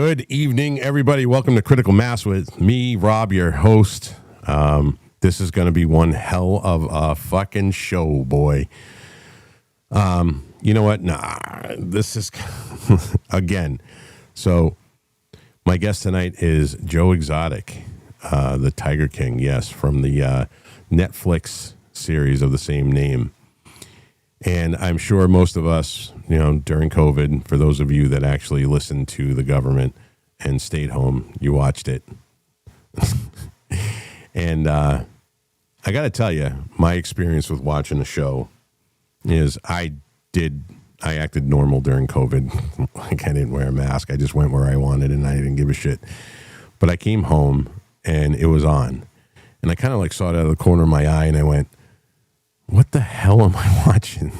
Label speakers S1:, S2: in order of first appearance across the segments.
S1: Good evening, everybody. Welcome to Critical Mass with me, Rob, your host. This is going to be one hell of a fucking show, boy. You know what? Nah, this is again. So, my guest tonight is Joe Exotic, the Tiger King. Yes, from the Netflix series of the same name. And I'm sure most of us, during COVID, for those of you that actually listened to the government and stayed home, you watched it. And I got to tell you, my experience with watching the show is I acted normal during COVID. Like, I didn't wear a mask. I just went where I wanted and I didn't give a shit. But I came home and it was on. And I kind of saw it out of the corner of my eye and I went, what the hell am I watching?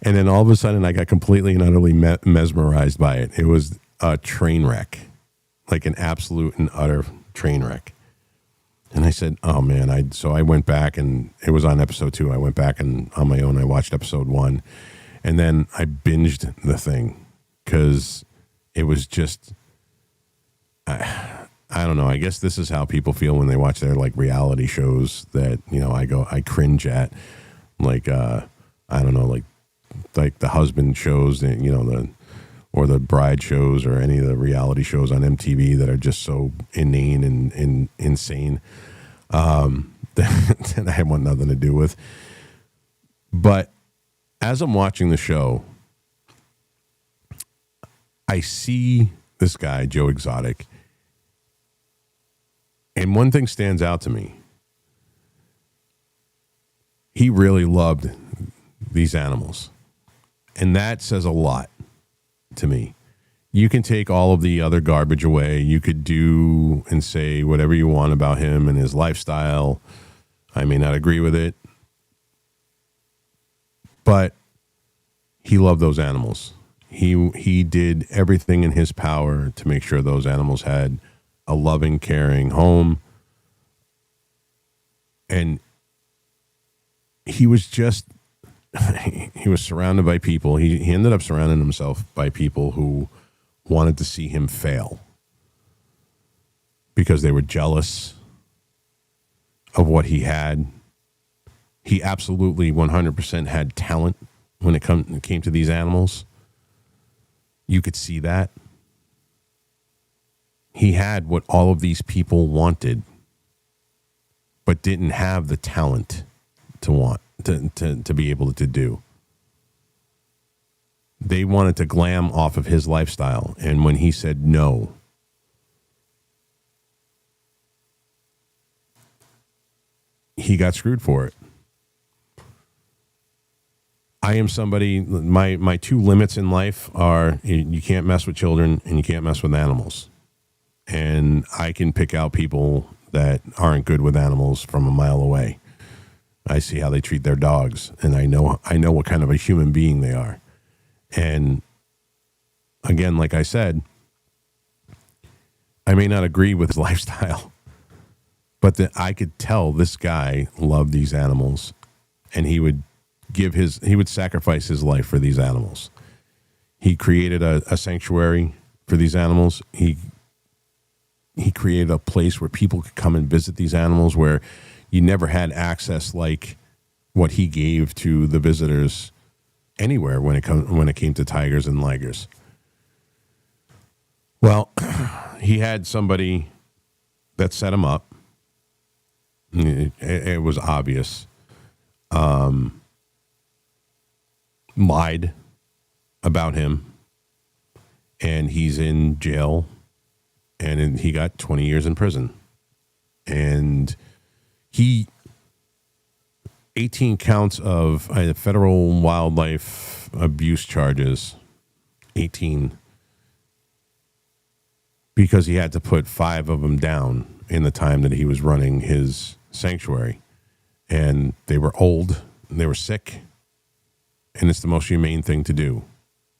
S1: And then all of a sudden I got completely and utterly mesmerized by it. It was a train wreck, like an absolute and utter train wreck. And I said, oh man, so I went back and it was on episode 2. I went back and on my own, I watched episode 1 and then I binged the thing because it was just, I don't know. I guess this is how people feel when they watch their reality shows that, I cringe at, I don't know, like the husband shows, or the bride shows or any of the reality shows on MTV that are just so inane and insane that I want nothing to do with. But as I'm watching the show, I see this guy, Joe Exotic, and one thing stands out to me. He really loved these animals. And that says a lot to me. You can take all of the other garbage away. You could do and say whatever you want about him and his lifestyle. I may not agree with it. But he loved those animals. He did everything in his power to make sure those animals had a loving, caring home. And he was just, he was surrounded by people. He ended up surrounding himself by people who wanted to see him fail because they were jealous of what he had. He absolutely 100% had talent when it came to these animals. You could see that. He had what all of these people wanted, but didn't have the talent to be able to do. They wanted to glam off of his lifestyle, and when he said no, he got screwed for it. I am somebody, my 2 limits in life are you can't mess with children and you can't mess with animals. And I can pick out people that aren't good with animals from a mile away. I see how they treat their dogs, and I know what kind of a human being they are. And again, like I said, I may not agree with his lifestyle, but I could tell this guy loved these animals, and he would sacrifice his life for these animals. He created a sanctuary for these animals. He created a place where people could come and visit these animals, where you never had access like what he gave to the visitors anywhere when it came to tigers and ligers. Well, he had somebody that set him up. It was obvious. Lied about him, and he's in jail. And he got 20 years in prison. And 18 counts of federal wildlife abuse charges, 18, because he had to put 5 of them down in the time that he was running his sanctuary. And they were old, and they were sick, and it's the most humane thing to do.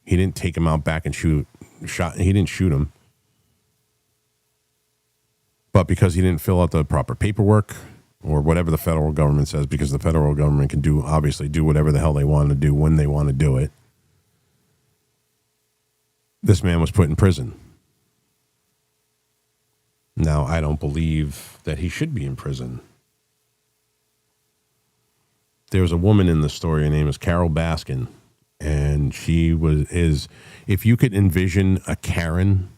S1: He didn't take him out back and he didn't shoot him. But because he didn't fill out the proper paperwork or whatever the federal government says, because the federal government can obviously do whatever the hell they want to do when they want to do it, this man was put in prison. Now, I don't believe that he should be in prison. There was a woman in the story. Her name is Carol Baskin, and she is. If you could envision a Karen,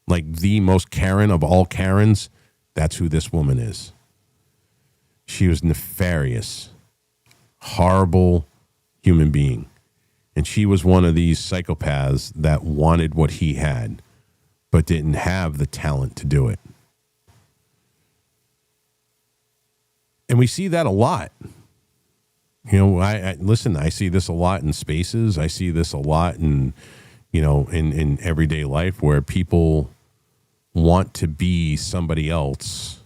S1: like the most Karen of all Karens, that's who this woman is. She was nefarious, horrible human being, and she was one of these psychopaths that wanted what he had, but didn't have the talent to do it. And we see that a lot. You know, I listen, I see this a lot in spaces. I see this a lot in, you know, in everyday life where people want to be somebody else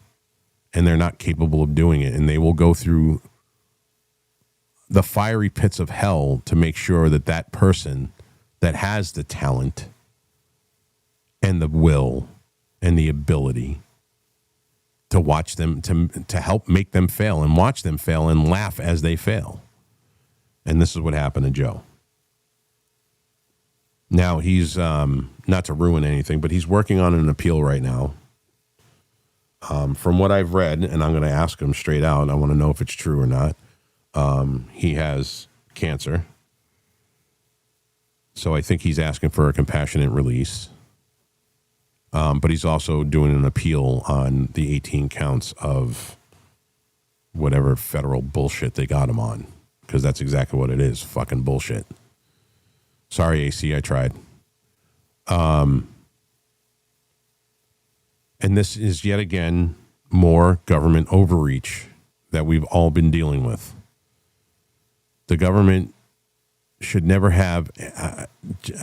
S1: and they're not capable of doing it. And they will go through the fiery pits of hell to make sure that that person that has the talent and the will and the ability to watch them, to help make them fail and watch them fail and laugh as they fail. And this is what happened to Joe. Now, he's, not to ruin anything, but he's working on an appeal right now. From what I've read, and I'm going to ask him straight out, I want to know if it's true or not. He has cancer. So I think he's asking for a compassionate release. But he's also doing an appeal on the 18 counts of whatever federal bullshit they got him on. Because that's exactly what it is. Fucking bullshit. Sorry, AC, I tried. And this is yet again more government overreach that we've all been dealing with. The government should never have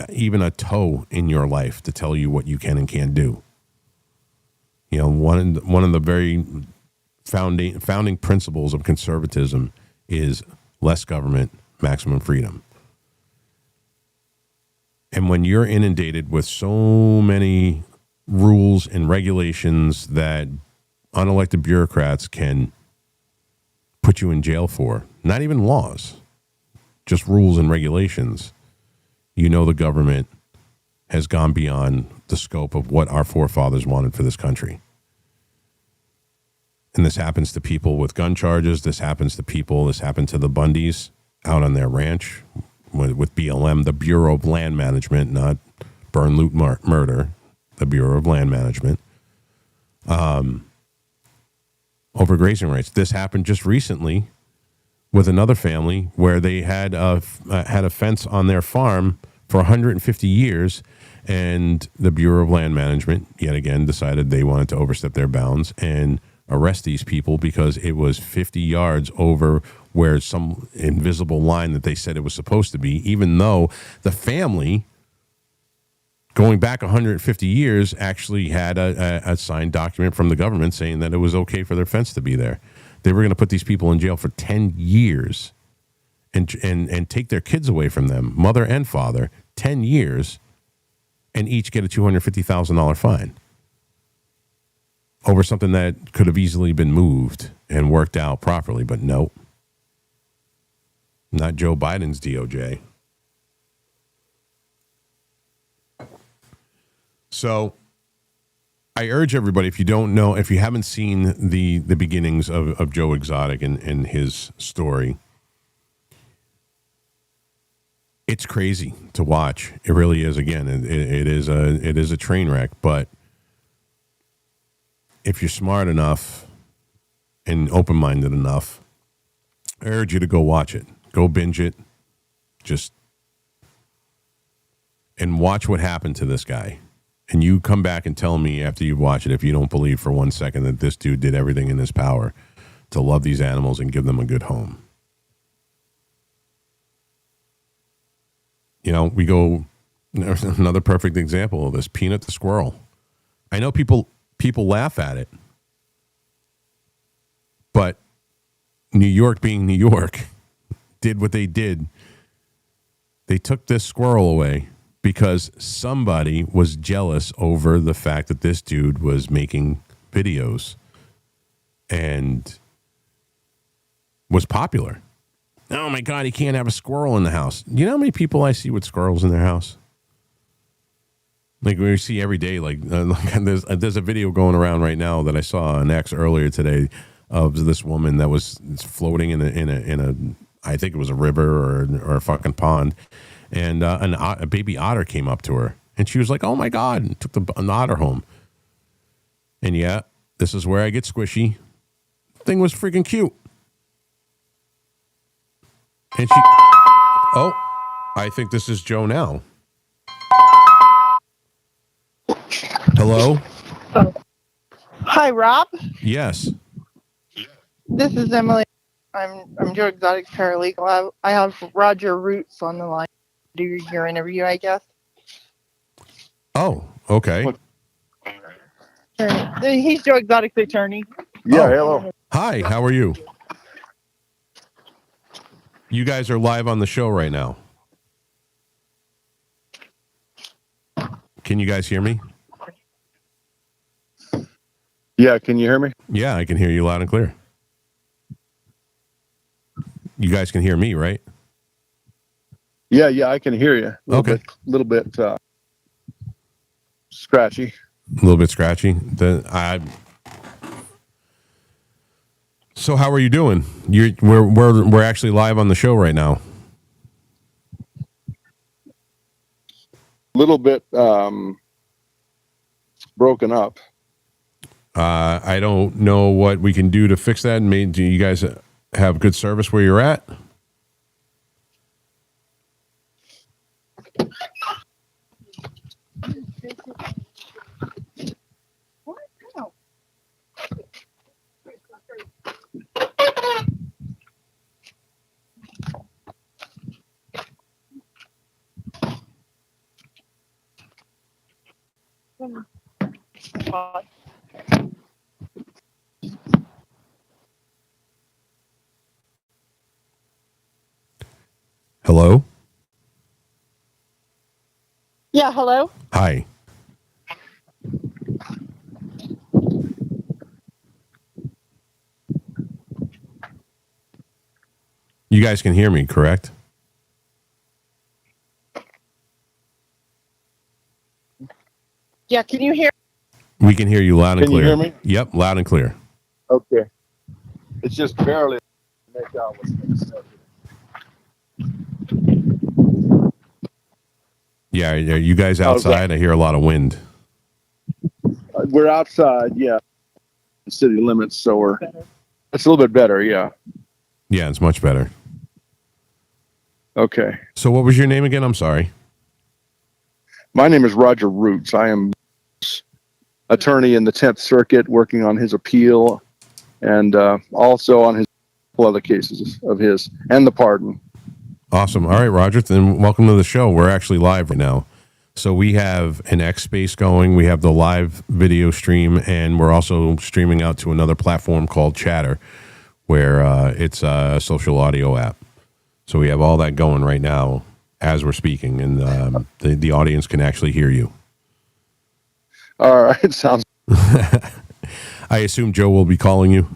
S1: even a toe in your life to tell you what you can and can't do. You know, one of the very founding principles of conservatism is less government, maximum freedom. And when you're inundated with so many rules and regulations that unelected bureaucrats can put you in jail for, not even laws, just rules and regulations, you know the government has gone beyond the scope of what our forefathers wanted for this country. And this happens to people with gun charges. This happened to the Bundys out on their ranch with BLM, the Bureau of Land Management, not burn, loot, murder, the Bureau of Land Management, over grazing rights. This happened just recently with another family where they had a fence on their farm for 150 years, and the Bureau of Land Management, yet again, decided they wanted to overstep their bounds and arrest these people because it was 50 yards over where some invisible line that they said it was supposed to be, even though the family, going back 150 years, actually had a signed document from the government saying that it was okay for their fence to be there. They were going to put these people in jail for 10 years and take their kids away from them, mother and father, 10 years, and each get a $250,000 fine over something that could have easily been moved and worked out properly. But no, not Joe Biden's DOJ. So I urge everybody, if you don't know, if you haven't seen the beginnings of Joe Exotic and his story, it's crazy to watch. It really is. Again, it is a train wreck. But if you're smart enough and open-minded enough, I urge you to go watch it. Go binge it. And watch what happened to this guy. And you come back and tell me after you watch it, if you don't believe for 1 second that this dude did everything in his power to love these animals and give them a good home. You know, we go, another perfect example of this, Peanut the squirrel. I know people laugh at it, but New York being New York did what they did. They took this squirrel away because somebody was jealous over the fact that this dude was making videos and was popular. Oh my God, he can't have a squirrel in the house. You know how many people I see with squirrels in their house? Like we see every day, there's a video going around right now that I saw on X earlier today of this woman that was floating in a I think it was a river or a fucking pond, and a baby otter came up to her, and she was like, "Oh my god!" and took an otter home. And yeah, this is where I get squishy. Thing was freaking cute, and she. Oh, I think this is Joe now. Hello?
S2: Oh. Hi, Rob.
S1: Yes.
S2: This is Emily. I'm Joe Exotic Paralegal. I have Roger Roots on the line. Do your interview, I guess.
S1: Oh, okay.
S2: He's Joe Exotic's attorney.
S3: Yeah, hello.
S1: Hi, how are you? You guys are live on the show right now. Can you guys hear me?
S3: Yeah, can you hear me?
S1: Yeah, I can hear you loud and clear. You guys can hear me, right?
S3: Yeah, I can hear you. A little bit scratchy.
S1: A little bit scratchy. So how are you doing? We're actually live on the show right now.
S3: A little bit broken up.
S1: I don't know what we can do to fix that. Do you guys have good service where you're at? Hello?
S2: Yeah, hello?
S1: Hi. You guys can hear me, correct?
S2: Yeah, can you hear?
S1: We can hear you loud and clear.
S3: Can you hear me?
S1: Yep, loud and clear.
S3: Okay. It's just barely make out what's being said.
S1: Yeah, are you guys outside? I hear a lot of wind.
S3: We're outside, yeah. City limits, so it's a little bit better, yeah.
S1: Yeah, it's much better.
S3: Okay.
S1: So what was your name again? I'm sorry.
S3: My name is Roger Roots. I am attorney in the 10th Circuit working on his appeal and also on his other cases of his and the pardon.
S1: Awesome. All right, Roger, then welcome to the show. We're actually live right now. So we have an X Space going. We have the live video stream, and we're also streaming out to another platform called Chatter, where it's a social audio app. So we have all that going right now as we're speaking, and the audience can actually hear you.
S3: All right, sounds.
S1: I assume Joe will be calling you.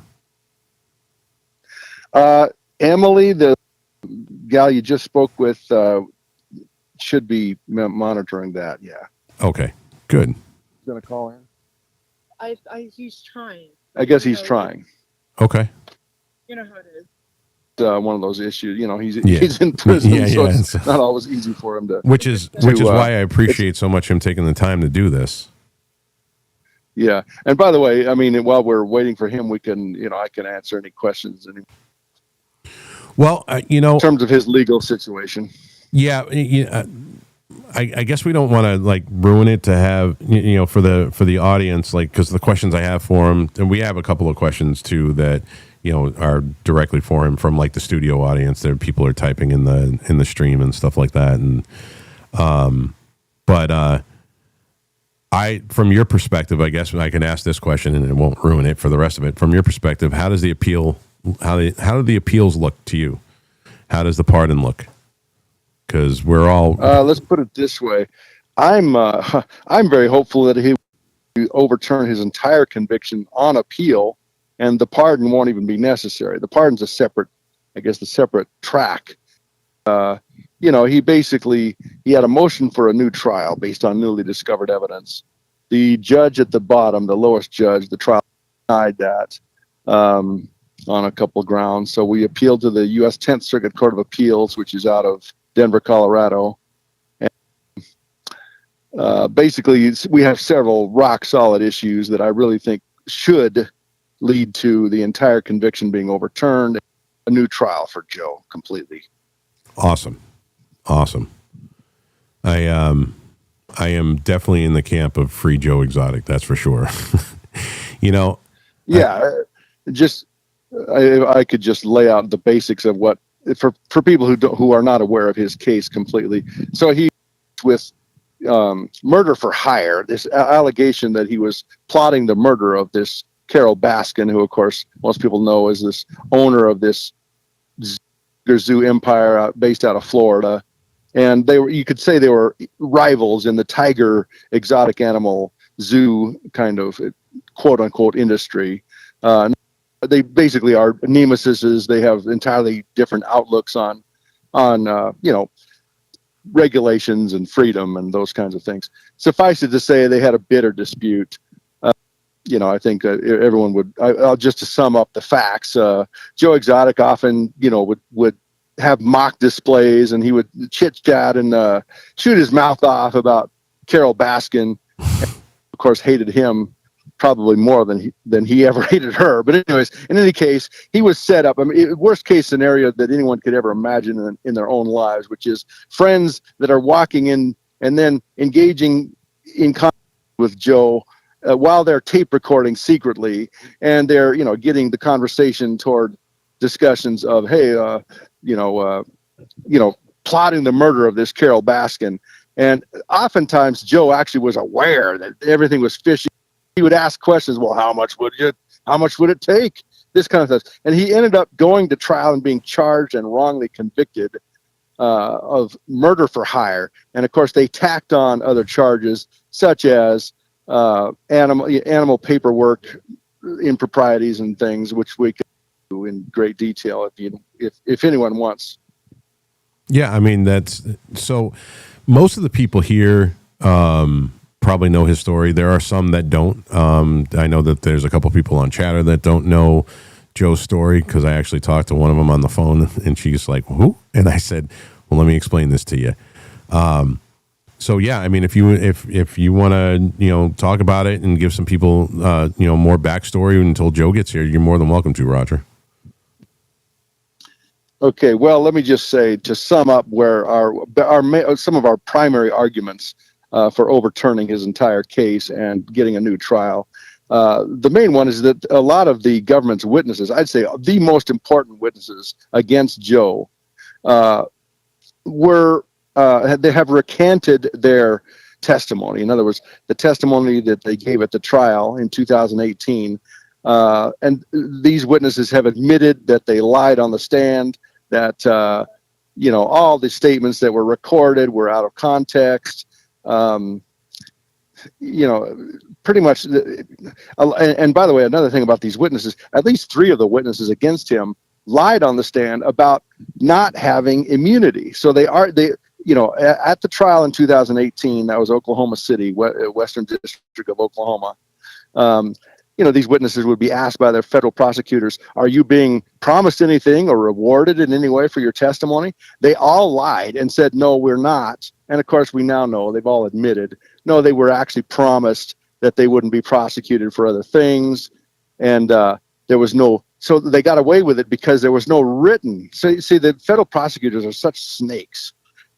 S3: Emily, the gal you just spoke with, should be monitoring that. Yeah.
S1: Okay. Good.
S3: He's gonna call in.
S2: He's trying.
S3: I guess he's trying.
S1: Okay.
S2: You know how it is.
S3: One of those issues, he's in prison, so it's not always easy for him to.
S1: Which is why I appreciate so much him taking the time to do this.
S3: Yeah, and by the way, I mean, while we're waiting for him, we can, I can answer any questions.
S1: Well, in
S3: terms of his legal situation.
S1: Yeah, I guess we don't want to ruin it to have for the audience, because the questions I have for him, and we have a couple of questions too that are directly for him from the studio audience. There, people are typing in the stream and stuff like that, and from your perspective, I guess I can ask this question and it won't ruin it for the rest of it. From your perspective, how does the appeal? How do the appeals look to you? How does the pardon look? Because we're all.
S3: Let's put it this way: I'm very hopeful that he will overturn his entire conviction on appeal, and the pardon won't even be necessary. The pardon's a separate track. he basically he had a motion for a new trial based on newly discovered evidence. The judge at the bottom, the lowest judge, the trial denied that on a couple of grounds. So we appealed to the U.S. 10th Circuit Court of Appeals, which is out of Denver, Colorado. And basically, we have several rock solid issues that I really think should lead to the entire conviction being overturned, a new trial for Joe completely.
S1: Awesome. I am definitely in the camp of free Joe Exotic. That's for sure.
S3: I could just lay out the basics of what for people who are not aware of his case completely. So he with murder for hire, this allegation that he was plotting the murder of this Carol Baskin, who of course most people know is this owner of this zoo empire based out of Florida. And you could say they were rivals in the tiger exotic animal zoo kind of quote unquote industry. They basically are nemesises. They have entirely different outlooks on regulations and freedom and those kinds of things. Suffice it to say, they had a bitter dispute. I think everyone would. I'll just to sum up the facts. Joe Exotic often, would have mock displays, and he would chit chat and shoot his mouth off about Carol Baskin. And of course, hated him probably more than he ever hated her. But anyways, in any case, he was set up. I mean, worst case scenario that anyone could ever imagine in their own lives, which is friends that are walking in and then engaging in contact with Joe while they're tape recording secretly, and they're getting the conversation toward discussions of plotting the murder of this Carol Baskin. And oftentimes Joe actually was aware that everything was fishy. He would ask questions. Well, how much would it take? This kind of stuff. And he ended up going to trial and being charged and wrongly convicted of murder for hire. And of course, they tacked on other charges such as animal paperwork improprieties and things, which we can do in great detail if anyone wants.
S1: Yeah, I mean that's so. Most of the people here probably know his story. There are some that don't. I know that there's a couple people on Chatter that don't know Joe's story because I actually talked to one of them on the phone, and she's like, "Who?" And I said, "Well, let me explain this to you." So yeah, I mean, if you want to talk about it and give some people more backstory until Joe gets here, you're more than welcome to, Roger.
S3: Okay, well, let me just say to sum up where some of our primary arguments for overturning his entire case and getting a new trial. The main one is that a lot of the government's witnesses, I'd say the most important witnesses against Joe, they have recanted their testimony. In other words, the testimony that they gave at the trial in 2018. And these witnesses have admitted that they lied on the stand, that, all the statements that were recorded were out of context. Pretty much. And by the way, another thing about these witnesses, at least 3 of the witnesses against him lied on the stand about not having immunity. So at the trial in 2018, that was Oklahoma City, Western District of Oklahoma. These witnesses would be asked by their federal prosecutors, are you being promised anything or rewarded in any way for your testimony? They all lied and said, no, we're not. And of course, we now know, they've all admitted, no, they were actually promised that they wouldn't be prosecuted for other things. And so they got away with it because there was no written. So you see, the federal prosecutors are such snakes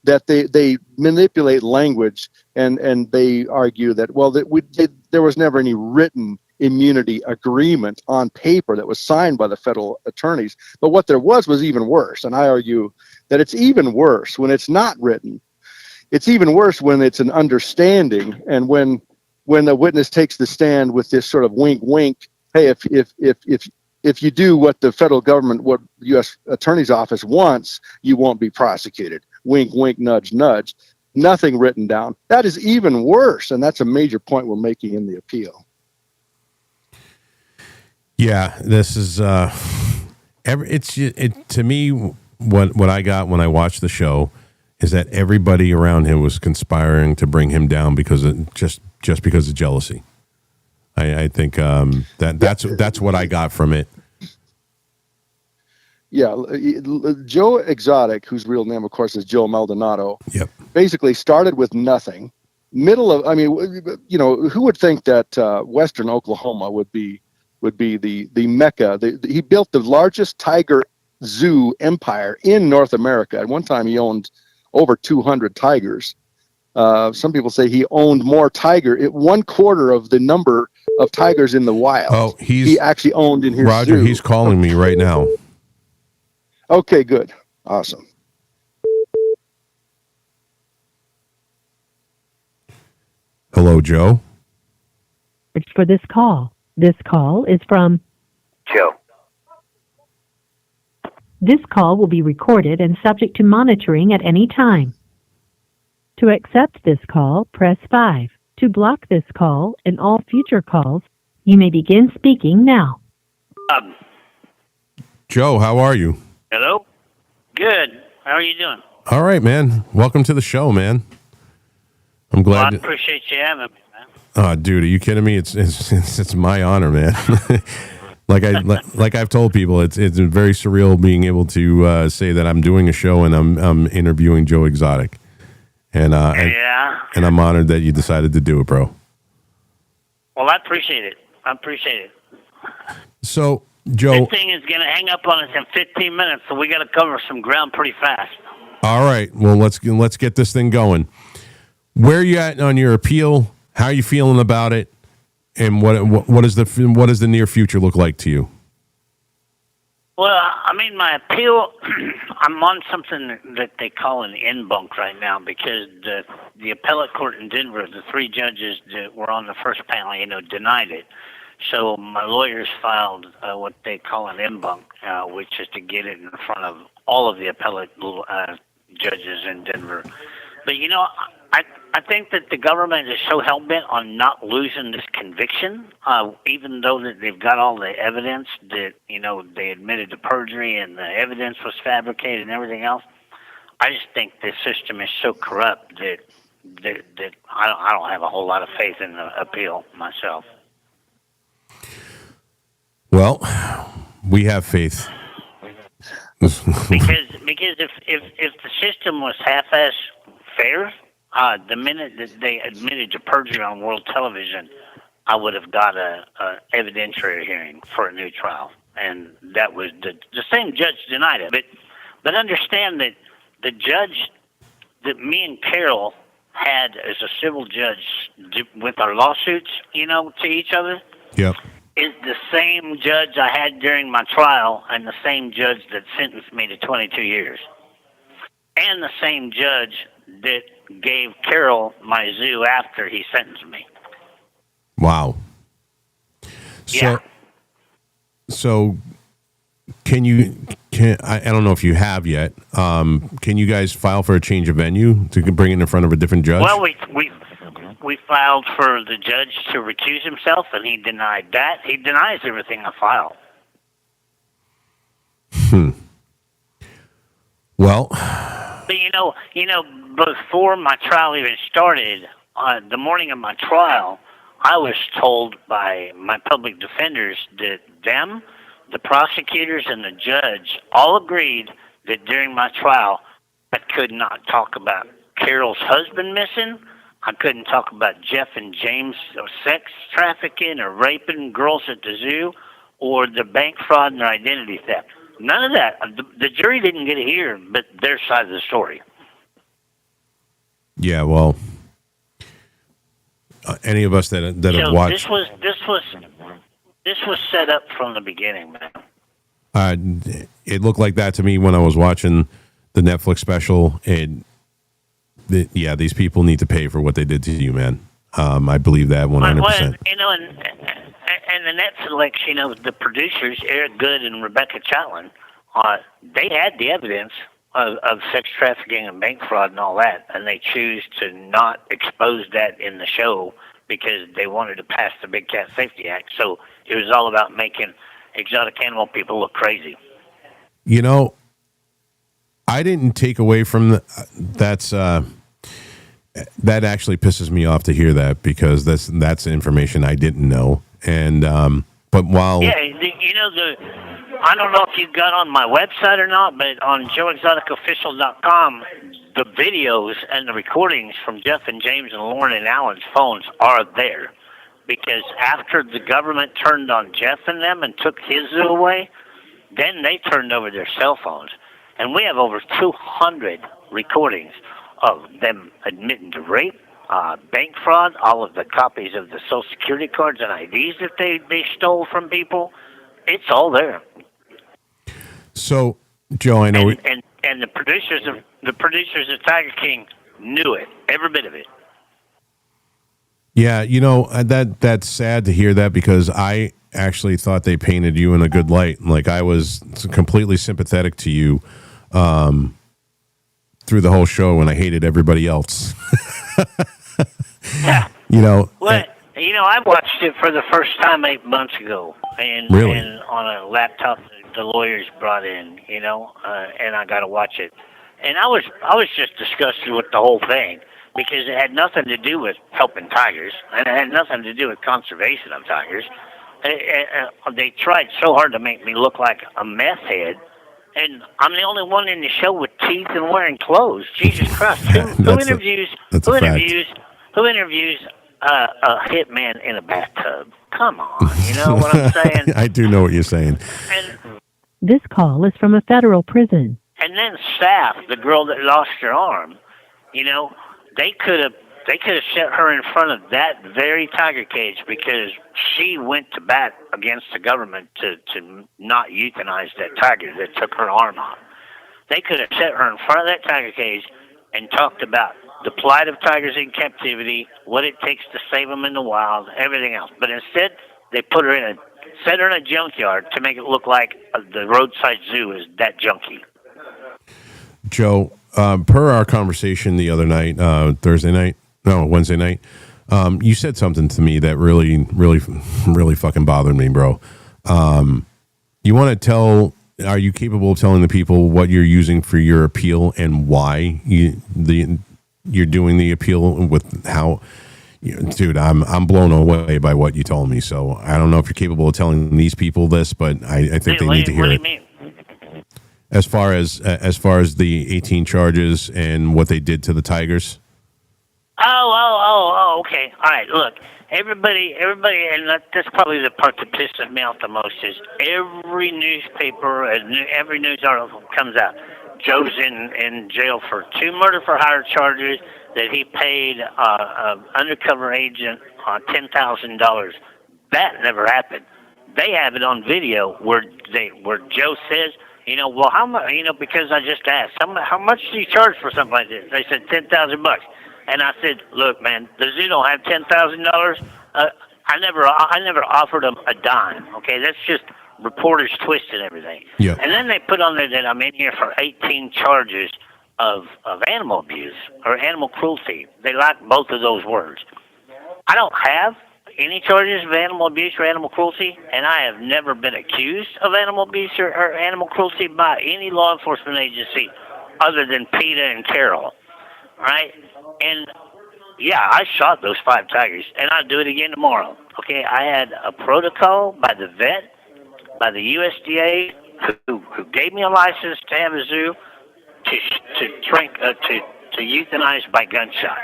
S3: that they manipulate language and they argue that, well, there was never any written immunity agreement on paper that was signed by the federal attorneys. But what there was even worse. And I argue that it's even worse when it's not written. It's even worse when it's an understanding. And when the witness takes the stand with this sort of wink, wink, hey, if you do what the federal government, what the U.S. Attorney's Office wants, you won't be prosecuted. Wink, wink, nudge, nudge. Nothing written down. That is even worse. And that's a major point we're making in the appeal.
S1: Yeah, this is to me what I got when I watched the show is that everybody around him was conspiring to bring him down because of just because of jealousy. I think that's what I got from it.
S3: Yeah, Joe Exotic, whose real name, of course, is Joe Maldonado,
S1: Yep.
S3: basically started with nothing. Who would think that Western Oklahoma would be the mecca? He built the largest tiger zoo empire in North America. At one time, he owned over 200 tigers. Some people say he owned more tiger. 1/4 of the number of tigers in the wild.
S1: Oh,
S3: he actually owned in his
S1: Roger,
S3: zoo.
S1: he's calling me right now.
S3: Okay, good. Awesome.
S1: Hello, Joe.
S4: For this call. This call is from
S5: Joe.
S4: This call will be recorded and subject to monitoring at any time. To accept this call, press 5. To block this call and all future calls, you may begin speaking now.
S1: Joe, how are you?
S5: Hello? Good. How are you doing?
S1: All right, man. Welcome to the show, man. I'm
S5: Well, I
S1: glad.
S5: appreciate you having me, man.
S1: Oh, dude, are you kidding me? It's my honor, man. like I've told people, it's very surreal being able to say that I'm doing a show and I'm interviewing Joe Exotic, and
S5: Yeah.
S1: and I'm honored that you decided to do it, bro.
S5: Well, I appreciate it.
S1: So, Joe,
S5: This thing is going to hang up on us in 15 minutes, so we got to cover some ground pretty fast.
S1: all right. Well, let's get this thing going. Where are you at on your appeal? How are you feeling about it? And what does the near future look like to you?
S5: Well, I mean, my appeal, I'm on something that they call an en banc right now because the appellate court in Denver, the 3 judges that were on the first panel, denied it. So my lawyers filed what they call an en banc, which is to get it in front of all of the appellate judges in Denver. But, I think that the government is so hell-bent on not losing this conviction, even though that they've got all the evidence that, they admitted to perjury and the evidence was fabricated and everything else. I just think the system is so corrupt that I don't have a whole lot of faith in the appeal myself.
S1: Well, we have faith.
S5: Because if the system was half-ass fair, the minute that they admitted to perjury on world television, I would have got a evidentiary hearing for a new trial, and that was the same judge denied it. But understand that the judge that me and Carol had as a civil judge with our lawsuits, to each other,
S1: Yep.
S5: is the same judge I had during my trial and the same judge that sentenced me to 22 years. And the same judge that gave Carol my zoo after he sentenced me.
S1: Wow.
S5: Yeah.
S1: So I don't know if you have yet. Can you guys file for a change of venue to bring it in front of a different judge?
S5: Well, we filed for the judge to recuse himself, and he denied that. He denies everything I filed.
S1: Well,
S5: But before my trial even started, the morning of my trial, I was told by my public defenders that the prosecutors, and the judge all agreed that during my trial, I could not talk about Carol's husband missing. I couldn't talk about Jeff and James sex trafficking or raping girls at the zoo, or the bank fraud and their identity theft. None of that. The jury didn't get to hear but their side of the story.
S1: yeah. Well, any of us that have watched,
S5: This was set up from the beginning, man.
S1: it looked like that to me when I was watching the Netflix special. And these people need to pay for what they did to you, man. I believe that 100%.
S5: Well, and the Netflix, the producers, Eric Good and Rebecca Chatelain, they had the evidence of sex trafficking and bank fraud and all that, and they choose to not expose that in the show because they wanted to pass the Big Cat Safety Act. So it was all about making exotic animal people look crazy.
S1: I didn't take away from that's that actually pisses me off to hear that, because that's information I didn't know. And but while
S5: Yeah, you know, I don't know if you got on my website or not, but on JoeExoticOfficial.com, the videos and the recordings from Jeff and James and Lauren and Alan's phones are there. Because after the government turned on Jeff and them and took his zoo away, then they turned over their cell phones. And we have over 200 recordings of them admitting to rape, bank fraud, all of the copies of the Social Security cards and IDs that they stole from people. It's all there.
S1: So, Joe, I know,
S5: And the producers of Tiger King knew it, every bit of it.
S1: yeah, you know, that's sad to hear that, because I actually thought they painted you in a good light. Like, I was completely sympathetic to you through the whole show, and I hated everybody else.
S5: Yeah.
S1: You know,
S5: Well, you know, I watched it for the first time 8 months ago, and
S1: Really?
S5: and on a laptop that the lawyers brought in, you know, and I got to watch it, and I was just disgusted with the whole thing, because it had nothing to do with helping tigers, and it had nothing to do with conservation of tigers. They tried so hard to make me look like a meth head, and I'm the only one in the show with teeth and wearing clothes. Jesus Christ! Who interviews a hitman in a bathtub? Come on, you know what I'm saying?
S1: I do know what you're saying.
S5: And
S4: This call is from a federal prison.
S5: and then Saf, the girl that lost her arm, you know, they could have set her in front of that very tiger cage, because she went to bat against the government to not euthanize that tiger that took her arm off. They could have set her in front of that tiger cage and talked about the plight of tigers in captivity, what it takes to save them in the wild, everything else. But instead, they set her in a junkyard to make it look like the roadside zoo is that junkie.
S1: Joe, per our conversation the other night, Wednesday night, you said something to me that really, really, really fucking bothered me, bro. You want to tell? Are you capable of telling the people what you're using for your appeal and why you're doing the appeal with how? Dude, I'm blown away by what you told me. So I don't know if you're capable of telling these people this, but I think they need to hear
S5: What do
S1: it.
S5: you mean?
S1: As far as the 18 charges and what they did to the tigers.
S5: Oh, okay. All right, look, everybody, and that's probably the part that pisses me off the most is every newspaper and every news article comes out. Joe's in jail for 2 murder for hire charges that he paid an undercover agent $10,000. That never happened. They have it on video where Joe says, you know, well, how much? You know, because I just asked, how much do you charge for something like this? They said $10,000. And I said, look, man, the zoo don't have $10,000. I never offered them a dime. Okay, that's just reporters twisting everything.
S1: Yeah.
S5: And then they put on there that I'm in here for 18 charges of animal abuse or animal cruelty. They like both of those words. I don't have any charges of animal abuse or animal cruelty, and I have never been accused of animal abuse or animal cruelty by any law enforcement agency other than PETA and Carol. Right? And yeah, I shot those 5 tigers, and I'll do it again tomorrow. Okay, I had a protocol by the vet, by the USDA, who gave me a license to have a zoo to euthanize by gunshot.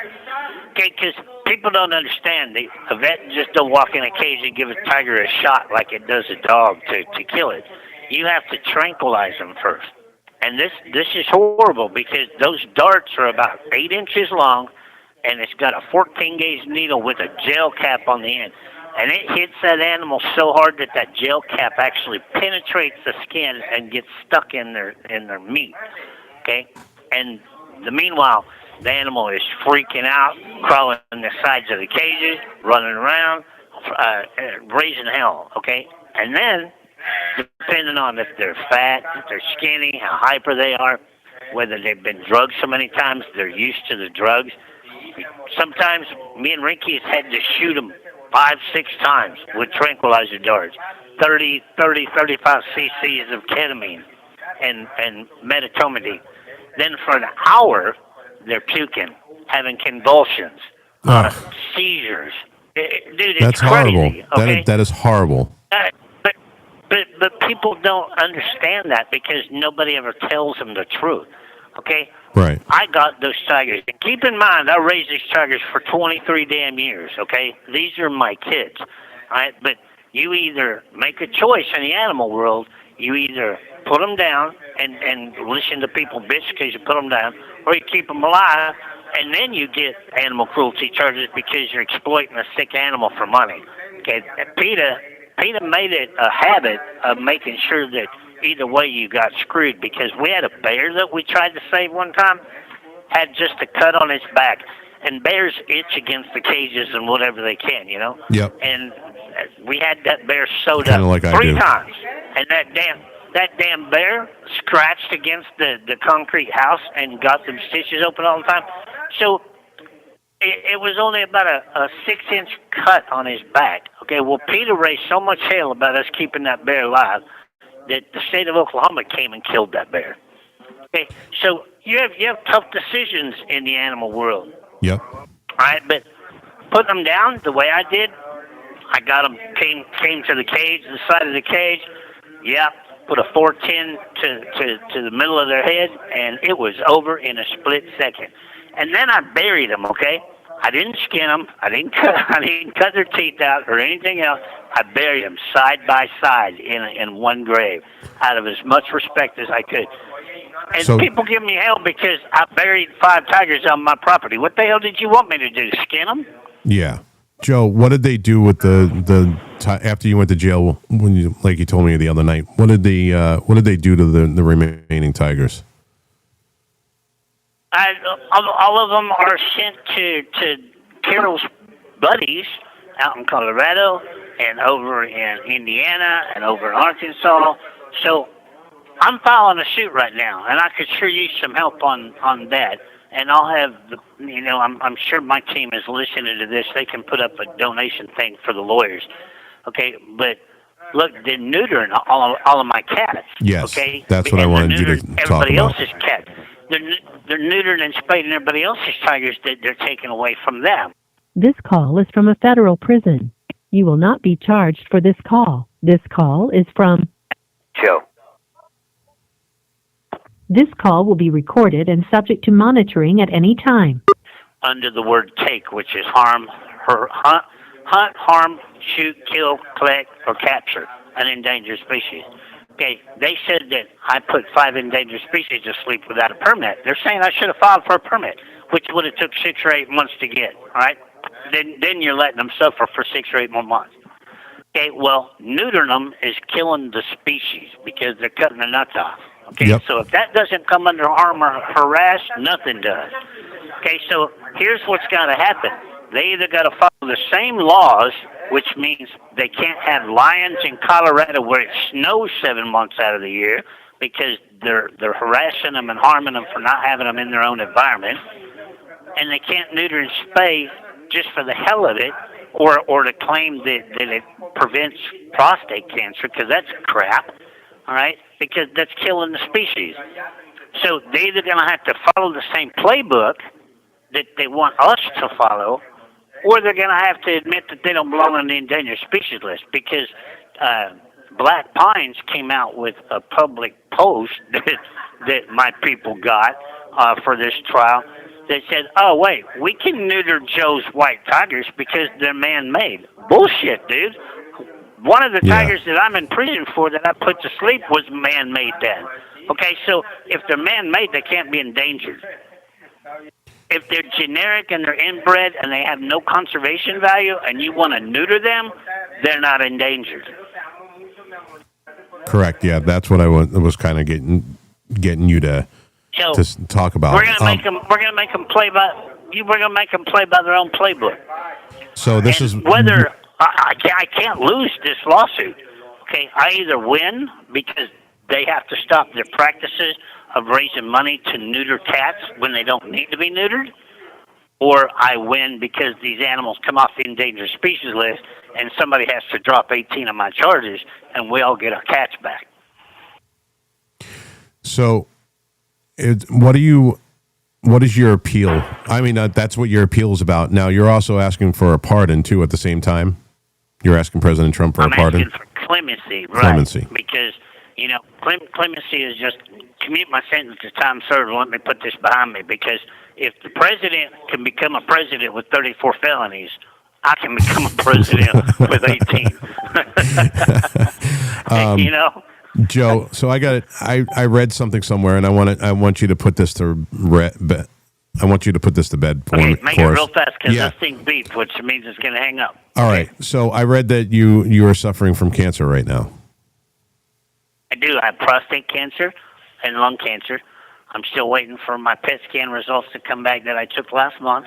S5: Okay, because people don't understand. A vet just don't walk in a cage and give a tiger a shot like it does a dog to kill it. You have to tranquilize them first. And this is horrible because those darts are about 8 inches long, and it's got a 14-gauge needle with a gel cap on the end. And it hits that animal so hard that gel cap actually penetrates the skin and gets stuck in their meat. Okay? And meanwhile, the animal is freaking out, crawling on the sides of the cages, running around, raising hell. Okay? And then, depending on if they're fat, if they're skinny, how hyper they are, whether they've been drugged so many times, they're used to the drugs. Sometimes me and Rinky has had to shoot them 5-6 times with tranquilizer darts, 35 cc's of ketamine and metatomidine. Then for an hour, they're puking, having convulsions,
S1: Ugh.
S5: seizures. Dude, it's
S1: That's
S5: crazy.
S1: horrible.
S5: Okay?
S1: That is horrible.
S5: But people don't understand that because nobody ever tells them the truth. Okay?
S1: Right.
S5: I got those tigers. And keep in mind, I raised these tigers for 23 damn years, okay? These are my kids, all right? But you either make a choice in the animal world, you either put them down and listen to people bitch because you put them down, or you keep them alive, and then you get animal cruelty charges because you're exploiting a sick animal for money. Okay? PETA made it a habit of making sure that either way you got screwed, because we had a bear that we tried to save one time, had just a cut on his back, and bears itch against the cages and whatever they can, you know?
S1: Yep.
S5: And we had that bear sewed
S1: Kinda
S5: up
S1: like I
S5: 3
S1: do.
S5: times, and that damn bear scratched against the concrete house and got them stitches open all the time. So it was only about a 6-inch cut on his back. Okay, well, PETA raised so much hell about us keeping that bear alive that the state of Oklahoma came and killed that bear. Okay, so you have tough decisions in the animal world.
S1: Yep.
S5: All right, but putting them down the way I did, I got them, came to the cage, the side of the cage. Yeah, put a 410 to the middle of their head, and it was over in a split second. And then I buried them, okay? I didn't skin them. I didn't cut their teeth out or anything else. I buried them side by side in one grave out of as much respect as I could. And
S1: So-
S5: people give me hell because I buried 5 tigers on my property. What the hell did you want me to do, skin them?
S1: Yeah. Joe, what did they do with after you went to jail, when you, like you told me the other night, what did they do to the remaining tigers?
S5: All of them are sent to Carol's buddies out in Colorado and over in Indiana and over in Arkansas. So I'm filing a suit right now, and I could sure use some help on that. And I'll have I'm sure my team is listening to this. They can put up a donation thing for the lawyers. Okay, but look, they're neutering all of my cats.
S1: Yes,
S5: okay,
S1: that's what I
S5: And they're
S1: wanted you to
S5: neutering
S1: talk
S5: everybody
S1: about.
S5: else's cat. They're neutering and spading everybody else's tigers that they're taking away from them.
S4: This call is from a federal prison. You will not be charged for this call. This call is from...
S5: Joe.
S4: This call will be recorded and subject to monitoring at any time.
S5: Under the word take, which is hunt, harm, shoot, kill, collect, or capture an endangered species. Okay, they said that I put 5 endangered species to sleep without a permit. They're saying I should have filed for a permit, which would have took 6 or 8 months to get. All right, then you're letting them suffer for 6 or 8 more months. Okay, well, neutering them is killing the species because they're cutting the nuts off. Okay,
S1: Yep.
S5: so if that doesn't come under harm or harass, nothing does. Okay, so here's what's got to happen. They either got to follow the same laws, which means they can't have lions in Colorado where it snows 7 months out of the year because they're harassing them and harming them for not having them in their own environment, and they can't neuter and spay just for the hell of it, or to claim that it prevents prostate cancer, because that's crap. All right, because that's killing the species. So they're either going to have to follow the same playbook that they want us to follow, or they're going to have to admit that they don't belong on the endangered species list, because Black Pines came out with a public post that my people got for this trial that said, oh, wait, we can neuter Joe's white tigers because they're man-made. Bullshit, dude. One of the
S1: Yeah.
S5: tigers that I'm in prison for that I put to sleep was man-made then. Okay, so if they're man-made, they can't be endangered. If they're generic and they're inbred and they have no conservation value and you want to neuter them, they're not endangered.
S1: Correct. Yeah, that's what I was kind of getting you to
S5: So
S1: talk about.
S5: we're gonna make them. We're gonna make them play by. We're gonna make them play by their own playbook.
S1: So this
S5: And
S1: is
S5: whether I can't lose this lawsuit. Okay, I either win because they have to stop their practices of raising money to neuter cats when they don't need to be neutered, or I win because these animals come off the endangered species list and somebody has to drop 18 of my charges and we all get our cats back.
S1: So what is your appeal? I mean, that's what your appeal is about. Now, you're also asking for a pardon too at the same time. You're asking President Trump for a pardon.
S5: I'm asking for clemency, right?
S1: Clemency,
S5: because clemency is just commute my sentence to time served. Let me put this behind me, because if the president can become a president with 34 felonies, I can become a president with 18.
S1: Joe. So I read something somewhere, and I want you to put this to bed. I want you to put this to bed for me.
S5: Make it
S1: us.
S5: real fast, because
S1: Yeah.
S5: this thing beeped, which means it's going to hang up.
S1: All right. So I read that you are suffering from cancer right now.
S5: I do. I have prostate cancer and lung cancer. I'm still waiting for my PET scan results to come back that I took last month.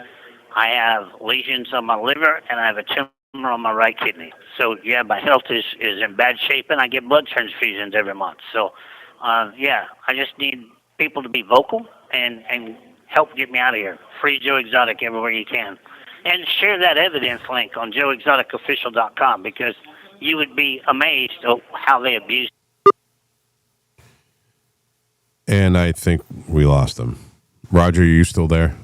S5: I have lesions on my liver, and I have a tumor on my right kidney. So, yeah, my health is in bad shape, and I get blood transfusions every month. So, I just need people to be vocal and help get me out of here. Free Joe Exotic everywhere you can. And share that evidence link on joeexoticofficial.com, because you would be amazed at how they abuse.
S1: And I think we lost him. Roger, are you still there?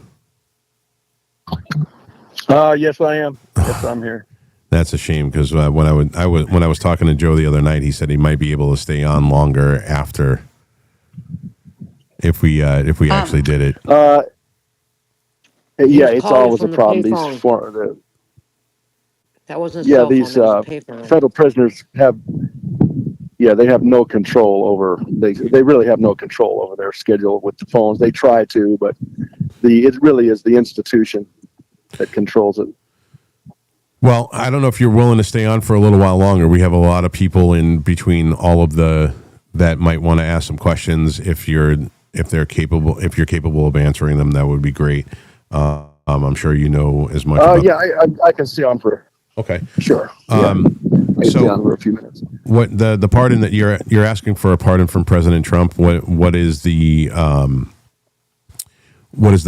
S3: Yes, I am. Yes, I'm here.
S1: That's a shame, because when I was talking to Joe the other night, he said he might be able to stay on longer after if we actually did it.
S3: Yeah, it's always a
S6: from the
S3: problem.
S6: payphone. That wasn't a
S3: Yeah,
S6: cell phone,
S3: these
S6: that was a payphone.
S3: federal prisoners have no control over. They really have no control over their schedule with the phones. They try to, but it really is the institution that controls it.
S1: Well, I don't know if you're willing to stay on for a little while longer. We have a lot of people in between all of that might want to ask some questions. If you're capable of answering them, that would be great. I'm sure you know as much.
S3: I can stay on for.
S1: Okay.
S3: Sure. I can stay on for a few minutes.
S1: What the pardon that you're asking for a pardon from President Trump? What is the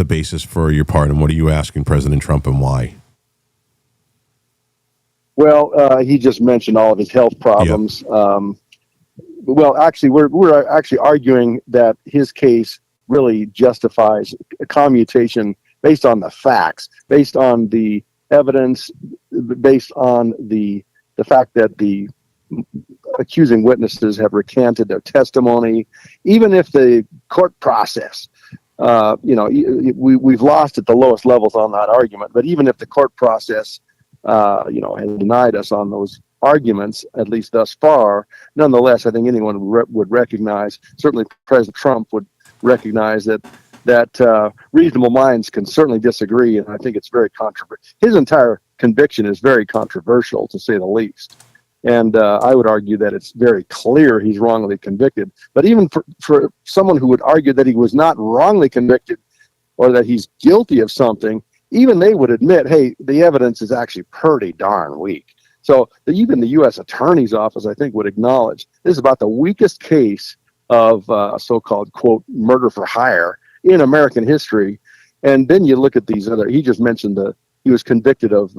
S1: basis for your pardon? What are you asking President Trump, and why?
S3: Well, he just mentioned all of his health problems. Yep. Well, actually, we're actually arguing that his case really justifies a commutation based on the facts, based on the evidence, based on the fact that the accusing witnesses have recanted their testimony. Even if the court process, we've lost at the lowest levels on that argument, but even if the court process has denied us on those arguments, at least thus far, nonetheless, I think anyone would recognize, certainly President Trump would recognize that reasonable minds can certainly disagree, and I think it's very controversial. His entire conviction is very controversial, to say the least. And I would argue that it's very clear he's wrongly convicted. But even for someone who would argue that he was not wrongly convicted, or that he's guilty of something, even they would admit, hey, the evidence is actually pretty darn weak. So even the U.S. Attorney's Office, I think, would acknowledge this is about the weakest case of so-called, quote, murder for hire in American history. And then you look at these other, he just mentioned he was convicted of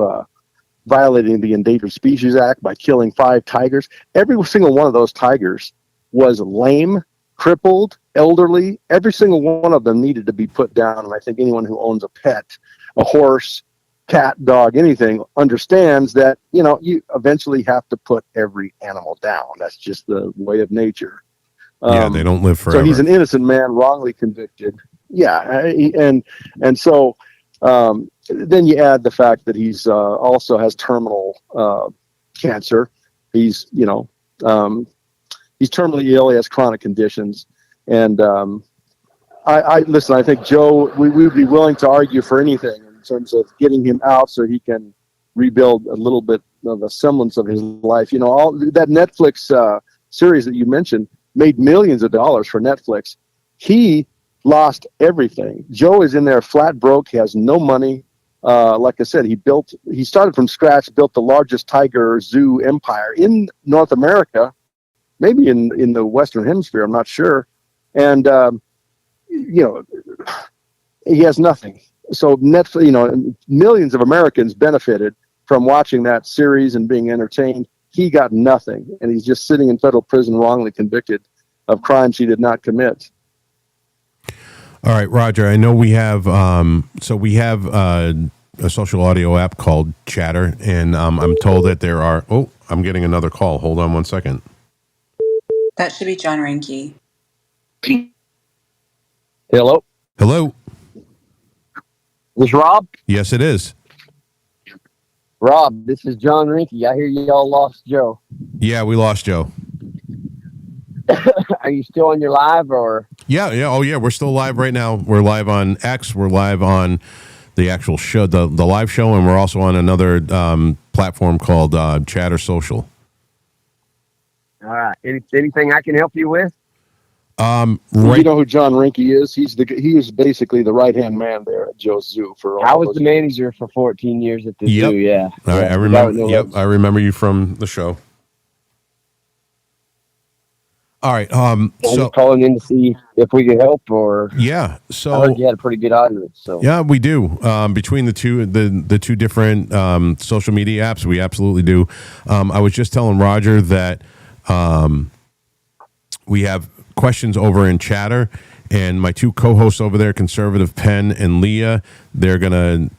S3: violating the Endangered Species Act by killing 5 tigers. Every single one of those tigers was lame, crippled, elderly. Every single one of them needed to be put down. And I think anyone who owns a pet, a horse, cat, dog, anything, understands that, you eventually have to put every animal down. That's just the way of nature.
S1: They don't live forever.
S3: So he's an innocent man, wrongly convicted. Yeah, and so then you add the fact that he's also has terminal cancer. He's terminally ill. He has chronic conditions, and I listen. I think Joe, we would be willing to argue for anything in terms of getting him out so he can rebuild a little bit of a semblance of his life. All that Netflix series that you mentioned made millions of dollars for Netflix. He lost everything. Joe is in there flat broke. He has no money. Like I said, he started from scratch, built the largest tiger zoo empire in North America, maybe in the Western Hemisphere. I'm not sure. And, he has nothing. So Netflix, millions of Americans benefited from watching that series and being entertained. He got nothing, and he's just sitting in federal prison wrongly convicted of crimes he did not commit.
S1: All right, Roger. I know we have a social audio app called Chatter, and I'm told that there are. Oh, I'm getting another call. Hold on one second.
S7: That should be John Rinke.
S8: Hello,
S1: Hello.
S8: this is Rob.
S1: Yes, it is.
S8: Rob, this is John Rinke. I hear y'all lost Joe.
S1: Yeah, we lost Joe.
S8: Are you still on your live or?
S1: Yeah. Oh, yeah. We're still live right now. We're live on X. We're live on the actual show, the live show, and we're also on another platform called Chatter Social.
S8: All right. Anything I can help you with?
S3: You
S1: Right.
S3: know who John Rinke is? He is basically the right hand man there at Joe's Zoo for all
S8: I was
S3: those
S8: the manager for 14 years at the
S1: Yep.
S8: zoo. Yeah.
S1: I remember. Yep, I remember you from the show. All right.
S8: I'm
S1: So
S8: just calling in to see if we could help, or
S1: yeah.
S8: I
S1: So
S8: heard you had a pretty good audience. So
S1: yeah, we do. Between the two different social media apps, we absolutely do. I was just telling Roger that we have questions over in Chatter, and my two co-hosts over there, Conservative Penn and Leah, they're gonna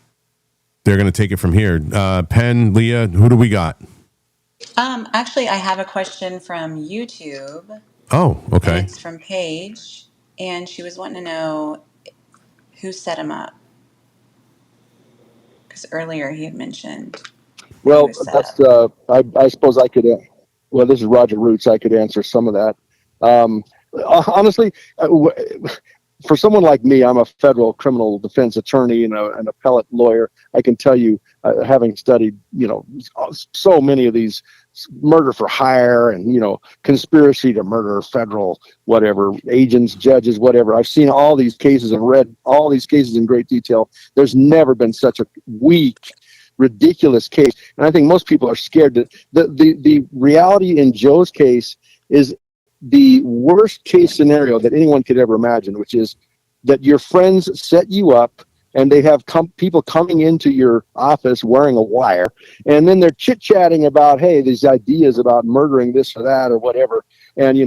S1: take it from here. Penn, Leah, who do we got?
S7: Actually, I have a question from YouTube,
S1: Oh,
S7: and
S1: okay.
S7: it's from Paige, and she was wanting to know who set him up because earlier he had mentioned that he
S3: Well,
S7: was set
S3: that's
S7: up.
S3: I suppose I could. Well, this is Roger Roots. I could answer some of that. Honestly, for someone like me, I'm a federal criminal defense attorney and an appellate lawyer. I can tell you, having studied, so many of these murder for hire and conspiracy to murder federal whatever agents, judges, whatever. I've seen all these cases and read all these cases in great detail. There's never been such a weak, ridiculous case, and I think most people are scared. The reality in Joe's case is the worst case scenario that anyone could ever imagine, which is that your friends set you up and they have people coming into your office wearing a wire, and then they're chit-chatting about, hey, these ideas about murdering this or that or whatever, and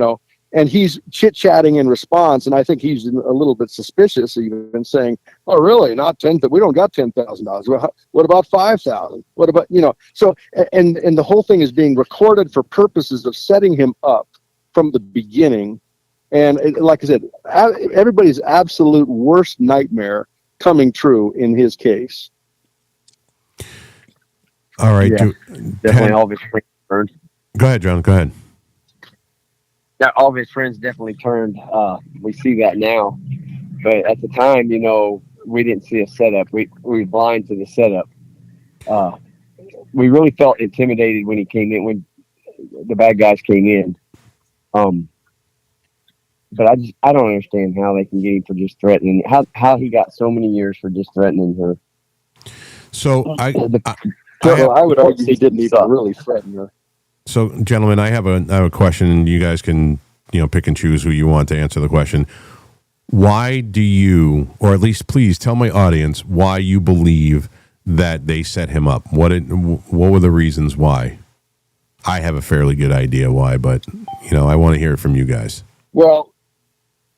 S3: he's chit-chatting in response, and I think he's a little bit suspicious, even saying, oh, really, not 10, we don't got $10,000. Well, what about 5,000? What about, so, and the whole thing is being recorded for purposes of setting him up from the beginning. And like I said, everybody's absolute worst nightmare coming true in his case.
S1: All right.
S8: Yeah, definitely all of his friends turned.
S1: Go ahead, John. Go ahead.
S8: Yeah, all of his friends definitely turned. We see that now, but at the time, we didn't see a setup. We were blind to the setup. We really felt intimidated when he came in, when the bad guys came in. But I don't understand how they can get him for just threatening. How he got so many years for just threatening her.
S1: So I
S3: would argue he didn't even really threaten her.
S1: So, gentlemen, I have a question, and you guys can pick and choose who you want to answer the question. Why do you, or at least please tell my audience, why you believe that they set him up? What were the reasons why? I have a fairly good idea why, but I want to hear it from you guys.
S3: Well,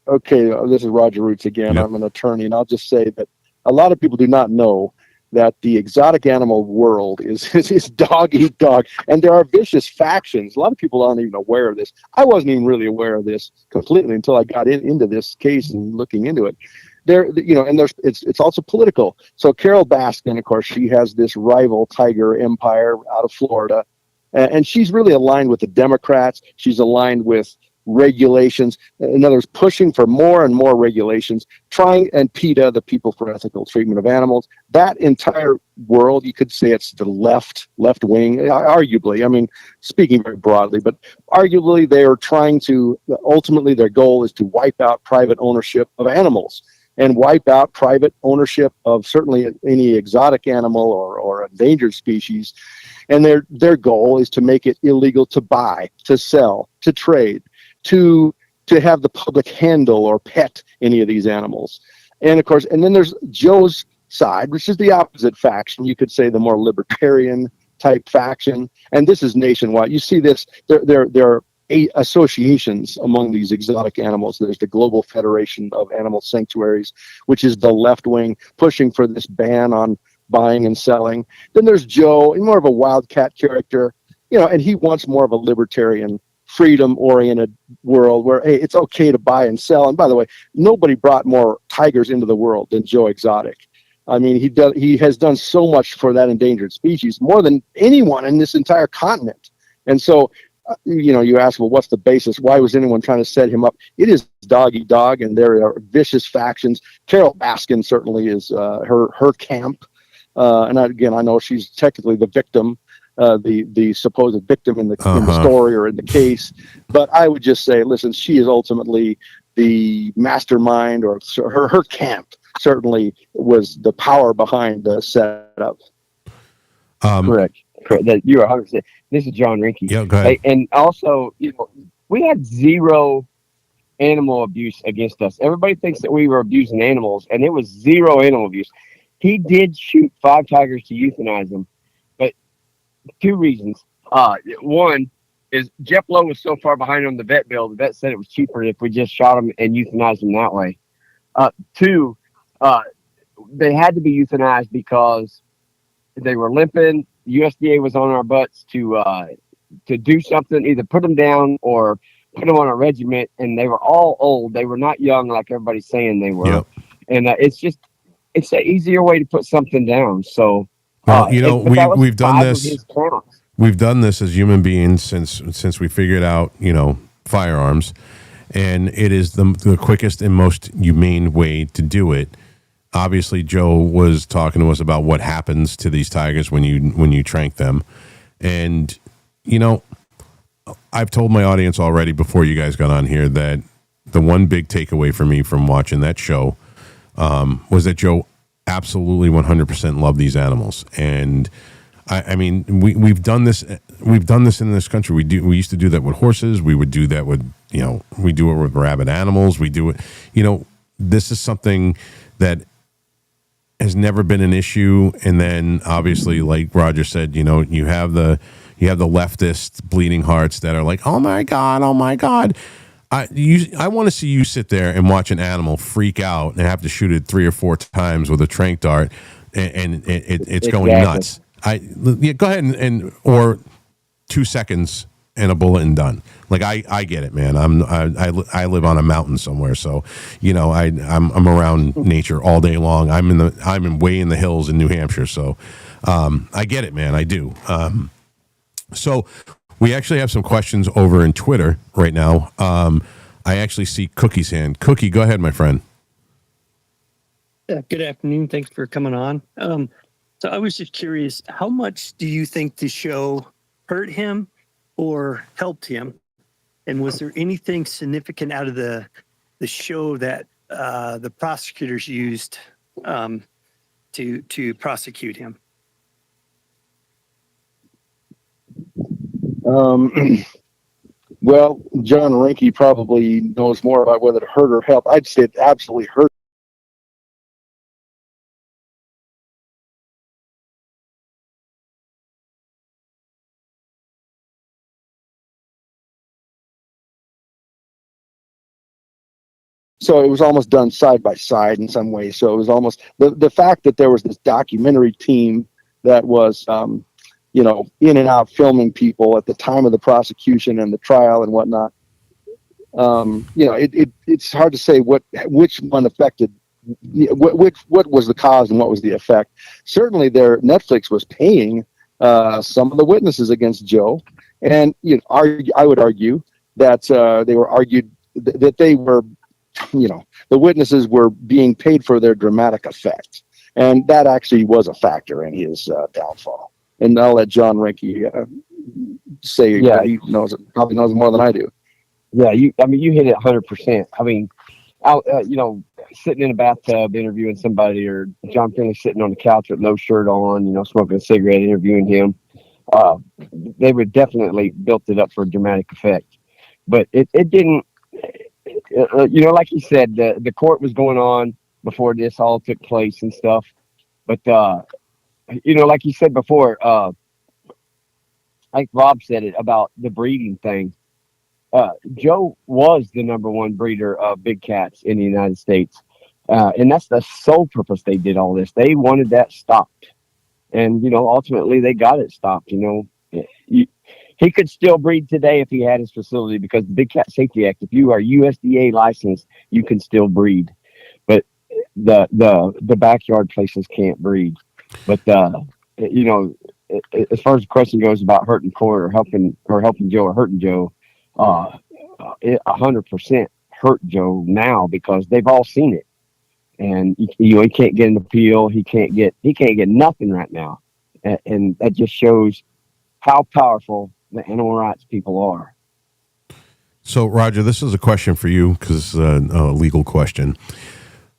S3: okay, this is Roger Roots again.
S1: Yep.
S3: I'm an attorney, and I'll just say that a lot of people do not know that the exotic animal world is dog eat dog, and there are vicious factions. A lot of people aren't even aware of this. I wasn't even really aware of this completely until I got into this case and looking into it. It's also political. So Carol Baskin, of course, she has this rival tiger empire out of Florida, and she's really aligned with the Democrats. She's aligned with regulations, in other words, pushing for more and more regulations, and PETA, the People for Ethical Treatment of Animals. That entire world, you could say it's the left wing, arguably. I mean, speaking very broadly, but arguably they are trying to, ultimately their goal is to wipe out private ownership of animals and wipe out private ownership of certainly any exotic animal or endangered species. And their goal is to make it illegal to buy, to sell, to trade, to have the public handle or pet any of these animals. And of course, and then there's Joe's side, which is the opposite faction. You could say the more libertarian type faction. And this is nationwide. You see this, there are associations among these exotic animals. There's the Global Federation of Animal Sanctuaries, which is the left wing pushing for this ban on buying and selling. Then there's Joe, more of a wildcat character, and he wants more of a libertarian, freedom-oriented world where, hey, it's okay to buy and sell. And by the way, nobody brought more tigers into the world than Joe Exotic. I mean, he has done so much for that endangered species, more than anyone in this entire continent. And so, you ask, well, what's the basis? Why was anyone trying to set him up? It is dog eat dog, and there are vicious factions. Carol Baskin certainly is her camp. And I know she's technically the victim, the supposed victim in the story or in the case. But I would just say, listen, she is ultimately the mastermind, or her camp certainly was the power behind the setup.
S8: Correct. You're 100%. This is John Rinke.
S1: Yeah, go ahead.
S8: And also, we had zero animal abuse against us. Everybody thinks that we were abusing animals, and it was zero animal abuse. He did shoot 5 tigers to euthanize them, but 2 reasons. One is Jeff Lowe was so far behind on the vet bill. The vet said it was cheaper if we just shot them and euthanized them that way. 2, they had to be euthanized because they were limping. USDA was on our butts to do something, either put them down or put them on a regiment, and they were all old. They were not young like everybody's saying they were.
S1: Yep.
S8: And it's an easier way to put something down. So,
S1: we've done this. We've done this as human beings since we figured out, firearms, and it is the quickest and most humane way to do it. Obviously, Joe was talking to us about what happens to these tigers when you trank them. And, I've told my audience already before you guys got on here that the one big takeaway for me from watching that show was that Joe absolutely 100% loved these animals. And I mean, we've done this. We've done this in this country. We used to do that with horses. We would do that with, we do it with rabid animals. We do it, this is something that has never been an issue. And then obviously, like Roger said, you have the leftist bleeding hearts that are like, oh my God. I want to see you sit there and watch an animal freak out and have to shoot it 3 or 4 times with a tranq dart, and it's going nuts. Go ahead and or 2 seconds and a bullet and done. Like I get it, man. I live on a mountain somewhere, so I'm around nature all day long. I'm way in the hills in New Hampshire, so I get it, man. I do. So we actually have some questions over in Twitter right now. I actually see Cookie's hand. Cookie, go ahead, my friend.
S9: Good afternoon. Thanks for coming on. So I was just curious, how much do you think the show hurt him or helped him? And was there anything significant out of the show that the prosecutors used to prosecute him?
S3: Well, John Rinke probably knows more about whether it hurt or helped. I'd say it absolutely hurt. So it was almost done side by side in some ways. So it was almost the fact that there was this documentary team that was, in and out filming people at the time of the prosecution and the trial and whatnot. It's hard to say which one affected, what was the cause and what was the effect. Certainly, Netflix was paying some of the witnesses against Joe, and I would argue that they were, the witnesses were being paid for their dramatic effect, and that actually was a factor in his downfall. And I'll let John Rinke say, he probably knows more than I do.
S8: Yeah, you hit it 100%. I mean, sitting in a bathtub interviewing somebody, or John Finley sitting on the couch with no shirt on, smoking a cigarette, interviewing him. They would definitely built it up for dramatic effect, but it didn't. Like you said, the court was going on before this all took place and stuff. But like you said before, I think Rob said it about the breeding thing. Joe was the number one breeder of big cats in the United States. And that's the sole purpose they did all this. They wanted that stopped. And, ultimately they got it stopped. He could still breed today if he had his facility, because the Big Cat Safety Act, if you are USDA licensed, you can still breed. But the backyard places can't breed. But, as far as the question goes about hurting Court or helping Joe or hurting Joe, 100% hurt Joe now, because they've all seen it. And he can't get an appeal. He can't get nothing right now, and that just shows how powerful the animal rights people are.
S1: So, Roger, this is a question for you, because it's a legal question.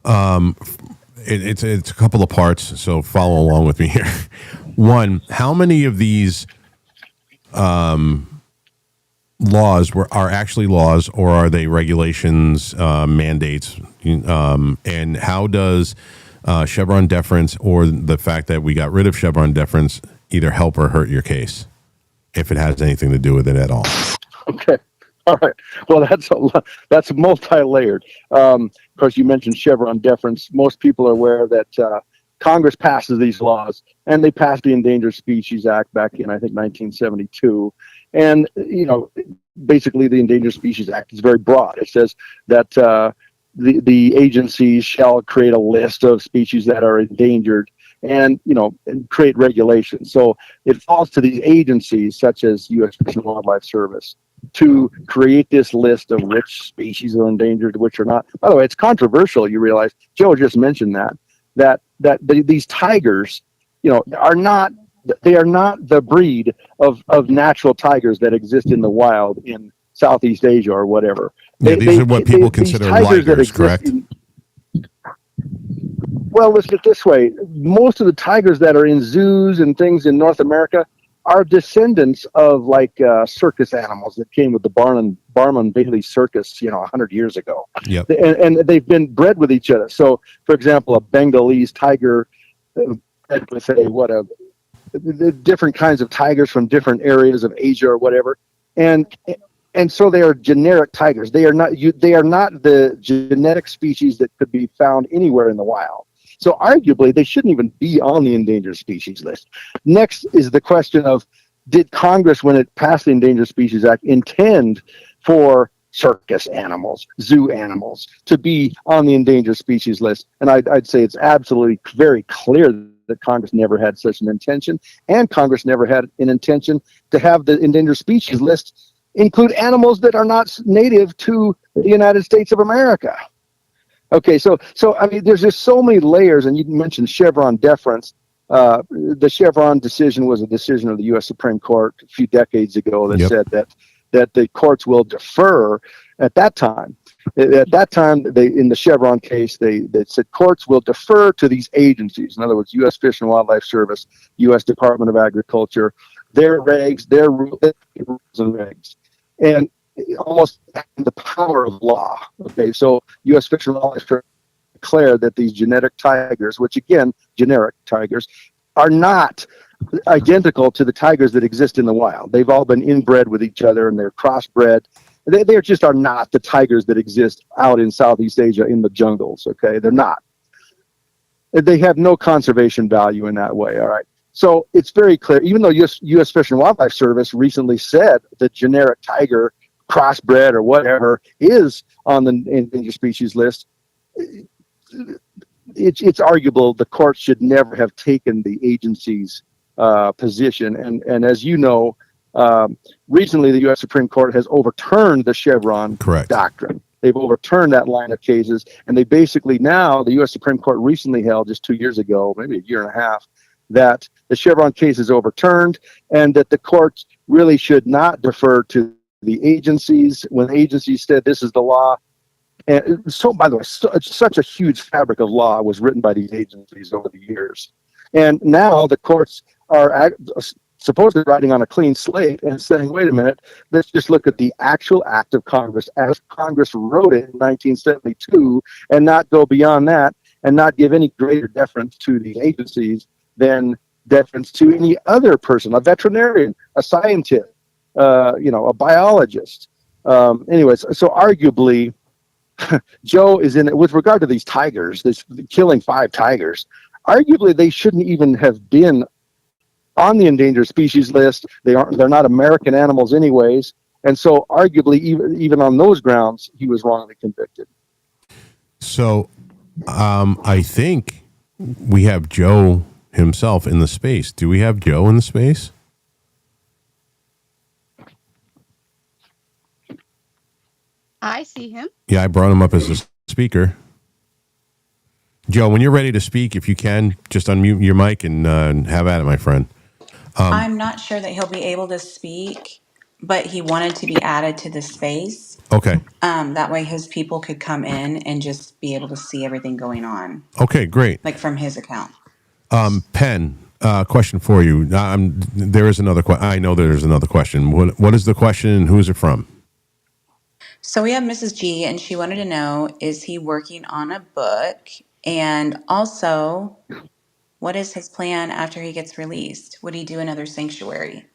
S1: It's a couple of parts, so follow along with me here. One, how many of these laws are actually laws, or are they regulations, mandates? And how does Chevron deference, or the fact that we got rid of Chevron deference, either help or hurt your case, if it has anything to do with it at all?
S3: Okay. All right. Well, that's multi-layered. Of course, you mentioned Chevron deference. Most people are aware that Congress passes these laws, and they passed the Endangered Species Act back in, I think, 1972. And, basically the Endangered Species Act is very broad. It says that the agencies shall create a list of species that are endangered, and create regulations. So it falls to these agencies, such as U.S. Fish and Wildlife Service, to create this list of which species are endangered, which are not. By the way, it's controversial. You realize Joe just mentioned that these tigers, are not the breed of natural tigers that exist in the wild in Southeast Asia or whatever.
S1: These are what people consider ligers, correct?
S3: Well, let's put it this way. Most of the tigers that are in zoos and things in North America are descendants of circus animals that came with the Barnum Bailey Circus, 100 years ago.
S1: Yep.
S3: And they've been bred with each other. So, for example, a Bengalese tiger, bred with the different kinds of tigers from different areas of Asia or whatever, and so they are generic tigers. They are not the genetic species that could be found anywhere in the wild. So arguably, they shouldn't even be on the endangered species list. Next is the question of, did Congress, when it passed the Endangered Species Act, intend for circus animals, zoo animals, to be on the endangered species list? And I'd say it's absolutely very clear that Congress never had such an intention, and Congress never had an intention to have the endangered species list include animals that are not native to the United States of America. Okay, so I mean, there's just so many layers, and you mentioned Chevron deference. The Chevron decision was a decision of the U.S. Supreme Court a few decades ago that said that the courts will defer. At that time, they in the Chevron case, they said courts will defer to these agencies. In other words, U.S. Fish and Wildlife Service, U.S. Department of Agriculture, their regs, their rules and regs, and almost the power of law. Okay, so U.S. Fish and Wildlife Service declared that these genetic tigers, which again, generic tigers, are not identical to the tigers that exist in the wild. They've all been inbred with each other, and they're crossbred. They just are not the tigers that exist out in Southeast Asia in the jungles. Okay, they're not. They have no conservation value in that way. All right. So it's very clear, even though U.S. Fish and Wildlife Service recently said the generic tiger, crossbred or whatever, is on the endangered species list, it's arguable the court should never have taken the agency's position. And as you know, recently the U.S. Supreme Court has overturned the Chevron doctrine. They've overturned that line of cases, and they basically now, the U.S. Supreme Court recently held, just 2 years ago, maybe a year and a half, that the Chevron case is overturned, and that the courts really should not defer to the agencies when the agencies said this is the law. And so, by the way, such a huge fabric of law was written by these agencies over the years. And now the courts are supposedly writing on a clean slate and saying, wait a minute, let's just look at the actual act of Congress as Congress wrote it in 1972 and not go beyond that, and not give any greater deference to the agencies than deference to any other person, a veterinarian, a scientist, a biologist, Anyways, so arguably, Joe is in it with regard to these tigers, this killing 5 tigers. Arguably, they shouldn't even have been on the endangered species list. They're not American animals anyways. And so arguably, even on those grounds, he was wrongly convicted.
S1: So I think we have Joe himself in the space. Do we have Joe in the space?
S10: I see him.
S1: Yeah, I brought him up as a speaker. Joe, when you're ready to speak, if you can, just unmute your mic and have at it, my friend.
S7: I'm not sure that he'll be able to speak, but he wanted to be added to the space.
S1: Okay.
S7: That way his people could come in and just be able to see everything going on,
S1: Okay, great.
S7: like from his account.
S1: Penn, question for you. There is another question. I know there's another question. What is the question and who is it from?
S7: So we have Mrs. G, and she wanted to know, is he working on a book? And also, what is his plan after he gets released? Would he do another sanctuary?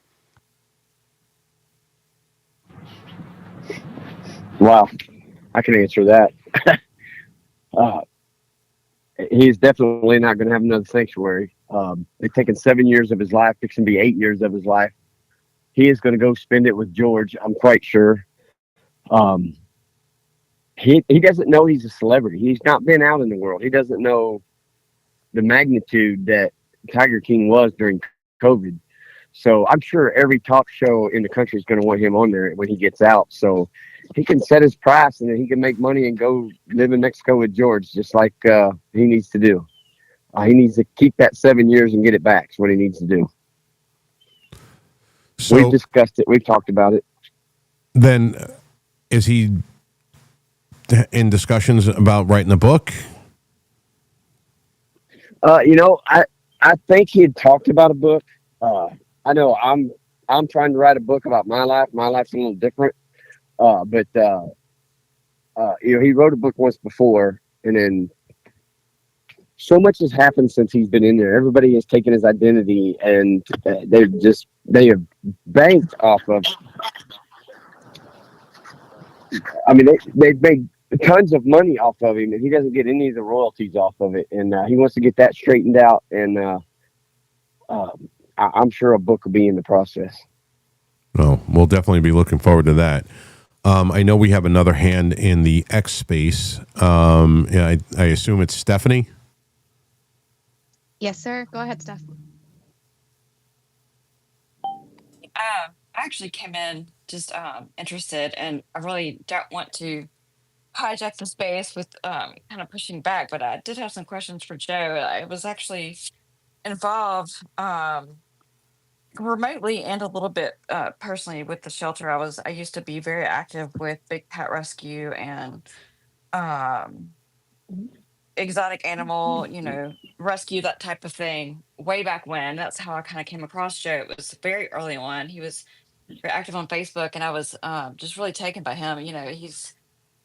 S8: Wow, I can answer that. He's definitely not going to have another sanctuary. They've taken 7 years of his life, fixing to be 8 years of his life. He is going to go spend it with George, I'm quite sure. He doesn't know he's a celebrity. He's not been out in the world. He doesn't know the magnitude that Tiger King was during COVID. So I'm sure every talk show in the country is going to want him on there when he gets out. So he can set his price and then he can make money and go live in Mexico with George, just like he needs to do. He needs to keep that 7 years and get it back. Is what he needs to do.
S1: So
S8: we've discussed it. We've talked about it.
S1: Then is he in discussions about writing a book?
S8: I think he had talked about a book. I know I'm trying to write a book about my life. My life's a little different. But he wrote a book once before, and then so much has happened since he's been in there. Everybody has taken his identity, and they have banked off of. I mean, they've made tons of money off of him, and he doesn't get any of the royalties off of it. And he wants to get that straightened out. And I'm sure a book will be in the process.
S1: Oh, we'll definitely be looking forward to that. I know we have another hand in the X space. I assume it's Stephanie.
S10: Yes, sir. Go ahead, Steph.
S11: I actually came in just interested, and I really don't want to hijack the space with kind of pushing back, but I did have some questions for Joe. I was actually involved remotely and a little bit personally with the shelter. I used to be very active with Big Pet Rescue and um, exotic animal, rescue, that type of thing, way back when. That's how I kind of came across Joe. It was very early on. He was very active on Facebook, and I was just really taken by him. He's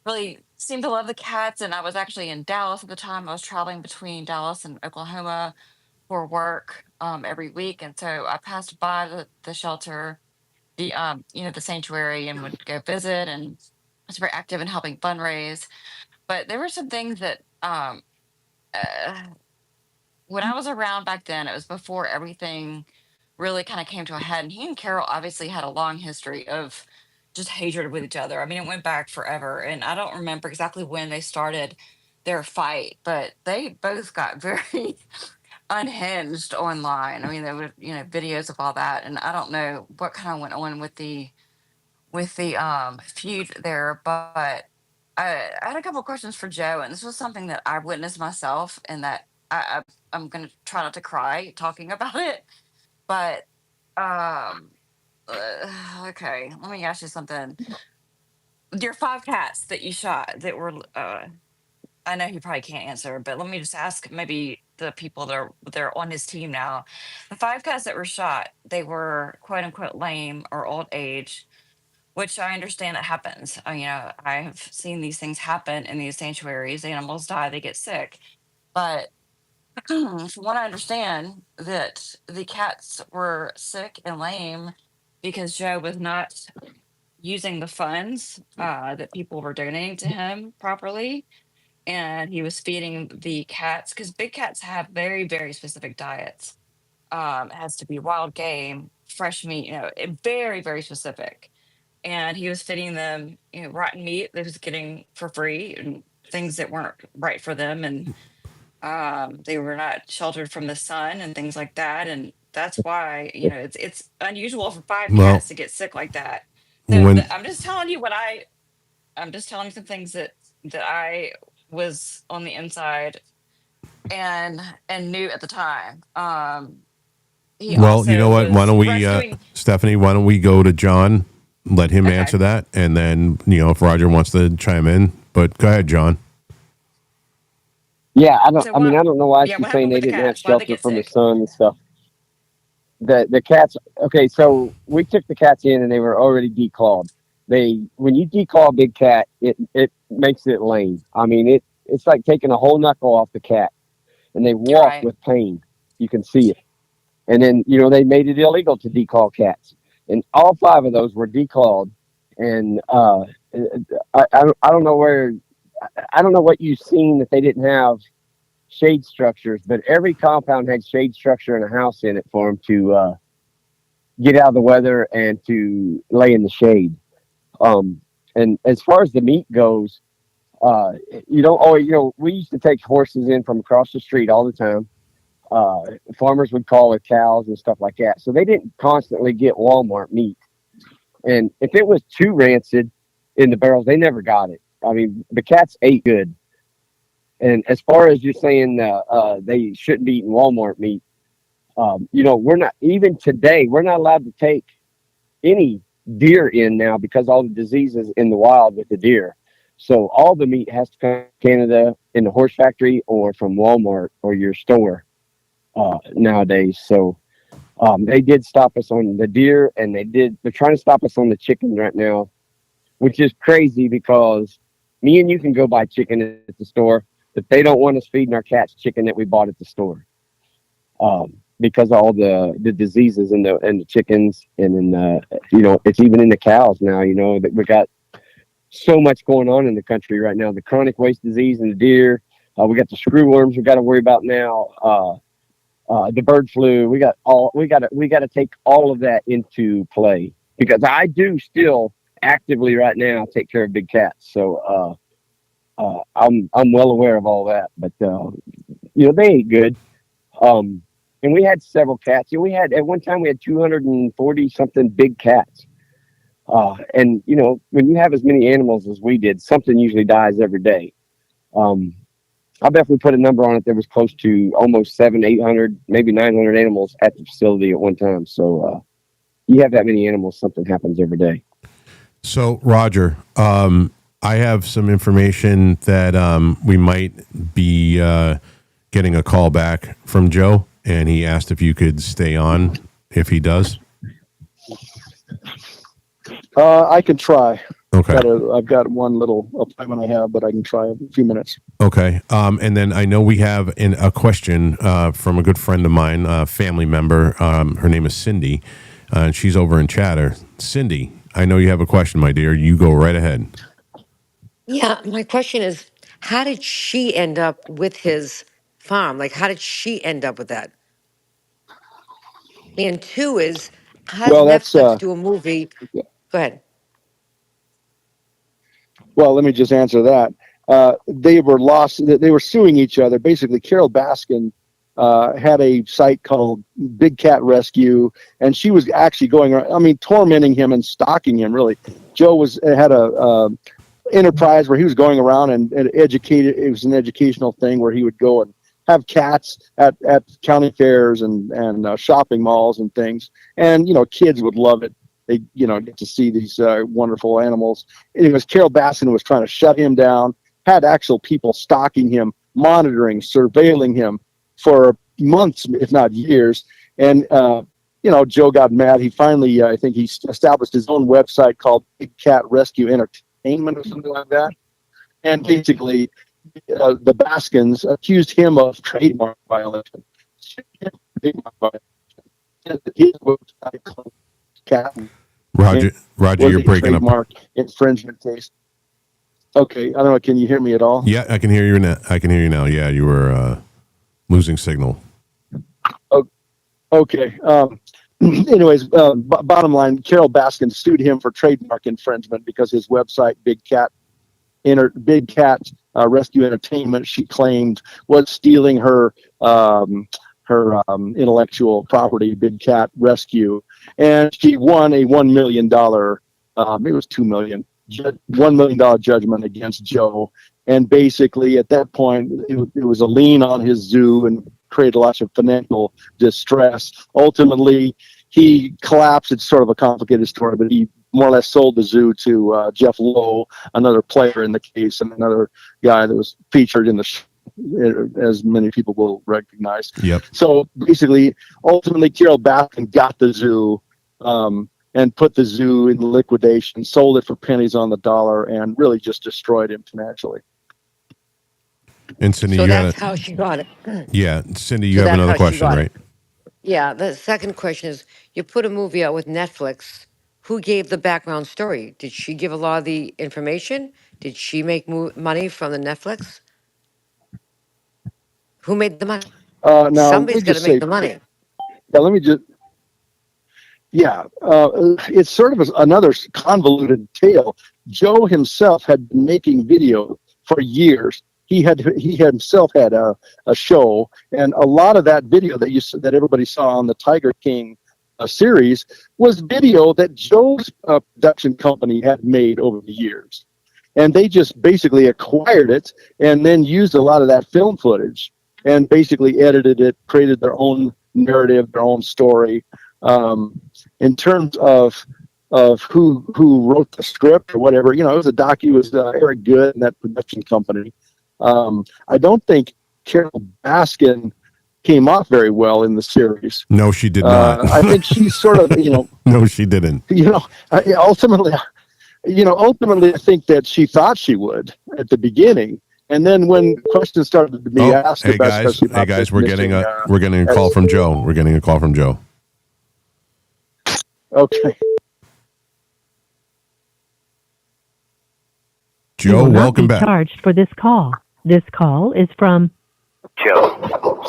S11: really seemed to love the cats, and I was actually in Dallas at the time. I was traveling between Dallas and Oklahoma for work every week, and so I passed by the shelter, the sanctuary, and would go visit, and I was very active in helping fundraise. But there were some things that uh, when I was around back then, it was before everything really kind of came to a head. And he and Carol obviously had a long history of just hatred with each other. I mean, it went back forever. And I don't remember exactly when they started their fight, but they both got very unhinged online. I mean, there were, videos of all that. And I don't know what kind of went on with the feud there, but I had a couple questions for Joe, and this was something that I witnessed myself, and that I'm gonna try not to cry talking about it. But um, okay, let me ask you something. Your 5 cats that you shot that were, I know he probably can't answer, but let me just ask maybe the people that are on his team now. The 5 cats that were shot, they were quote unquote lame or old age, which I understand it happens. I've seen these things happen in these sanctuaries. The animals die, they get sick. But from what I understand, that the cats were sick and lame because Joe was not using the funds that people were donating to him properly, and he was feeding the cats because big cats have very, very specific diets. It has to be wild game, fresh meat, very, very specific. And he was feeding them, rotten meat that was getting for free and things that weren't right for them. And they were not sheltered from the sun and things like that. And that's why, it's unusual for five
S1: Well,
S11: cats to get sick like that. So
S1: when
S11: I'm just telling you I'm just telling you some things that I was on the inside and knew at the time. He
S1: well, you know
S11: also
S1: what? Why
S11: was
S1: don't we,
S11: rescuing.
S1: Stephanie? Why don't we go to John? Let him
S11: Okay.
S1: answer that, and then if Roger wants to chime in. But go ahead, John.
S8: Yeah, I don't.
S11: So
S8: I mean,
S11: what?
S8: I don't know why
S11: Yeah,
S8: she's
S11: what
S8: saying
S11: happened
S8: they
S11: with the
S8: didn't have
S11: cats? Why did they
S8: shelter
S11: get
S8: from the
S11: sick?
S8: sun and stuff. The cats. Okay, so we took the cats in and they were already declawed. When you declaw a big cat, it makes it lame. I mean, it's like taking a whole knuckle off the cat, and they
S11: You're
S8: walk
S11: right.
S8: with pain. You can see it. And then they made it illegal to declaw cats, and all 5 of those were declawed. And I don't know where. I don't know what you've seen that they didn't have shade structures, but every compound had shade structure and a house in it for them to get out of the weather and to lay in the shade. And as far as the meat goes, you don't always, we used to take horses in from across the street all the time. Uh, Farmers would call their cows and stuff like that. So they didn't constantly get Walmart meat. And if it was too rancid in the barrels, they never got it. I mean, the cats ate good. And as far as you're saying they shouldn't be eating Walmart meat, we're not, even today, we're not allowed to take any deer in now because all the diseases in the wild with the deer. So all the meat has to come from Canada in the horse factory or from Walmart or your store nowadays. So they did stop us on the deer, and they're trying to stop us on the chicken right now, which is crazy because me and you can go buy chicken at the store, but they don't want us feeding our cats chicken that we bought at the store. Because of all the diseases in the chickens, and then it's even in the cows now. That we got so much going on in the country right now. The chronic waste disease in the deer. We got the screw worms we got to worry about now. The bird flu. We got to take all of that into play because I do still actively right now take care of big cats. So I'm well aware of all that, but they ain't good. And we had several cats. We had at one time we had 240 something big cats. And when you have as many animals as we did, something usually dies every day. I'll definitely put a number on it. There was close to almost 800, maybe 900 animals at the facility at one time. So you have that many animals, something happens every day.
S1: So, Roger, I have some information that we might be getting a call back from Joe, and he asked if you could stay on if he does.
S3: I can try.
S1: Okay.
S3: I've got one little appointment I have, but I can try a few minutes.
S1: Okay. And then I know we have a question from a good friend of mine, a family member. Her name is Cindy, and she's over in Chatter. Cindy, I know you have a question, my dear. You go right ahead.
S6: Yeah, my question is, how did she end up with his farm? Like, how did she end up with that? And 2 is, how does
S3: Well, that's
S6: Netflix do a movie?
S3: yeah.
S6: Go ahead.
S3: Well, let me just answer that. They were lost. They were suing each other. Basically, Carol Baskin had a site called Big Cat Rescue, and she was actually going around, tormenting him and stalking him, really. Joe had a enterprise where he was going around and educated. It was an educational thing where he would go and have cats at county fairs and shopping malls and things. And, kids would love it. They, get to see these wonderful animals. Anyways, Carol Baskin was trying to shut him down, had actual people stalking him, monitoring, surveilling him for months, if not years. And, Joe got mad. He finally, I think he established his own website called Big Cat Rescue Entertainment or something like that. And basically, the Baskins accused him of trademark violation. His website called Cat
S1: Roger, Roger,
S3: Was
S1: you're
S3: a
S1: breaking up.
S3: trademark infringement case. Okay, I don't know. Can you hear me at all?
S1: Yeah, I can hear you now. I can hear you now. Yeah, you were losing signal.
S3: Okay. Anyways, bottom line, Carol Baskin sued him for trademark infringement because his website, Big Cat Rescue Entertainment, she claimed was stealing her intellectual property, Big Cat Rescue, and she won a $1 million. It was $2 million. $1 million judgment against Joe, and basically at that point it was a lien on his zoo and created lots of financial distress. Ultimately, he collapsed. It's sort of a complicated story, but he more or less sold the zoo to Jeff Lowe, another player in the case, and another guy that was featured in the show, as many people will recognize.
S1: Yep.
S3: So basically, ultimately, Carol Baskin got the zoo and put the zoo in liquidation, sold it for pennies on the dollar, and really just destroyed him financially.
S1: And Cindy,
S6: So
S1: you
S6: that's
S1: had
S6: how she got it.
S1: yeah, Cindy, you
S6: So
S1: have
S6: that's
S1: another
S6: how she
S1: question,
S6: got
S1: right?
S6: it. Yeah. The second question is, you put a movie out with Netflix. Who gave the background story? Did she give a lot of the information? Did she make money from the Netflix? Who made the money?
S3: Now, let me
S6: Somebody's got to
S3: just
S6: make
S3: say,
S6: the money.
S3: it's sort of another convoluted tale. Joe himself had been making video for years. He himself had a show, and a lot of that video that everybody saw on the Tiger King series was video that Joe's production company had made over the years, and they just basically acquired it and then used a lot of that film footage and basically edited it, created their own narrative, their own story. In terms of who wrote the script or whatever, it was it was Eric Good and that production company. I don't think Carol Baskin came off very well in the series.
S1: No, she did not.
S3: I think she's sort of,
S1: No, she didn't.
S3: ultimately, I think that she thought she would at the beginning. And then when questions started to be asked
S1: hey
S3: about,
S1: guys,
S3: especially about
S1: we're getting
S3: missing,
S1: a call from Joe. We're getting a call from Joe.
S3: Okay.
S4: You
S1: Joe,
S4: will not
S1: welcome
S4: be
S1: back.
S4: charged for this call. This call is from
S5: Joe.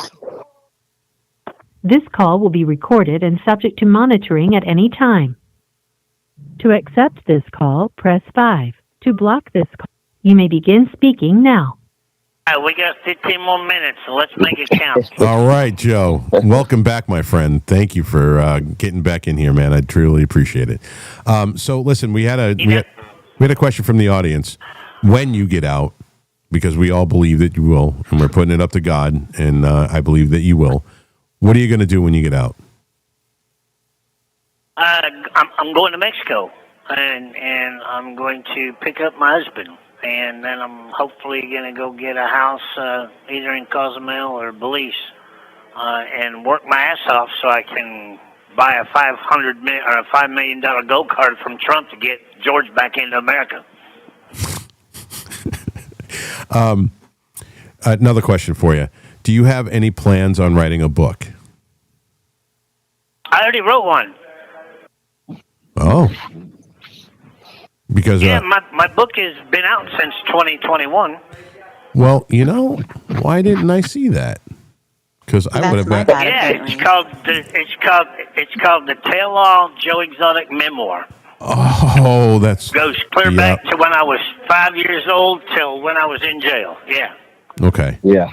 S4: This call will be recorded and subject to monitoring at any time. To accept this call, press 5. To block this call, you may begin speaking now.
S5: All right, we got 15 more minutes, so let's make it count.
S1: All right, Joe. Welcome back, my friend. Thank you for getting back in here, man. I truly appreciate it. So, listen, we had a question from the audience. When you get out, because we all believe that you will, and we're putting it up to God, and I believe that you will. What are you going to do when you get out?
S5: I'm going to Mexico, and I'm going to pick up my husband, and then I'm hopefully going to go get a house either in Cozumel or Belize, and work my ass off so I can buy a $5 million gold card from Trump to get George back into America.
S1: Another question for you. Do you have any plans on writing a book?
S5: I already wrote one.
S1: Oh. Because
S5: my book has been out since 2021.
S1: Well, why didn't I see that? Because I would have
S7: my
S1: bet.
S7: bad,
S5: Yeah,
S7: apparently.
S5: it's called the Tell All Joe Exotic Memoir.
S1: Oh, that's
S5: Goes clear back to when I was 5 years old till when I was in jail. Yeah.
S1: Okay.
S8: Yeah.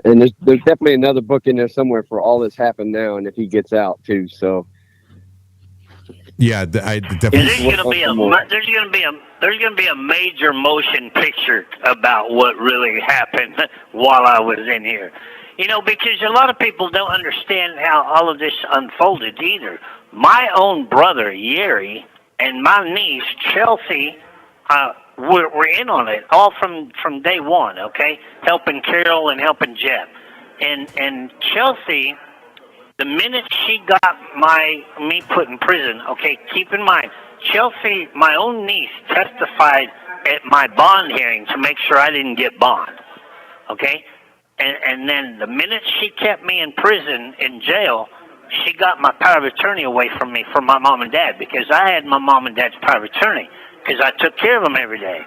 S8: And there's definitely another book in there somewhere for all that's happened now, and if he gets out too. So
S1: Yeah, I
S5: Yeah,
S1: definitely.
S5: there's gonna be a major motion picture about what really happened while I was in here. Because a lot of people don't understand how all of this unfolded either. My own brother Yeri and my niece Chelsea were in on it all from day one. Okay, helping Carol and helping Jeff, and Chelsea. The minute she got me put in prison, okay, keep in mind, Chelsea, my own niece, testified at my bond hearing to make sure I didn't get bond, okay? And then the minute she kept me in prison, in jail, she got my power of attorney away from me from my mom and dad, because I had my mom and dad's power of attorney because I took care of them every day.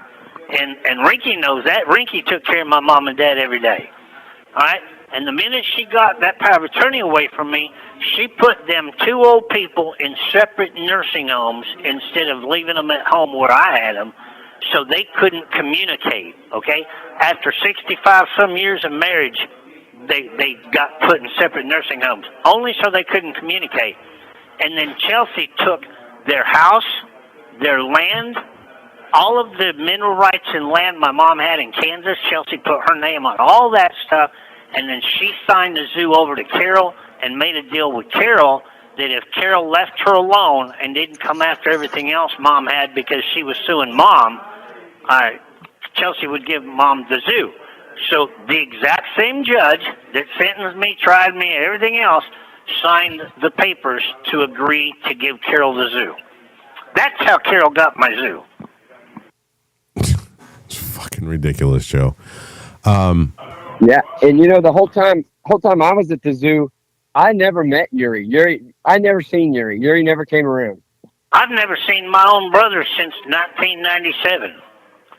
S5: And Rinky knows that. Rinky took care of my mom and dad every day. All right? And the minute she got that power of attorney away from me, she put them two old people in separate nursing homes instead of leaving them at home where I had them, so they couldn't communicate, okay? After 65 some years of marriage, they got put in separate nursing homes, only so they couldn't communicate. And then Chelsea took their house, their land, all of the mineral rights and land my mom had in Kansas. Chelsea put her name on all that stuff, and then she signed the zoo over to Carol and made a deal with Carol that if Carol left her alone and didn't come after everything else Mom had because she was suing Mom, Chelsea would give Mom the zoo. So the exact same judge that sentenced me, tried me, and everything else signed the papers to agree to give Carol the zoo. That's how Carol got my zoo.
S1: It's fucking ridiculous, Joe.
S8: Yeah, and you know, the whole time I was at the zoo, I never met Yuri. I never seen Yuri. Yuri never came around.
S5: I've never seen my own brother since 1997.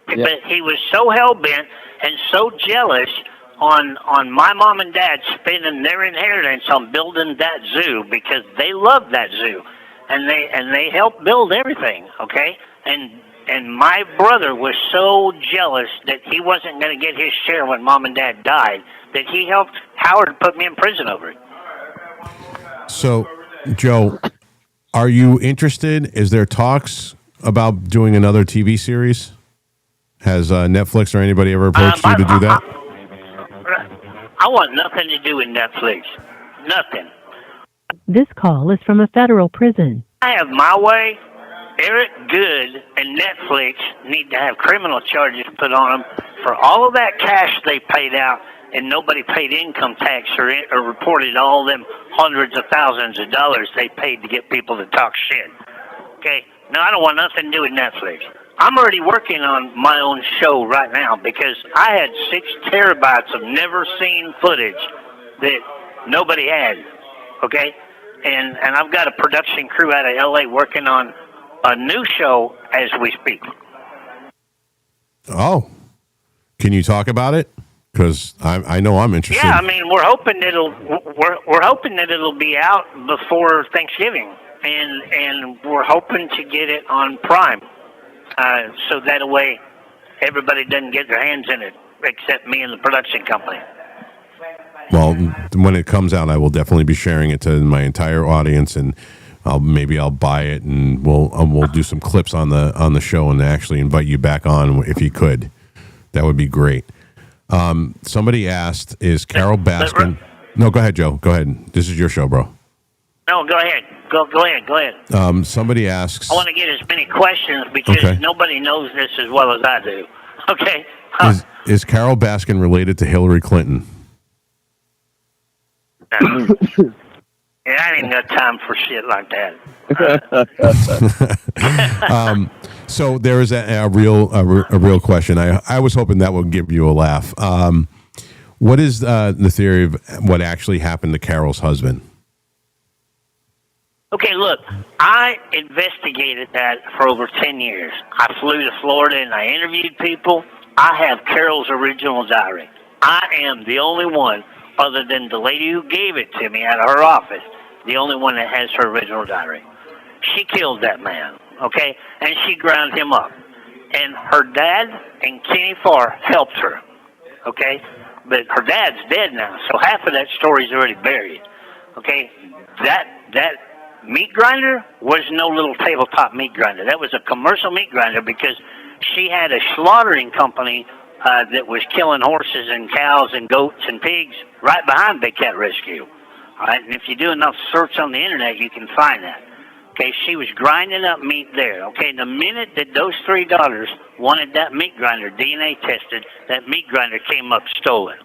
S8: Yeah.
S5: But he was so hell-bent and so jealous on my mom and dad spending their inheritance on building that zoo, because they loved that zoo. And they helped build everything, okay? And my brother was so jealous that he wasn't going to get his share when Mom and Dad died that he helped Howard put me in prison over it.
S1: So, Joe, are you interested? Is there talks about doing another TV series? Has Netflix or anybody ever approached you to do that?
S5: I want nothing to do with Netflix. Nothing.
S4: This call is from a federal prison.
S5: I have my way. Eric Good and Netflix need to have criminal charges put on them for all of that cash they paid out, and nobody paid income tax or reported all them hundreds of thousands of dollars they paid to get people to talk shit. Okay? No, I don't want nothing to do with Netflix. I'm already working on my own show right now because I had 6 terabytes of never-seen footage that nobody had. Okay? And I've got a production crew out of L.A. working on a new show as we speak.
S1: Oh, can you talk about it? Because I know I'm interested.
S5: Yeah, I mean, we're hoping that it'll be out before Thanksgiving, and we're hoping to get it on Prime, so that way everybody doesn't get their hands in it except me and the production company.
S1: Well, when it comes out, I will definitely be sharing it to my entire audience, and I'll buy it, and we'll do some clips on the show and actually invite you back on if you could. That would be great. Somebody asked, is Carol Baskin? No, go ahead, Joe. Go ahead. This is your show, bro.
S5: No, go ahead. Go ahead.
S1: Somebody asks.
S5: I want to get as many questions because nobody knows this as well as I do. Okay.
S1: Is Carol Baskin related to Hillary Clinton?
S5: Yeah, I ain't got time for shit like that.
S1: So there is a real question. I was hoping that would give you a laugh. What is the theory of what actually happened to Carol's husband?
S5: Okay, look, I investigated that for over 10 years. I flew to Florida and I interviewed people. I have Carol's original diary. I am the only one, other than the lady who gave it to me out of her office, the only one that has her original diary. She killed that man, okay? And she ground him up. And her dad and Kenny Farr helped her, okay? But her dad's dead now, so half of that story's already buried, okay? That meat grinder was no little tabletop meat grinder. That was a commercial meat grinder because she had a slaughtering company that was killing horses and cows and goats and pigs right behind Big Cat Rescue. All right, and if you do enough search on the internet, you can find that. Okay, she was grinding up meat there. Okay, the minute that those 3 daughters wanted that meat grinder DNA tested, that meat grinder came up stolen.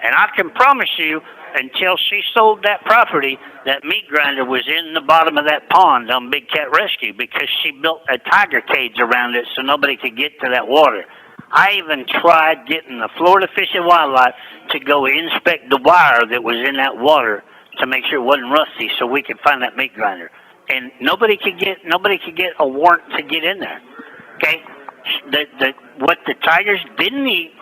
S5: And I can promise you, until she sold that property, that meat grinder was in the bottom of that pond on Big Cat Rescue because she built a tiger cage around it so nobody could get to that water. I even tried getting the Florida Fish and Wildlife to go inspect the wire that was in that water to make sure it wasn't rusty, so we could find that meat grinder. And nobody could get a warrant to get in there. Okay, what the tigers didn't eat,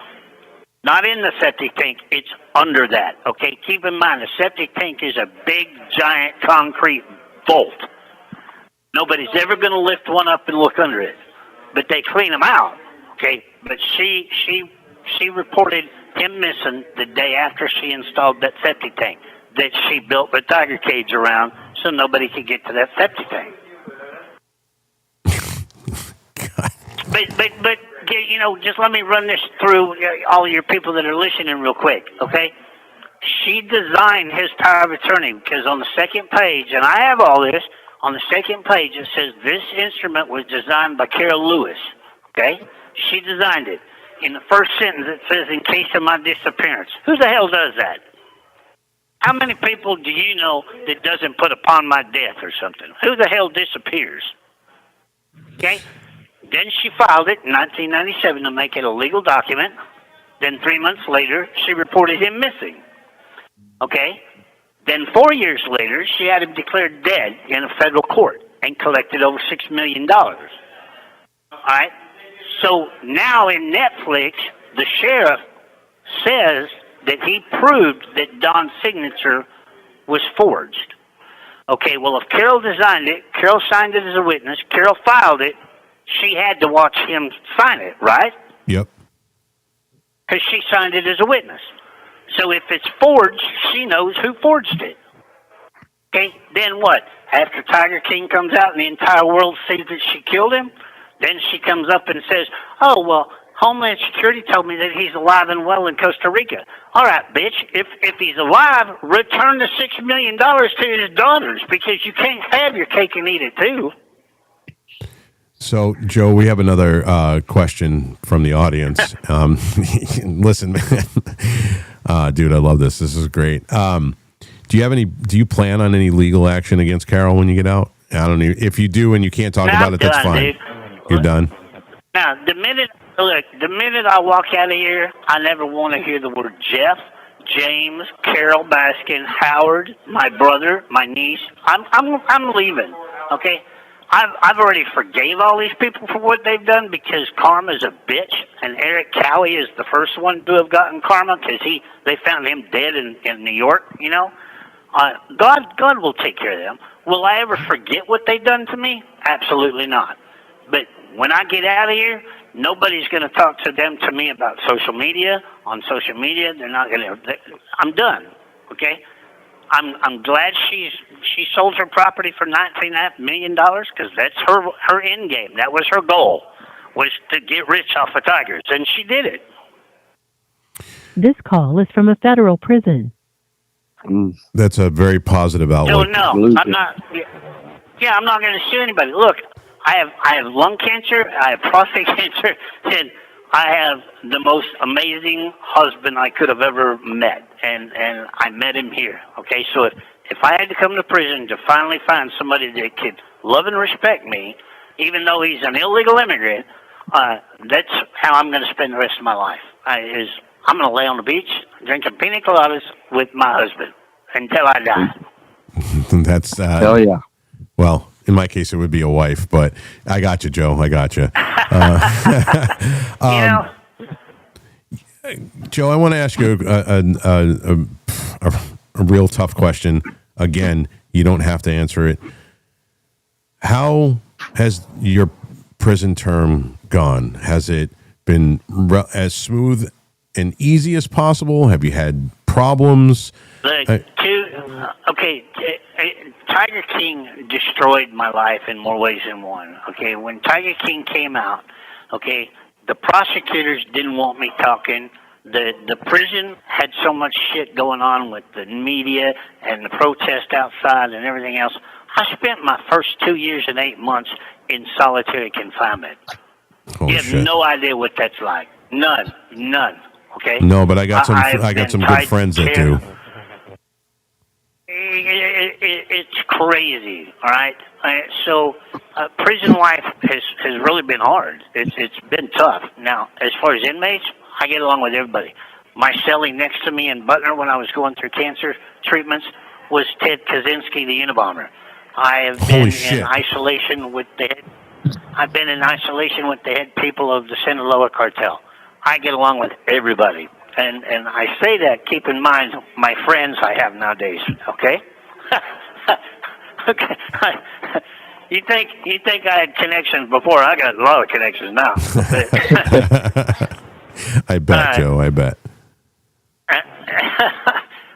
S5: not in the septic tank, it's under that. Okay, keep in mind the septic tank is a big giant concrete vault. Nobody's ever going to lift one up and look under it, but they clean them out. Okay, but she reported him missing the day after she installed that septic tank that she built the tiger cage around so nobody could get to that septic tank. But you know, just let me run this through all your people that are listening real quick, okay? She designed his power of attorney because on the second page, and I have all this, on the second page it says this instrument was designed by Carol Lewis, okay? She designed it. In the first sentence it says, in case of my disappearance. Who the hell does that? How many people do you know that doesn't put upon my death or something? Who the hell disappears? Okay? Then she filed it in 1997 to make it a legal document. Then 3 months later, she reported him missing. Okay? Then 4 years later, she had him declared dead in a federal court and collected over $6 million. All right? So now in Netflix, the sheriff says that he proved that Don's signature was forged. Okay, well, if Carol designed it, Carol signed it as a witness, Carol filed it, she had to watch him sign it, right?
S1: Yep.
S5: Because she signed it as a witness. So if it's forged, she knows who forged it. Okay, then what? After Tiger King comes out and the entire world sees that she killed him, then she comes up and says, oh, well, Homeland Security told me that he's alive and well in Costa Rica. All right, bitch, if he's alive, return the $6 million to his daughters, because you can't have your cake and eat it too.
S1: So, Joe, we have another question from the audience. Listen, man, dude, I love this. This is great. Do you plan on any legal action against Carol when you get out? I don't know if you do and you can't talk about it. That's fine.
S5: Dude.
S1: You're done.
S5: Now, the minute I walk out of here, I never want to hear the word Jeff, James, Carol Baskin, Howard, my brother, my niece. I'm leaving. Okay. I've already forgave all these people for what they've done because karma's a bitch, and Eric Cowie is the first one to have gotten karma because they found him dead in New York. You know, God will take care of them. Will I ever forget what they've done to me? Absolutely not. But when I get out of here, nobody's going to talk to me about social media. On social media, they're not going to. I'm done. Okay. I'm glad she sold her property for $19.5 million because that's her end game. That was her goal, was to get rich off of tigers, and she did it.
S4: This call is from a federal prison.
S1: That's a very positive outlook.
S5: No, I'm not. Yeah, I'm not going to sue anybody. Look, I have lung cancer, I have prostate cancer, and I have the most amazing husband I could have ever met, and I met him here. Okay, so if I had to come to prison to finally find somebody that could love and respect me, even though he's an illegal immigrant, that's how I'm going to spend the rest of my life. I'm going to lay on the beach drinking pina coladas with my husband until I die.
S1: That's
S8: hell yeah.
S1: Well, in my case, it would be a wife, but I got you, Joe. I got you. Joe, I want to ask you a real tough question. Again, you don't have to answer it. How has your prison term gone? Has it been as smooth and easy as possible? Have you had problems?
S5: Tiger King destroyed my life in more ways than one. Okay, when Tiger King came out, okay, the prosecutors didn't want me talking. The prison had so much shit going on with the media and the protest outside and everything else. I spent my first 2 years and 8 months in solitary confinement.
S1: Holy
S5: you have
S1: shit.
S5: no idea what that's like. None. Okay.
S1: No, but I got some good friends that do.
S5: It's crazy, all right? So prison life has really been hard. It's been tough. Now, as far as inmates, I get along with everybody. My cellie next to me in Butner when I was going through cancer treatments was Ted Kaczynski, the Unabomber. I have
S1: Holy
S5: been
S1: shit.
S5: in isolation with the head. I've been in isolation with the head people of the Sinaloa cartel. I get along with everybody, and I say that keep in mind my friends I have nowadays. Okay. Okay. You think I had connections before? I got a lot of connections now.
S1: I bet, Joe. I bet.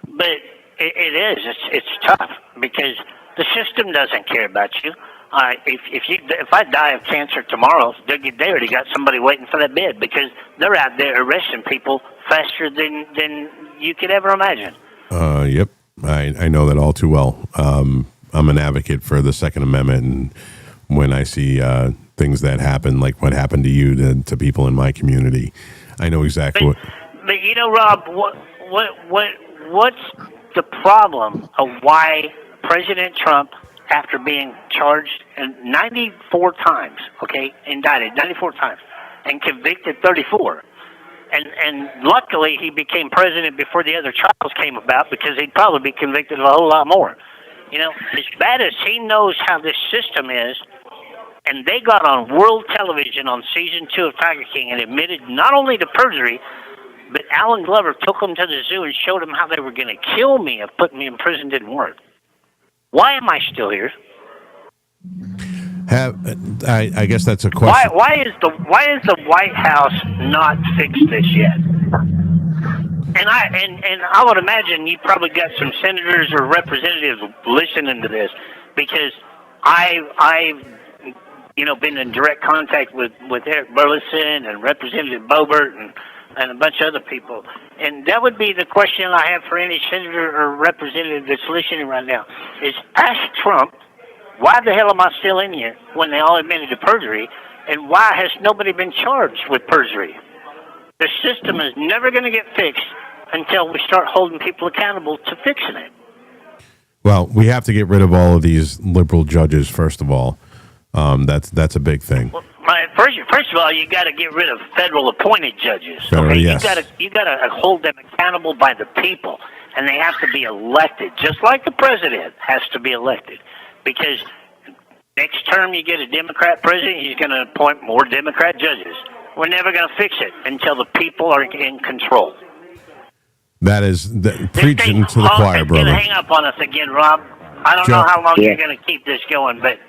S5: But it is. It's tough because the system doesn't care about you. If I die of cancer tomorrow, they already got somebody waiting for that bed because they're out there arresting people faster than you could ever imagine.
S1: Yep. I know that all too well. I'm an advocate for the Second Amendment, and when I see things that happen, like what happened to you, to people in my community, I know exactly what.
S5: But you know, Rob, what's the problem of why President Trump, after being charged 94 times, indicted 94 times, and convicted 34, and luckily he became president before the other trials came about because he'd probably be convicted of a whole lot more. You know, as bad as he knows how this system is, and they got on world television on season 2 of Tiger King and admitted not only to perjury, but Alan Glover took them to the zoo and showed them how they were going to kill me if putting me in prison didn't work. Why am I still here?
S1: I guess that's a question.
S5: Why is the White House not fixed this yet? And I would imagine you probably got some senators or representatives listening to this because I've been in direct contact with Eric Burleson and Representative Boebert and a bunch of other people. And that would be the question I have for any senator or representative that's listening right now is ask Trump, why the hell am I still in here when they all admitted to perjury? And why has nobody been charged with perjury? The system is never going to get fixed until we start holding people accountable to fixing it.
S1: Well, we have to get rid of all of these liberal judges, first of all. That's a big thing.
S5: Well, first of all, you got to get rid of federal appointed judges.
S1: Federal, yes.
S5: You got to hold them accountable by the people, and they have to be elected, just like the president has to be elected. Because next term you get a Democrat president, he's going to appoint more Democrat judges. We're never going to fix it until the people are in control.
S1: That is preaching to the choir, brother.
S5: Going to hang up on us again, Rob. I don't know how long you're going to keep this going, but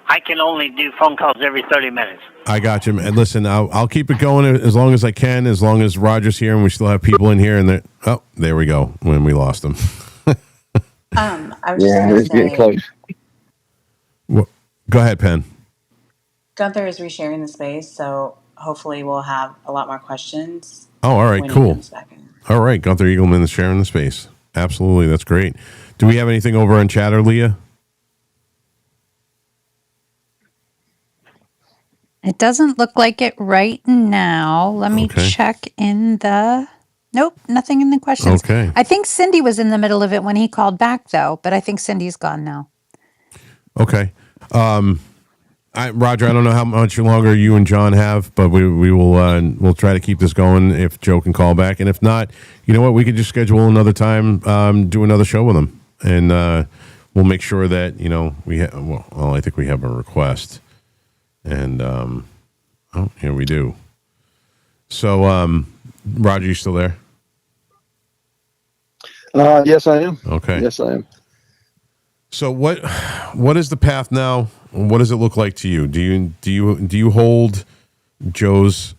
S5: I can only do phone calls every 30 minutes.
S1: I got you, man. Listen, I'll keep it going as long as I can, as long as Roger's here and we still have people in here. And there we go. When we lost them.
S7: I was just
S8: getting close.
S1: Go ahead, Penn.
S7: Gunther is resharing the space, so hopefully we'll have a lot more questions.
S1: Oh, all right,
S7: when he
S1: cool.
S7: comes back in.
S1: All right, Gunther Eagleman is sharing the space. Absolutely, that's great. Do we have anything over on Chatter, Leah?
S12: It doesn't look like it right now. Let me check in the... Nope, nothing in the questions.
S1: Okay.
S12: I think Cindy was in the middle of it when he called back, though, but I think Cindy's gone now.
S1: Okay. Roger, I don't know how much longer you and John have, but we'll try to keep this going if Joe can call back. And if not, you know what? We could just schedule another time, do another show with him. And we'll make sure that, we have, well, I think we have a request. And, here we do. So, Roger, you still there?
S3: Yes, I am.
S1: Okay.
S3: Yes, I am.
S1: So what is the path now? What does it look like to you? Do you hold Joe's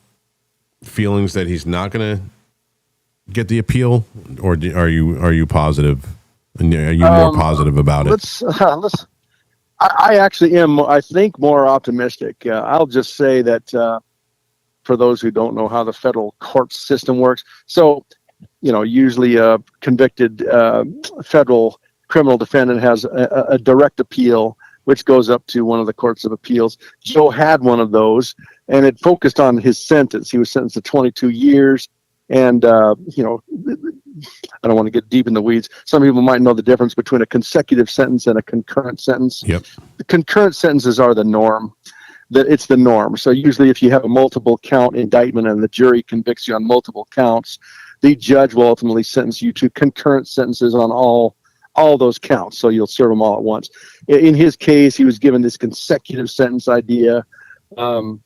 S1: feelings that he's not going to get the appeal, or are you positive? And are you more positive about it?
S3: I actually am. I think more optimistic. I'll just say that for those who don't know how the federal court system works, so usually a convicted federal criminal defendant has a direct appeal, which goes up to one of the courts of appeals. Joe had one of those, and it focused on his sentence. He was sentenced to 22 years, and I don't want to get deep in the weeds. Some people might know the difference between a consecutive sentence and a concurrent sentence.
S1: Yep.
S3: The concurrent sentences are the norm. It's the norm. So usually if you have a multiple count indictment and the jury convicts you on multiple counts, the judge will ultimately sentence you to concurrent sentences on all all those counts. So you'll serve them all at once. In his case, he was given this consecutive sentence idea. In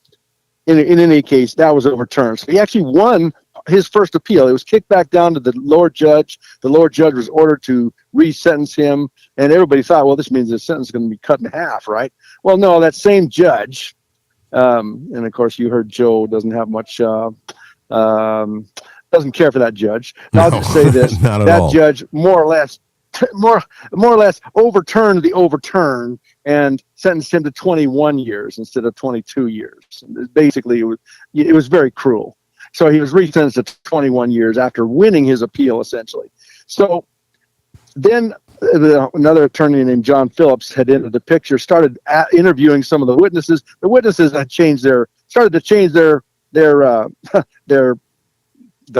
S3: any case, that was overturned. So he actually won his first appeal. It was kicked back down to the lower judge. The lower judge was ordered to re-sentence him, and everybody thought, well, this means the sentence is going to be cut in half, right? Well, no, that same judge, and of course you heard Joe doesn't have much, doesn't care for that judge. Now, I'll just say this: that judge more or less overturned the overturn and sentenced him to 21 years instead of 22 years. Basically, it was very cruel. So he was resentenced to 21 years after winning his appeal, essentially. So then another attorney named John Phillips had entered the picture, started interviewing some of the witnesses. The witnesses had started to change their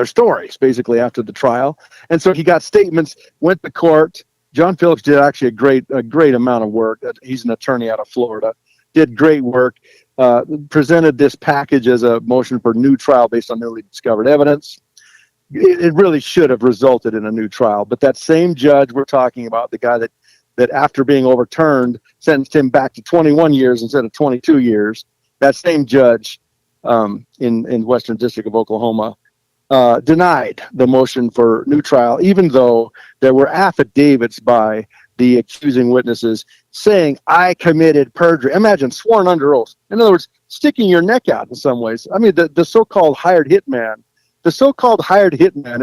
S3: stories basically after the trial. And so he got statements, went to court. John Phillips did actually a great amount of work. He's an attorney out of Florida, did great work, presented this package as a motion for new trial based on newly discovered evidence. It really should have resulted in a new trial. But that same judge we're talking about, the guy that after being overturned, sentenced him back to 21 years instead of 22 years, that same judge in Western District of Oklahoma denied the motion for new trial, even though there were affidavits by the accusing witnesses saying, I committed perjury. Imagine, sworn under oath. In other words, sticking your neck out in some ways. I mean, the so-called hired hitman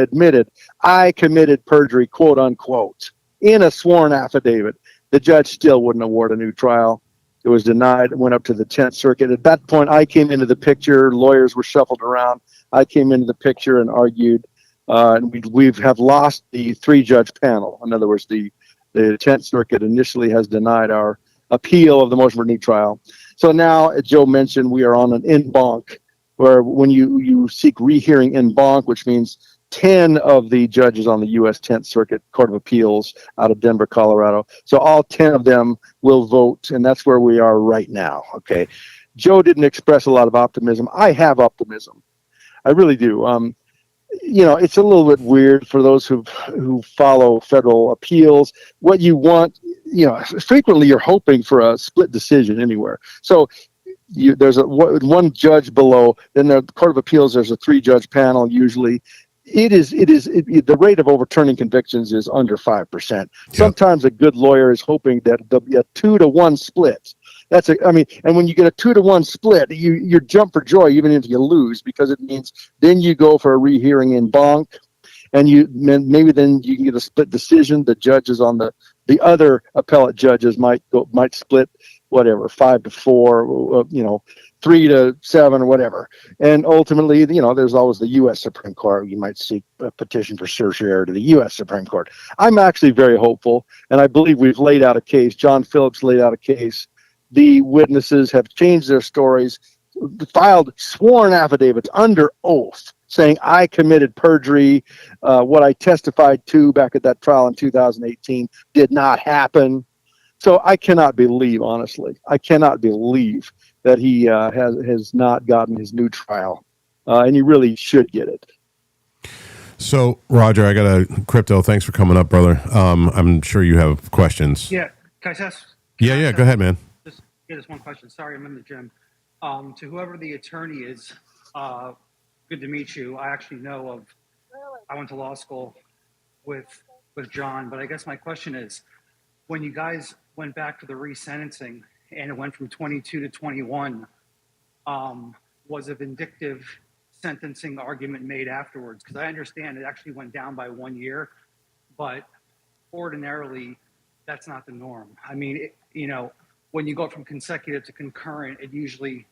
S3: admitted, I committed perjury, quote unquote, in a sworn affidavit. The judge still wouldn't award a new trial. It was denied. It went up to the 10th Circuit. At that point, I came into the picture. Lawyers were shuffled around. I came into the picture and argued. And we have lost the 3-judge panel. In other words, the 10th Circuit initially has denied our appeal of the motion for new trial. So now, as Joe mentioned, we are on an en banc, where when you seek rehearing en banc, which means 10 of the judges on the U.S. 10th Circuit Court of Appeals out of Denver, Colorado. So all 10 of them will vote, and that's where we are right now. Okay. Joe didn't express a lot of optimism. I have optimism. I really do. It's a little bit weird for those who follow federal appeals. What you want, frequently you're hoping for a split decision anywhere. So there's one judge below, then the Court of Appeals, there's a 3-judge panel usually. The rate of overturning convictions is under 5%. Yep. Sometimes a good lawyer is hoping that there'll be a 2-to-1 split. And when you get a 2-to-1 split, you jump for joy even if you lose, because it means then you go for a rehearing en banc, and maybe then you can get a split decision. The judges on the other appellate judges might split, whatever, 5-4, 3-7 or whatever. And ultimately, there's always the U.S. Supreme Court. You might seek a petition for certiorari to the U.S. Supreme Court. I'm actually very hopeful, and I believe we've laid out a case. John Phillips laid out a case. The witnesses have changed their stories, filed sworn affidavits under oath saying, I committed perjury. What I testified to back at that trial in 2018 did not happen. So I cannot believe, honestly, that he has not gotten his new trial, and he really should get it.
S1: So, Roger, I got a crypto. Thanks for coming up, brother. I'm sure you have questions.
S13: Yeah, can I ask?
S1: Yeah, go ahead, man.
S13: Just one question. Sorry, I'm in the gym. To whoever the attorney is, good to meet you. I actually know I went to law school with John, but I guess my question is, when you guys went back to the resentencing and it went from 22 to 21, was a vindictive sentencing argument made afterwards? Because I understand it actually went down by 1 year, but ordinarily that's not the norm. I mean, when you go from consecutive to concurrent, it usually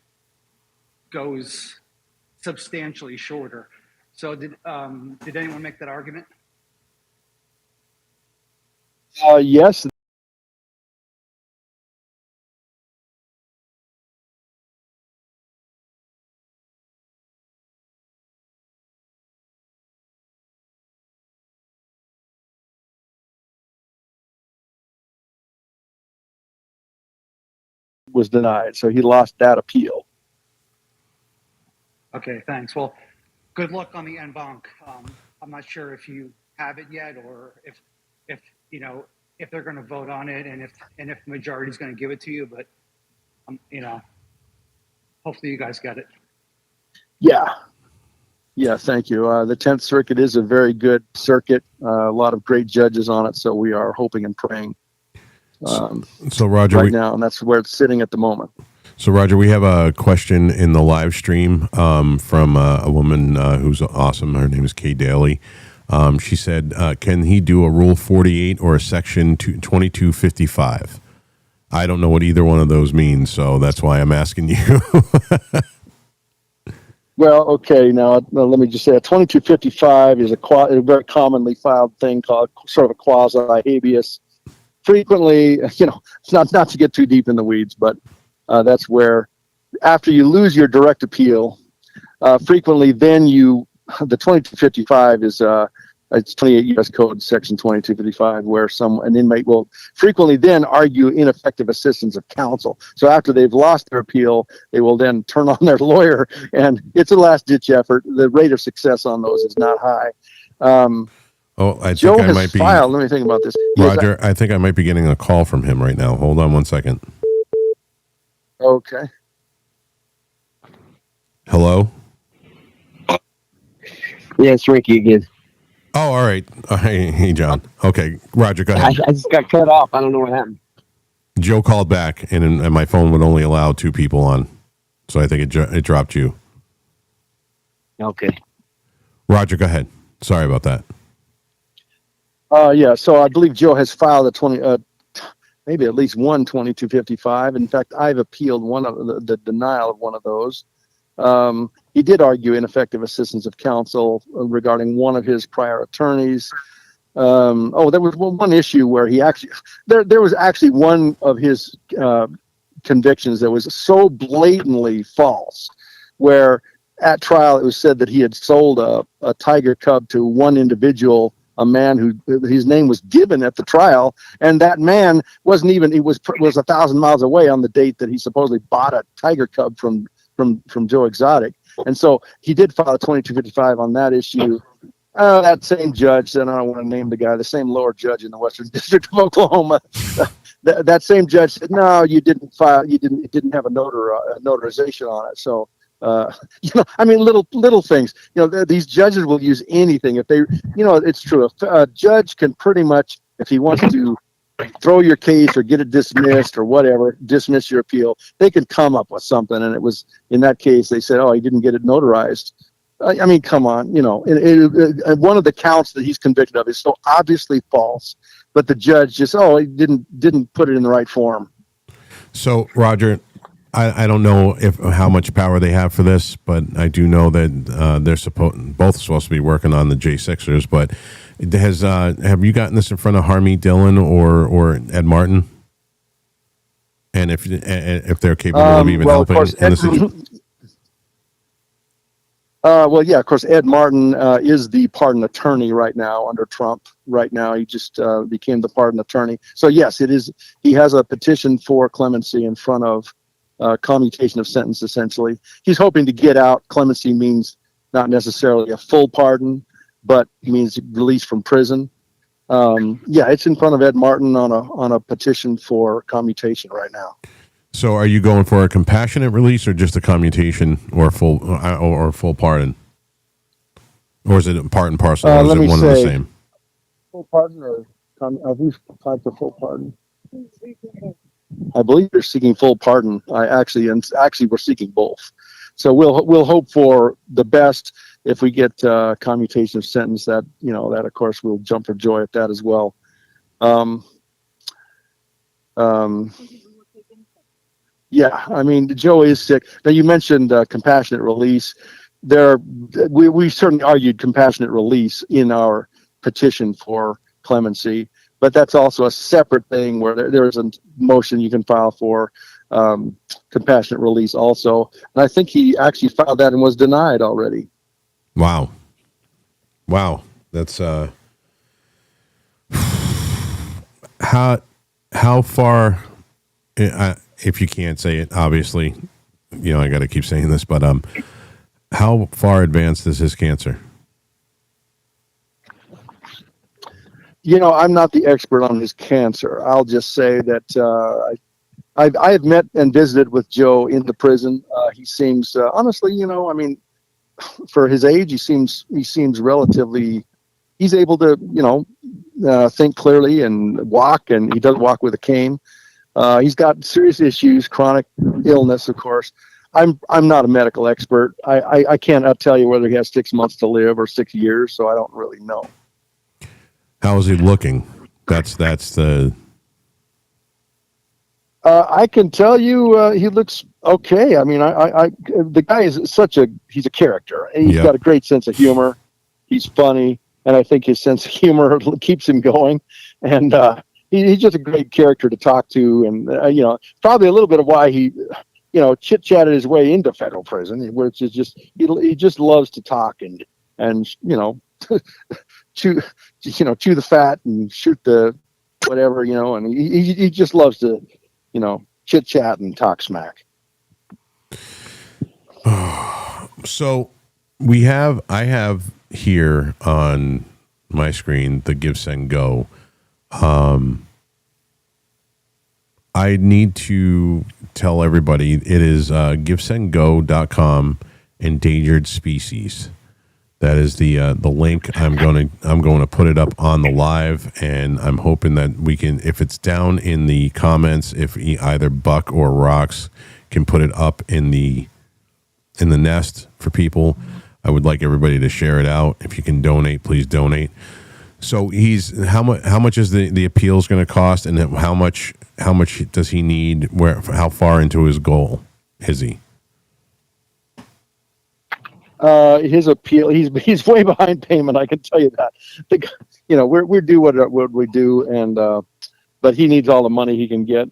S13: goes substantially shorter. So did anyone make that argument?
S3: Yes. Was denied, so he lost that appeal.
S13: Okay, thanks. Well, good luck on the en banc. I'm not sure if you have it yet, or if if they're going to vote on it and if the majority is going to give it to you. But hopefully you guys get it.
S3: Yeah, thank you. The 10th Circuit is a very good circuit. A lot of great judges on it, so we are hoping and praying.
S1: So Roger,
S3: right now, and that's where it's sitting at the moment.
S1: So Roger, we have a question in the live stream from a woman who's awesome. Her name is Kay Daly. She said, "Can he do a Rule 48 or a Section 2255?" I don't know what either one of those means, so that's why I'm asking you.
S3: Well, okay. Now, let me just say, a 2255 is a very commonly filed thing called sort of a quasi habeas. Frequently, it's not to get too deep in the weeds, but that's where, after you lose your direct appeal, frequently then the 2255 is it's 28 U.S. Code Section 2255, where an inmate will frequently then argue ineffective assistance of counsel. So after they've lost their appeal, they will then turn on their lawyer, and it's a last-ditch effort. The rate of success on those is not high.
S1: I
S3: Joe
S1: think I
S3: has
S1: might be
S3: filed. Let me think about this.
S1: Roger, I think I might be getting a call from him right now. Hold on one second.
S3: Okay.
S1: Hello?
S8: Yeah, it's Ricky again.
S1: Oh, all right. Hey, John. Okay, Roger, go ahead.
S8: I just got cut off. I don't know what happened.
S1: Joe called back, and my phone would only allow 2 people on, so I think it dropped you.
S8: Okay.
S1: Roger, go ahead. Sorry about that.
S3: Yeah, so I believe Joe has filed maybe at least one 2255. In fact, I've appealed one of the denial of one of those. He did argue ineffective assistance of counsel regarding one of his prior attorneys. There was one issue where there was actually one of his convictions that was so blatantly false, where at trial it was said that he had sold a tiger cub to one individual, a man who his name was given at the trial, and that man wasn't even, he was 1,000 miles away on the date that he supposedly bought a tiger cub from Joe Exotic. And so he did file a 2255 on that issue. That same judge, and I don't want to name the guy, the same lower judge in the Western District of Oklahoma, that same judge said, no, you didn't file, it didn't have a notarization on it. So, little things, these judges will use anything. If they, it's true. If a judge can pretty much, if he wants to throw your case or get it dismissed or whatever, dismiss your appeal, they can come up with something. And it was, in that case, they said, oh, he didn't get it notarized. I mean, come on, one of the counts that he's convicted of is so obviously false, but the judge just, he didn't put it in the right form.
S1: So, Roger, I don't know how much power they have for this, but I do know that they're both supposed to be working on the J6ers. But have you gotten this in front of Harmeet Dillon or Ed Martin? And if they're capable of even helping in the situation?
S3: Of course, Ed Martin is the pardon attorney right now under Trump. Right now, he just became the pardon attorney. So yes, it is. He has a petition for clemency in front of commutation of sentence. Essentially, he's hoping to get out. Clemency means not necessarily a full pardon, but means release from prison. It's in front of Ed Martin on a petition for commutation right now.
S1: So, are you going for a compassionate release or just a commutation or full pardon, or is it part and parcel? Or is it one and the same?
S3: Full pardon or who's applied for full pardon? I believe they're seeking full pardon. Actually, we're seeking both. So we'll hope for the best. If we get commutation of sentence, that of course we'll jump for joy at that as well. Yeah, I mean, Joe is sick. Now, you mentioned compassionate release. We certainly argued compassionate release in our petition for clemency, but that's also a separate thing where there is a motion you can file for compassionate release also. And I think he actually filed that and was denied already.
S1: Wow. That's how far, if you can't say it, obviously, I got to keep saying this, but how far advanced is his cancer?
S3: I'm not the expert on his cancer. I'll just say that I have met and visited with Joe in the prison. He seems honestly, I mean, for his age, he seems relatively. He's able to, think clearly and walk, and he does walk with a cane. He's got serious issues, chronic illness, of course. I'm not a medical expert. I can't tell you whether he has 6 months to live or 6 years, so I don't really know.
S1: How is he looking? That's the.
S3: I can tell you, he looks okay. I mean, the guy is he's a character. He's got a great sense of humor. He's funny, and I think his sense of humor keeps him going. And he's just a great character to talk to, and probably a little bit of why he, chit chatted his way into federal prison, which is just he just loves to talk and chew the fat and shoot the whatever, and he just loves to, chit chat and talk smack.
S1: So I have here on my screen the Give Send Go. I need to tell everybody it is givesendgo.com, endangered species. That is the link. I'm going to put it up on the live, and I'm hoping that we can, if it's down in the comments, if either Buck or Rox can put it up in the nest for people. I would like everybody to share it out. If you can donate, please donate. So how much is the appeals going to cost, and how much does he need? How far into his goal is he?
S3: His appeal, he's way behind payment. I can tell you that. We do what we do, and but he needs all the money he can get.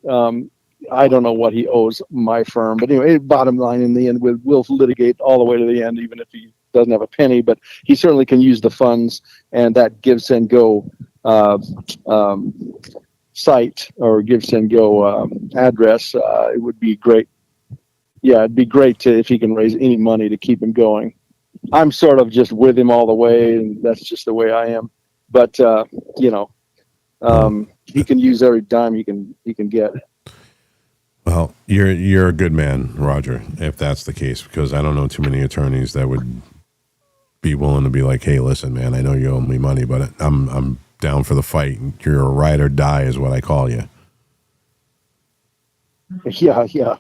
S3: I don't know what he owes my firm, but anyway, bottom line, in the end, we'll litigate all the way to the end, even if he doesn't have a penny. But he certainly can use the funds, and that Give Send Go site or Give Send Go address. It would be great. Yeah, it'd be great if he can raise any money to keep him going. I'm sort of just with him all the way, and that's just the way I am. But he can use every dime he can get.
S1: Well, you're a good man, Roger, if that's the case, because I don't know too many attorneys that would be willing to be like, "Hey, listen, man, I know you owe me money, but I'm down for the fight. You're a ride or die, is what I call you."
S3: Yeah.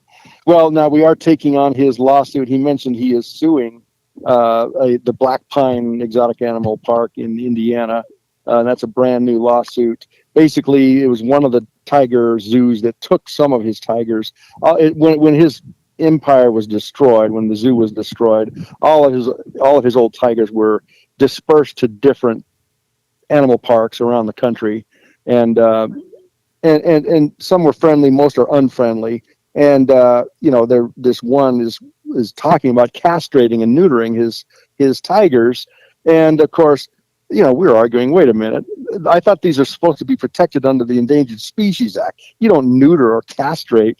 S3: Well, now we are taking on his lawsuit. He mentioned he is suing the Black Pine Exotic Animal Park in Indiana. That's a brand new lawsuit. Basically, it was one of the tiger zoos that took some of his tigers. When his empire was destroyed, when the zoo was destroyed, all of his old tigers were dispersed to different animal parks around the country, and some were friendly, most are unfriendly. And this one is talking about castrating and neutering his tigers, and of course, we're arguing. Wait a minute, I thought these are supposed to be protected under the Endangered Species Act. You don't neuter or castrate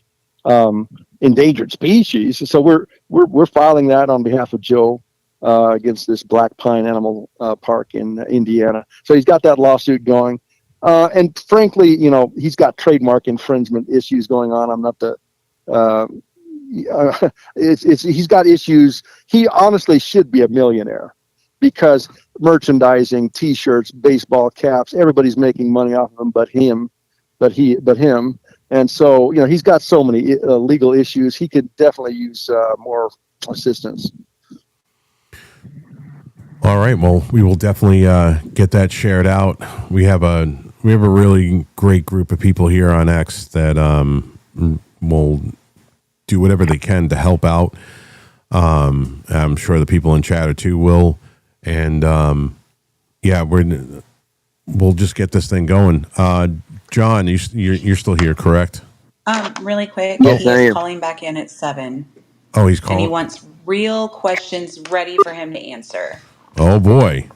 S3: endangered species. So we're filing that on behalf of Joe against this Black Pine Animal Park in Indiana. So he's got that lawsuit going, and frankly, he's got trademark infringement issues going on. I'm not the he's got issues. He honestly should be a millionaire, because merchandising, T-shirts, baseball caps, everybody's making money off of him, but him. And so, he's got so many legal issues. He could definitely use more assistance.
S1: All right. Well, we will definitely get that shared out. We have a really great group of people here on X that will do whatever they can to help out. I'm sure the people in chatter too will. And we'll just get this thing going. John, you're still here, correct?
S7: Really quick,
S3: Yes,
S7: he
S3: I
S7: is
S3: am.
S7: calling back in at 7.
S1: Oh, he's calling.
S7: And he wants real questions ready for him to answer.
S1: Oh boy.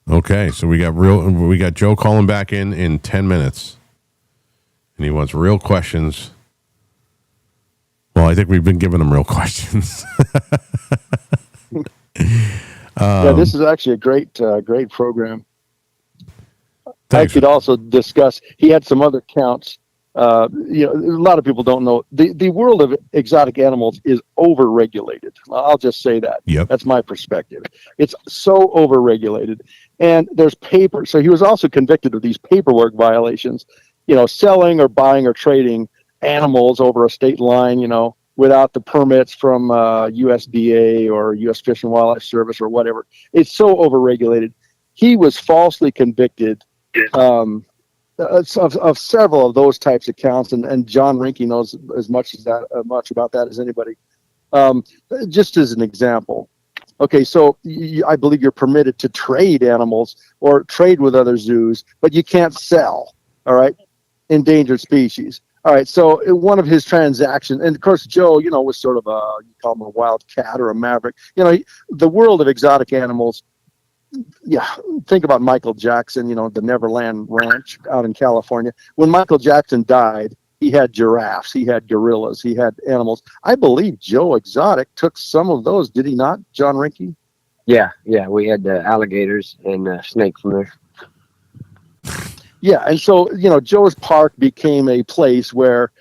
S1: Okay, so we got Joe calling back in 10 minutes, and he wants real questions. Well, I think we've been giving him real questions.
S3: Yeah, this is actually a great program.
S1: Thanks.
S3: I could also discuss. He had some other counts. A lot of people don't know the world of exotic animals is overregulated. I'll just say that.
S1: Yep.
S3: That's my perspective. It's so overregulated, and there's paper. So he was also convicted of these paperwork violations. Selling or buying or trading animals over a state line. Without the permits from USDA or U.S. Fish and Wildlife Service or whatever. It's so overregulated. He was falsely convicted. Of several of those types of counts, and John Rinke knows as much about that as anybody. Just as an example, okay, so I believe you're permitted to trade animals or trade with other zoos, but you can't sell. All right, endangered species. All right, so one of his transactions, and of course Joe, was sort of you call him a wild cat or a maverick. The world of exotic animals. Yeah, think about Michael Jackson, the Neverland Ranch out in California. When Michael Jackson died, he had giraffes, he had gorillas, he had animals. I believe Joe Exotic took some of those, did he not, John Rinke?
S8: Yeah, we had alligators and snake from there.
S3: Yeah, and so, Joe's Park became a place where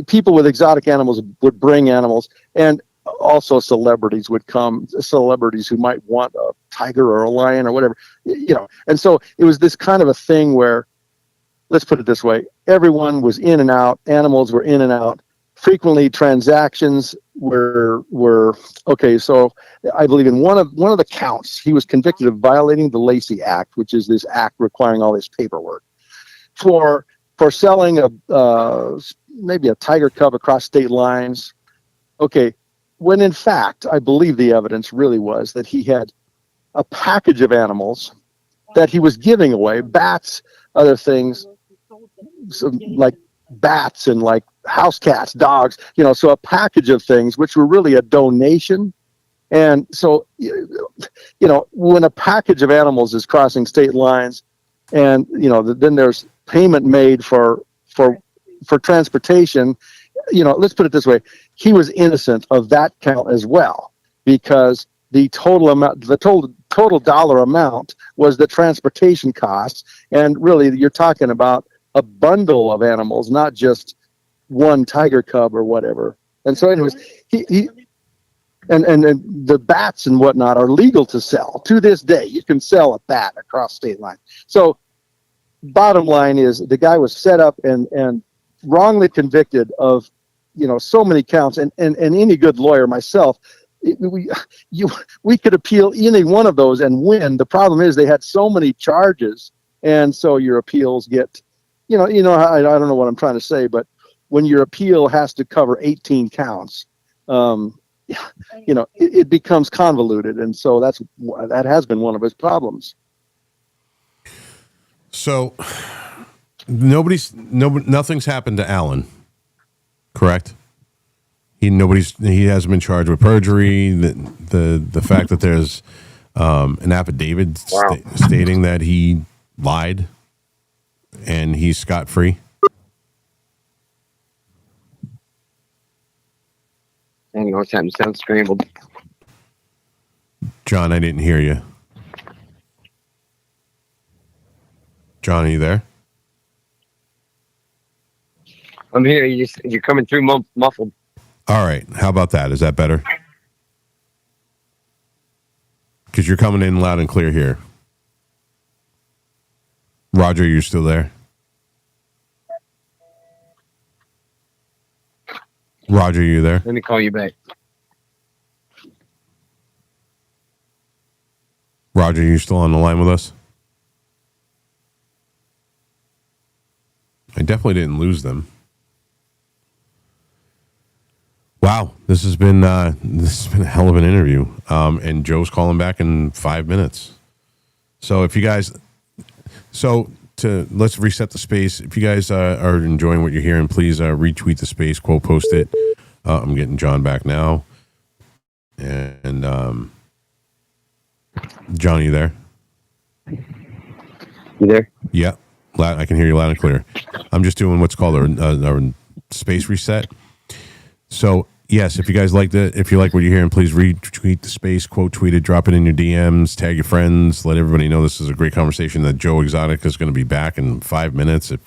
S3: people with exotic animals would bring animals, and also celebrities would come, celebrities who might want a tiger or a lion or whatever, and so it was this kind of a thing where, let's put it this way, everyone was in and out, animals were in and out, frequently transactions were okay. So I believe in one of the counts, he was convicted of violating the Lacey Act, which is this act requiring all this paperwork for selling maybe a tiger cub across state lines. Okay. When in fact, I believe the evidence really was that he had a package of animals that he was giving away, bats, other things, like bats and like house cats, dogs, so a package of things which were really a donation. And so, when a package of animals is crossing state lines and, then there's payment made for transportation, let's put it this way. He was innocent of that count as well, because the total dollar amount was the transportation costs. And really you're talking about a bundle of animals, not just one tiger cub or whatever. And so anyways, he and the bats and whatnot are legal to sell to this day. You can sell a bat across state line. So bottom line is the guy was set up and wrongly convicted of, so many counts, and any good lawyer, myself, we could appeal any one of those and win. The problem is they had so many charges, and so your appeals get, I don't know what I'm trying to say, but when your appeal has to cover 18 counts, it becomes convoluted, and so that has been one of his problems.
S1: So nothing's happened to Alan, correct? He hasn't been charged with perjury. The fact that there's an affidavit stating that he lied and he's scot-free.
S8: Hang on, something sounds scrambled.
S1: John, I didn't hear you. John, are you there?
S8: I'm here. You're coming through muffled.
S1: All right. How about that? Is that better? Because you're coming in loud and clear here. Roger, you're still there? Roger, you there?
S8: Let me call you back.
S1: Roger, you still on the line with us? I definitely didn't lose them. Wow, this has been a hell of an interview. And Joe's calling back in 5 minutes. So if you guys, let's reset the space. If you guys are enjoying what you're hearing, please retweet the space, quote post it. I'm getting John back now. And John, are you there?
S8: You there?
S1: Yeah, I can hear you loud and clear. I'm just doing what's called a space reset. So yes, if you guys like that, if you like what you're hearing, please retweet the space, quote tweet it, drop it in your DMs, tag your friends, let everybody know this is a great conversation. That Joe Exotic is going to be back in 5 minutes. And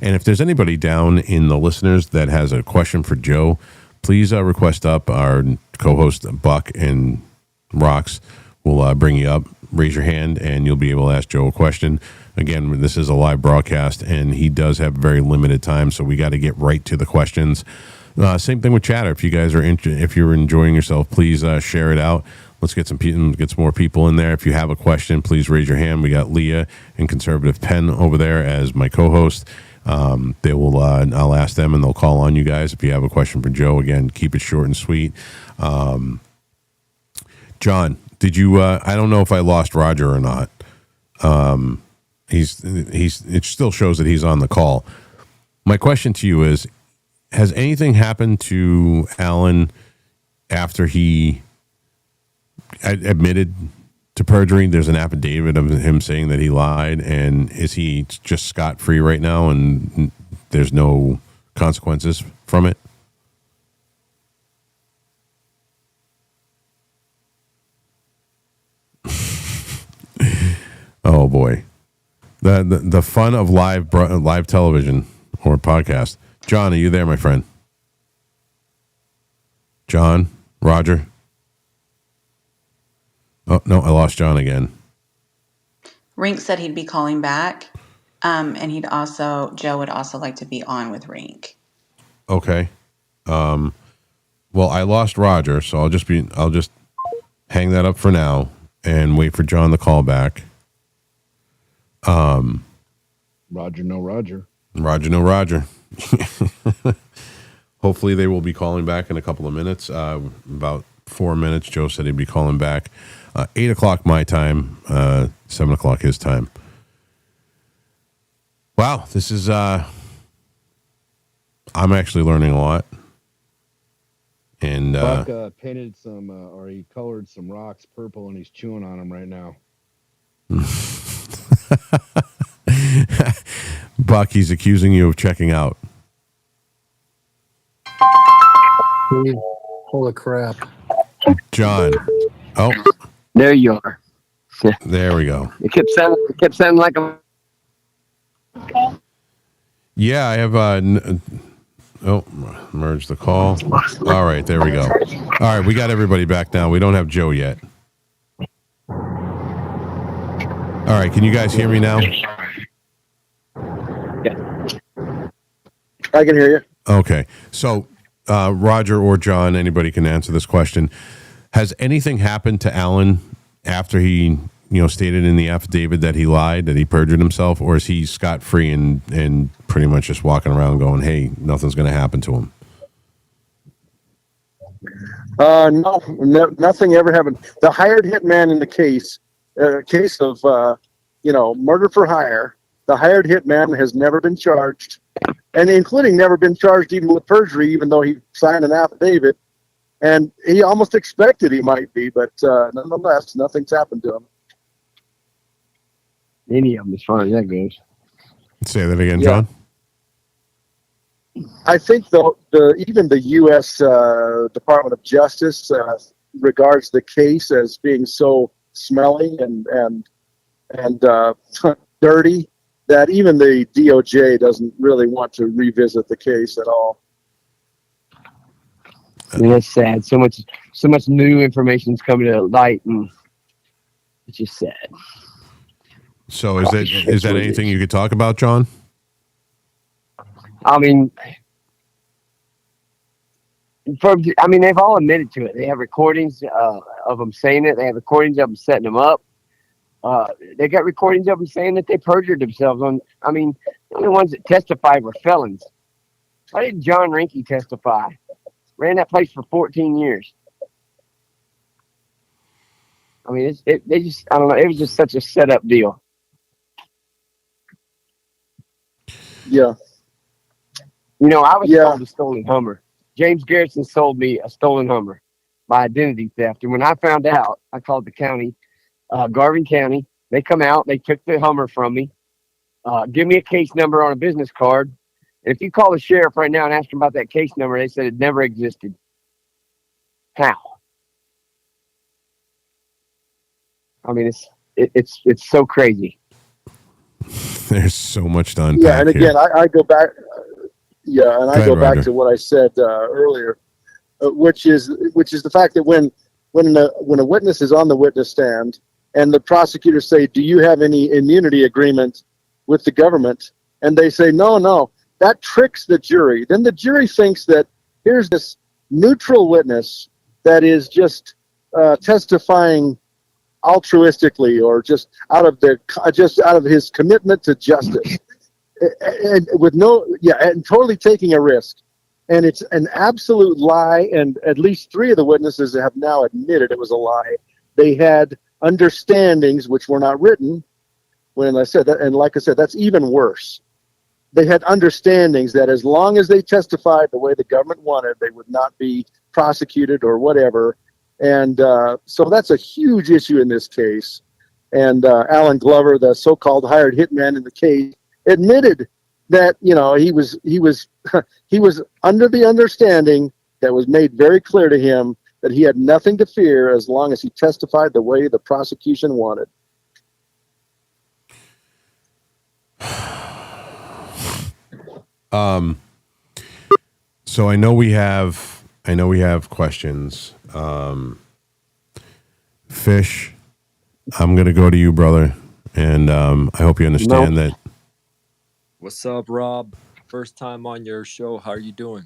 S1: if there's anybody down in the listeners that has a question for Joe, please request up. Our co-host Buck and Rox will bring you up. Raise your hand, and you'll be able to ask Joe a question. Again, this is a live broadcast, and he does have very limited time, so we got to get right to the questions. Same thing with chatter. If you guys are if you're enjoying yourself, please share it out. Let's get some more people in there. If you have a question, please raise your hand. We got Leah and Conservative Penn over there as my co-host. They will. I'll ask them, and they'll call on you guys if you have a question for Joe. Again, keep it short and sweet. John, did you? I don't know if I lost Roger or not. He's. It still shows that he's on the call. My question to you is: has anything happened to Alan after he admitted to perjury? There's an affidavit of him saying that he lied, and is he just scot-free right now, and there's no consequences from it? Oh boy, the fun of live television or podcast. John, are you there, my friend? John, Roger. Oh no, I lost John again.
S7: Rink said he'd be calling back, and Joe would also like to be on with Rink.
S1: Okay. Well, I lost Roger, so I'll just hang that up for now and wait for John to call back.
S14: Roger, no Roger.
S1: Roger, no Roger. Hopefully they will be calling back in a couple of minutes. About 4 minutes. Joe said he'd be calling back. 8 o'clock my time, 7 o'clock his time. Wow, this is I'm actually learning a lot. And
S14: Buck painted some, or he colored some rocks purple, and he's chewing on them right now.
S1: Buck, he's accusing you of checking out.
S14: Holy crap.
S1: John. Oh.
S8: There you are.
S1: There we go.
S8: It kept sounding like a...
S1: Yeah, I have merge the call. All right, there we go. All right, we got everybody back now. We don't have Joe yet. All right, can you guys hear me now?
S3: Yeah. I can hear you.
S1: Okay. So, Roger or John, anybody can answer this question. Has anything happened to Alan after he, stated in the affidavit that he lied, that he perjured himself, or is he scot-free and pretty much just walking around going, hey, nothing's going to happen to him?
S3: No, nothing ever happened. The hired hitman in the case of, murder for hire, the hired hitman has never been charged, and including never been charged even with perjury, even though he signed an affidavit. And he almost expected he might be, but nonetheless, nothing's happened to him.
S8: Any of them, as far as that goes.
S1: Say that again, John.
S3: I think even the U.S. Department of Justice regards the case as being so smelly and dirty that even the DOJ doesn't really want to revisit the case at all.
S8: And that's sad. So much new information's coming to light, and it's just sad.
S1: So is that anything you could talk about, John?
S8: I mean, they've all admitted to it. They have recordings of them saying it. They have recordings of them setting them up. They got recordings of them saying that they perjured themselves. The only ones that testified were felons. Why didn't John Rinke testify? Ran that place for 14 years. I mean, I don't know. It was just such a setup deal.
S3: Yeah.
S8: I was sold a stolen Hummer. James Garrison sold me a stolen Hummer by identity theft. And when I found out, I called the county, Garvin County. They come out. They took the Hummer from me. Give me a case number on a business card. And if you call the sheriff right now and ask them about that case number, they said it never existed. How? I mean, it's so crazy.
S1: There's so much to unpack.
S3: Yeah, and again, I go back. Yeah, and I go back
S1: Roger.
S3: to what I said earlier, which is the fact that when a witness is on the witness stand and the prosecutors say, "Do you have any immunity agreement with the government?" and they say, "No," that tricks the jury. Then the jury thinks that here's this neutral witness that is just testifying altruistically or just out of his commitment to justice. And with and totally taking a risk. And it's an absolute lie. And at least 3 of the witnesses have now admitted it was a lie. They had understandings which were not written. When I said that, and like I said, that's even worse. They had understandings that as long as they testified the way the government wanted, they would not be prosecuted or whatever. And so that's a huge issue in this case. And Alan Glover, the so-called hired hitman in the case, admitted that he was he was under the understanding that was made very clear to him that he had nothing to fear as long as he testified the way the prosecution wanted.
S1: So I know we have questions. Fish, I'm gonna go to you, brother, and I hope you understand that.
S15: What's up, Rob? First time on your show. How are you doing?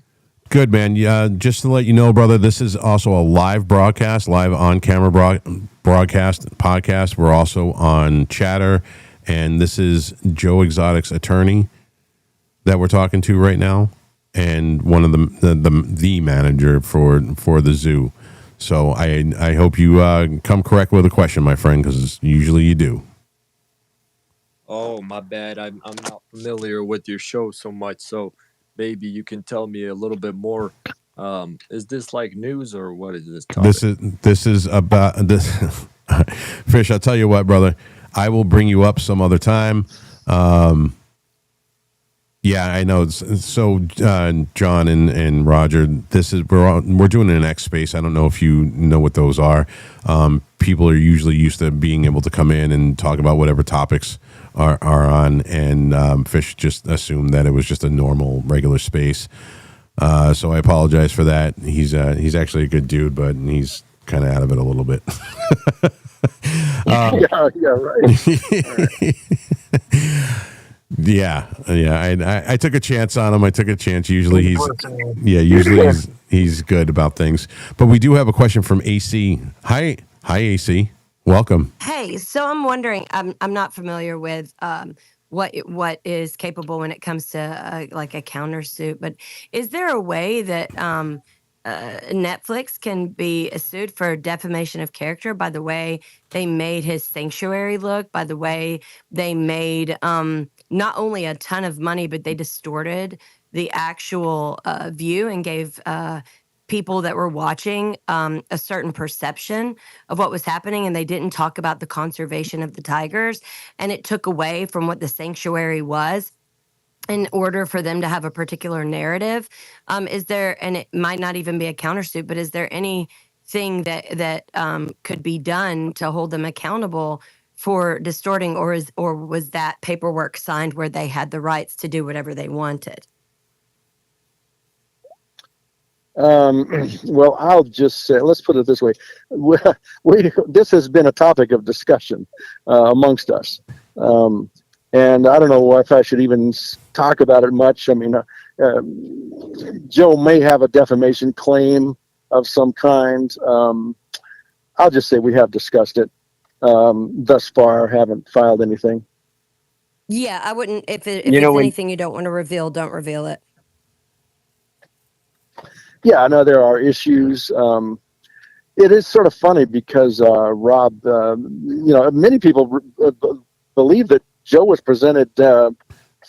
S1: Good, man. Yeah, just to let you know, brother, this is also a live broadcast, live on-camera broadcast podcast. We're also on Chatter, and this is Joe Exotic's attorney that we're talking to right now, and one of the manager for the zoo. So I hope you come correct with a question, my friend, because usually you do.
S15: Oh, my bad. I'm not familiar with your show so much, so maybe you can tell me a little bit more. Is this like news or what is this topic?
S1: This is about this. Fish, I'll tell you what, brother. I will bring you up some other time. Yeah, I know. So, John and Roger, we're doing an X space. I don't know if you know what those are. People are usually used to being able to come in and talk about whatever topics are on, and Fish just assumed that it was just a normal, regular space. So I apologize for that. He's actually a good dude, but he's kind of out of it a little bit.
S3: Right.
S1: Yeah. I took a chance on him. I took a chance. Usually he's good about things. But we do have a question from AC. Hi, AC. Welcome.
S16: Hey, so I'm wondering. I'm not familiar with what is capable when it comes to like a countersuit. But is there a way that Netflix can be sued for defamation of character by the way they made his Sanctuary look, by the way they made not only a ton of money, but they distorted the actual view and gave people that were watching a certain perception of what was happening, and they didn't talk about the conservation of the tigers, and it took away from what the Sanctuary was in order for them to have a particular narrative. Is there, and it might not even be a countersuit, but is there anything that could be done to hold them accountable for distorting, or was that paperwork signed where they had the rights to do whatever they wanted?
S3: Well, I'll just say, let's put it this way. This has been a topic of discussion amongst us. And I don't know if I should even talk about it much. I mean, Joe may have a defamation claim of some kind. I'll just say we have discussed it. Thus far, haven't filed anything.
S16: Yeah, I wouldn't. If it's anything you don't want to reveal, don't reveal it.
S3: Yeah, I know there are issues. It is sort of funny because Rob, many people believe that Joe was presented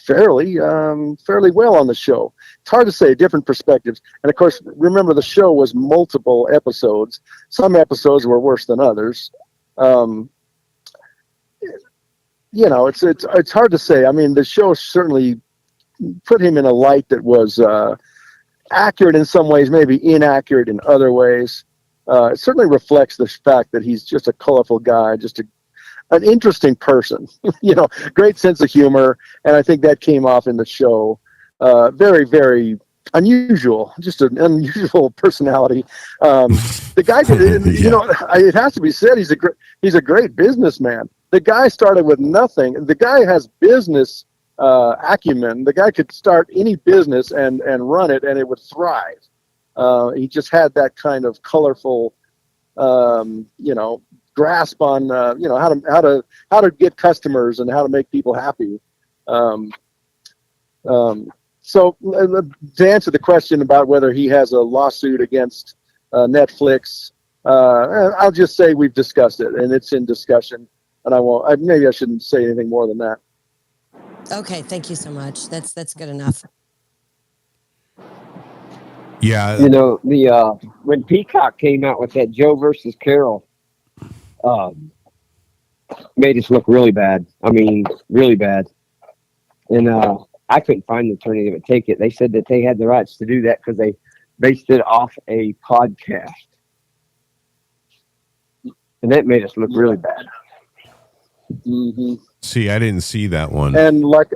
S3: fairly well on the show. It's hard to say, different perspectives. And of course, remember the show was multiple episodes. Some episodes were worse than others. It's hard to say. I mean, the show certainly put him in a light that was accurate in some ways, maybe inaccurate in other ways. it certainly reflects the fact that he's just a colorful guy, just an interesting person, great sense of humor. And I think that came off in the show. Very, very unusual, just an unusual personality. The guy, it has to be said, he's a great businessman. The guy started with nothing. The guy has business acumen. The guy could start any business and run it, and it would thrive. He just had that kind of colorful, grasp on how to get customers and how to make people happy. So to answer the question about whether he has a lawsuit against Netflix, I'll just say we've discussed it and it's in discussion, and maybe I shouldn't say anything more than that.
S16: Okay, thank you so much. That's good enough.
S1: Yeah.
S8: When Peacock came out with that Joe versus Carol, made us look really bad. I mean, really bad. And I couldn't find an attorney that would take it. They said that they had the rights to do that because they based it off a podcast. And that made us look really bad.
S3: Mm-hmm.
S1: See, I didn't see that one.
S3: And like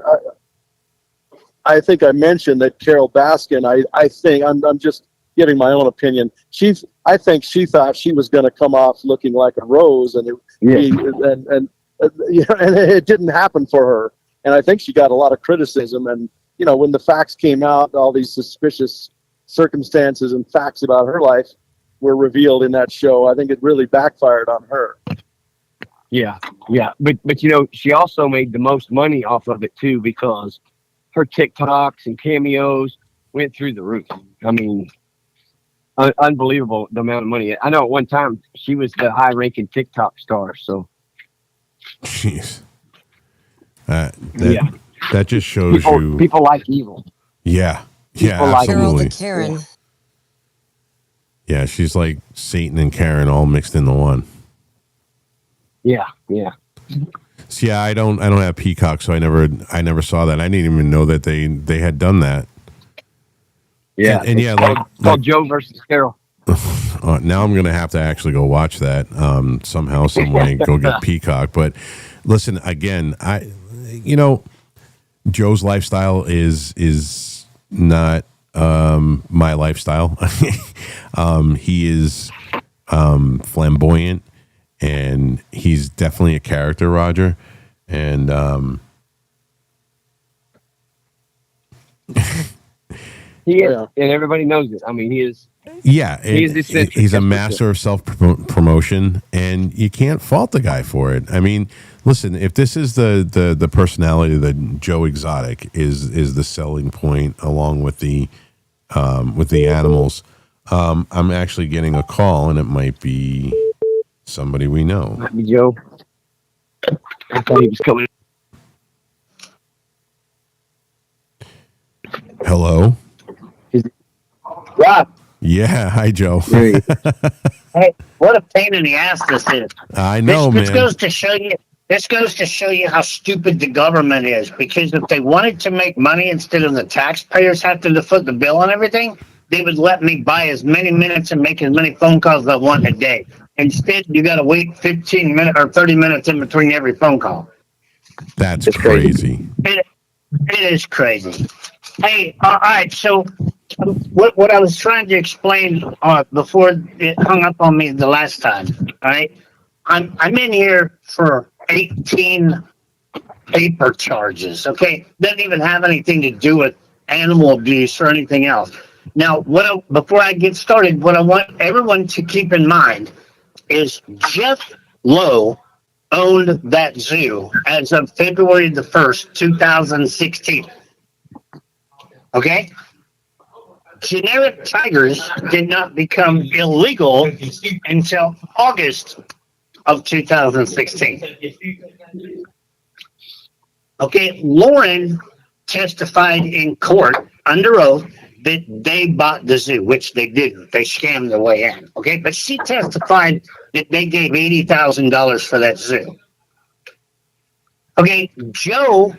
S3: I think I mentioned that Carol Baskin, I think I'm just giving my own opinion. I think she thought she was going to come off looking like a rose, and it didn't happen for her. And I think she got a lot of criticism. And when the facts came out, all these suspicious circumstances and facts about her life were revealed in that show. I think it really backfired on her.
S8: Yeah. But she also made the most money off of it too, because her TikToks and cameos went through the roof. I mean, unbelievable the amount of money. I know at one time she was the high-ranking TikTok star. So,
S1: jeez, that just shows
S8: people like evil.
S1: Yeah,
S8: people like
S1: absolutely.
S16: Karen.
S1: Yeah, she's like Satan and Karen all mixed into one.
S8: Yeah.
S1: So, yeah, I don't have Peacock, so I never saw that. I didn't even know that they had done that.
S8: Yeah,
S1: and
S8: called Joe versus Carol.
S1: Now I'm gonna have to actually go watch that somehow, some way. Go get Peacock. But listen, again, Joe's lifestyle is not my lifestyle. He is flamboyant. And he's definitely a character, Roger. And
S8: he is, and everybody knows it. I mean, he is.
S1: Yeah, he's a master of self-promotion, and you can't fault the guy for it. I mean, listen, if this is the personality that Joe Exotic is the selling point, along with the animals, I'm actually getting a call, and it might be somebody we know.
S8: Might be Joe. I thought he was coming.
S1: Hello.
S17: Rob.
S1: Yeah, hi Joe.
S17: Hey, what a pain in the ass this is.
S1: I know,
S17: this
S1: man.
S17: Goes to show you. This goes to show you how stupid the government is. Because if they wanted to make money instead of the taxpayers having to foot the bill on everything, they would let me buy as many minutes and make as many phone calls as I want a day. Instead, you got to wait 15 minutes or 30 minutes in between every phone call.
S1: It's crazy.
S17: It is crazy. Hey, all right. So, what I was trying to explain before it hung up on me the last time. All right, I'm in here for 18 paper charges. Okay, doesn't even have anything to do with animal abuse or anything else. Now, before I get started, what I want everyone to keep in mind is Jeff Lowe owned that zoo as of February the 1st, 2016. Okay? Generic tigers did not become illegal until August of 2016. Okay, Lauren testified in court under oath that they bought the zoo, which they didn't. They scammed their way in. Okay, but she testified that they gave $80,000 for that zoo. Okay, Joe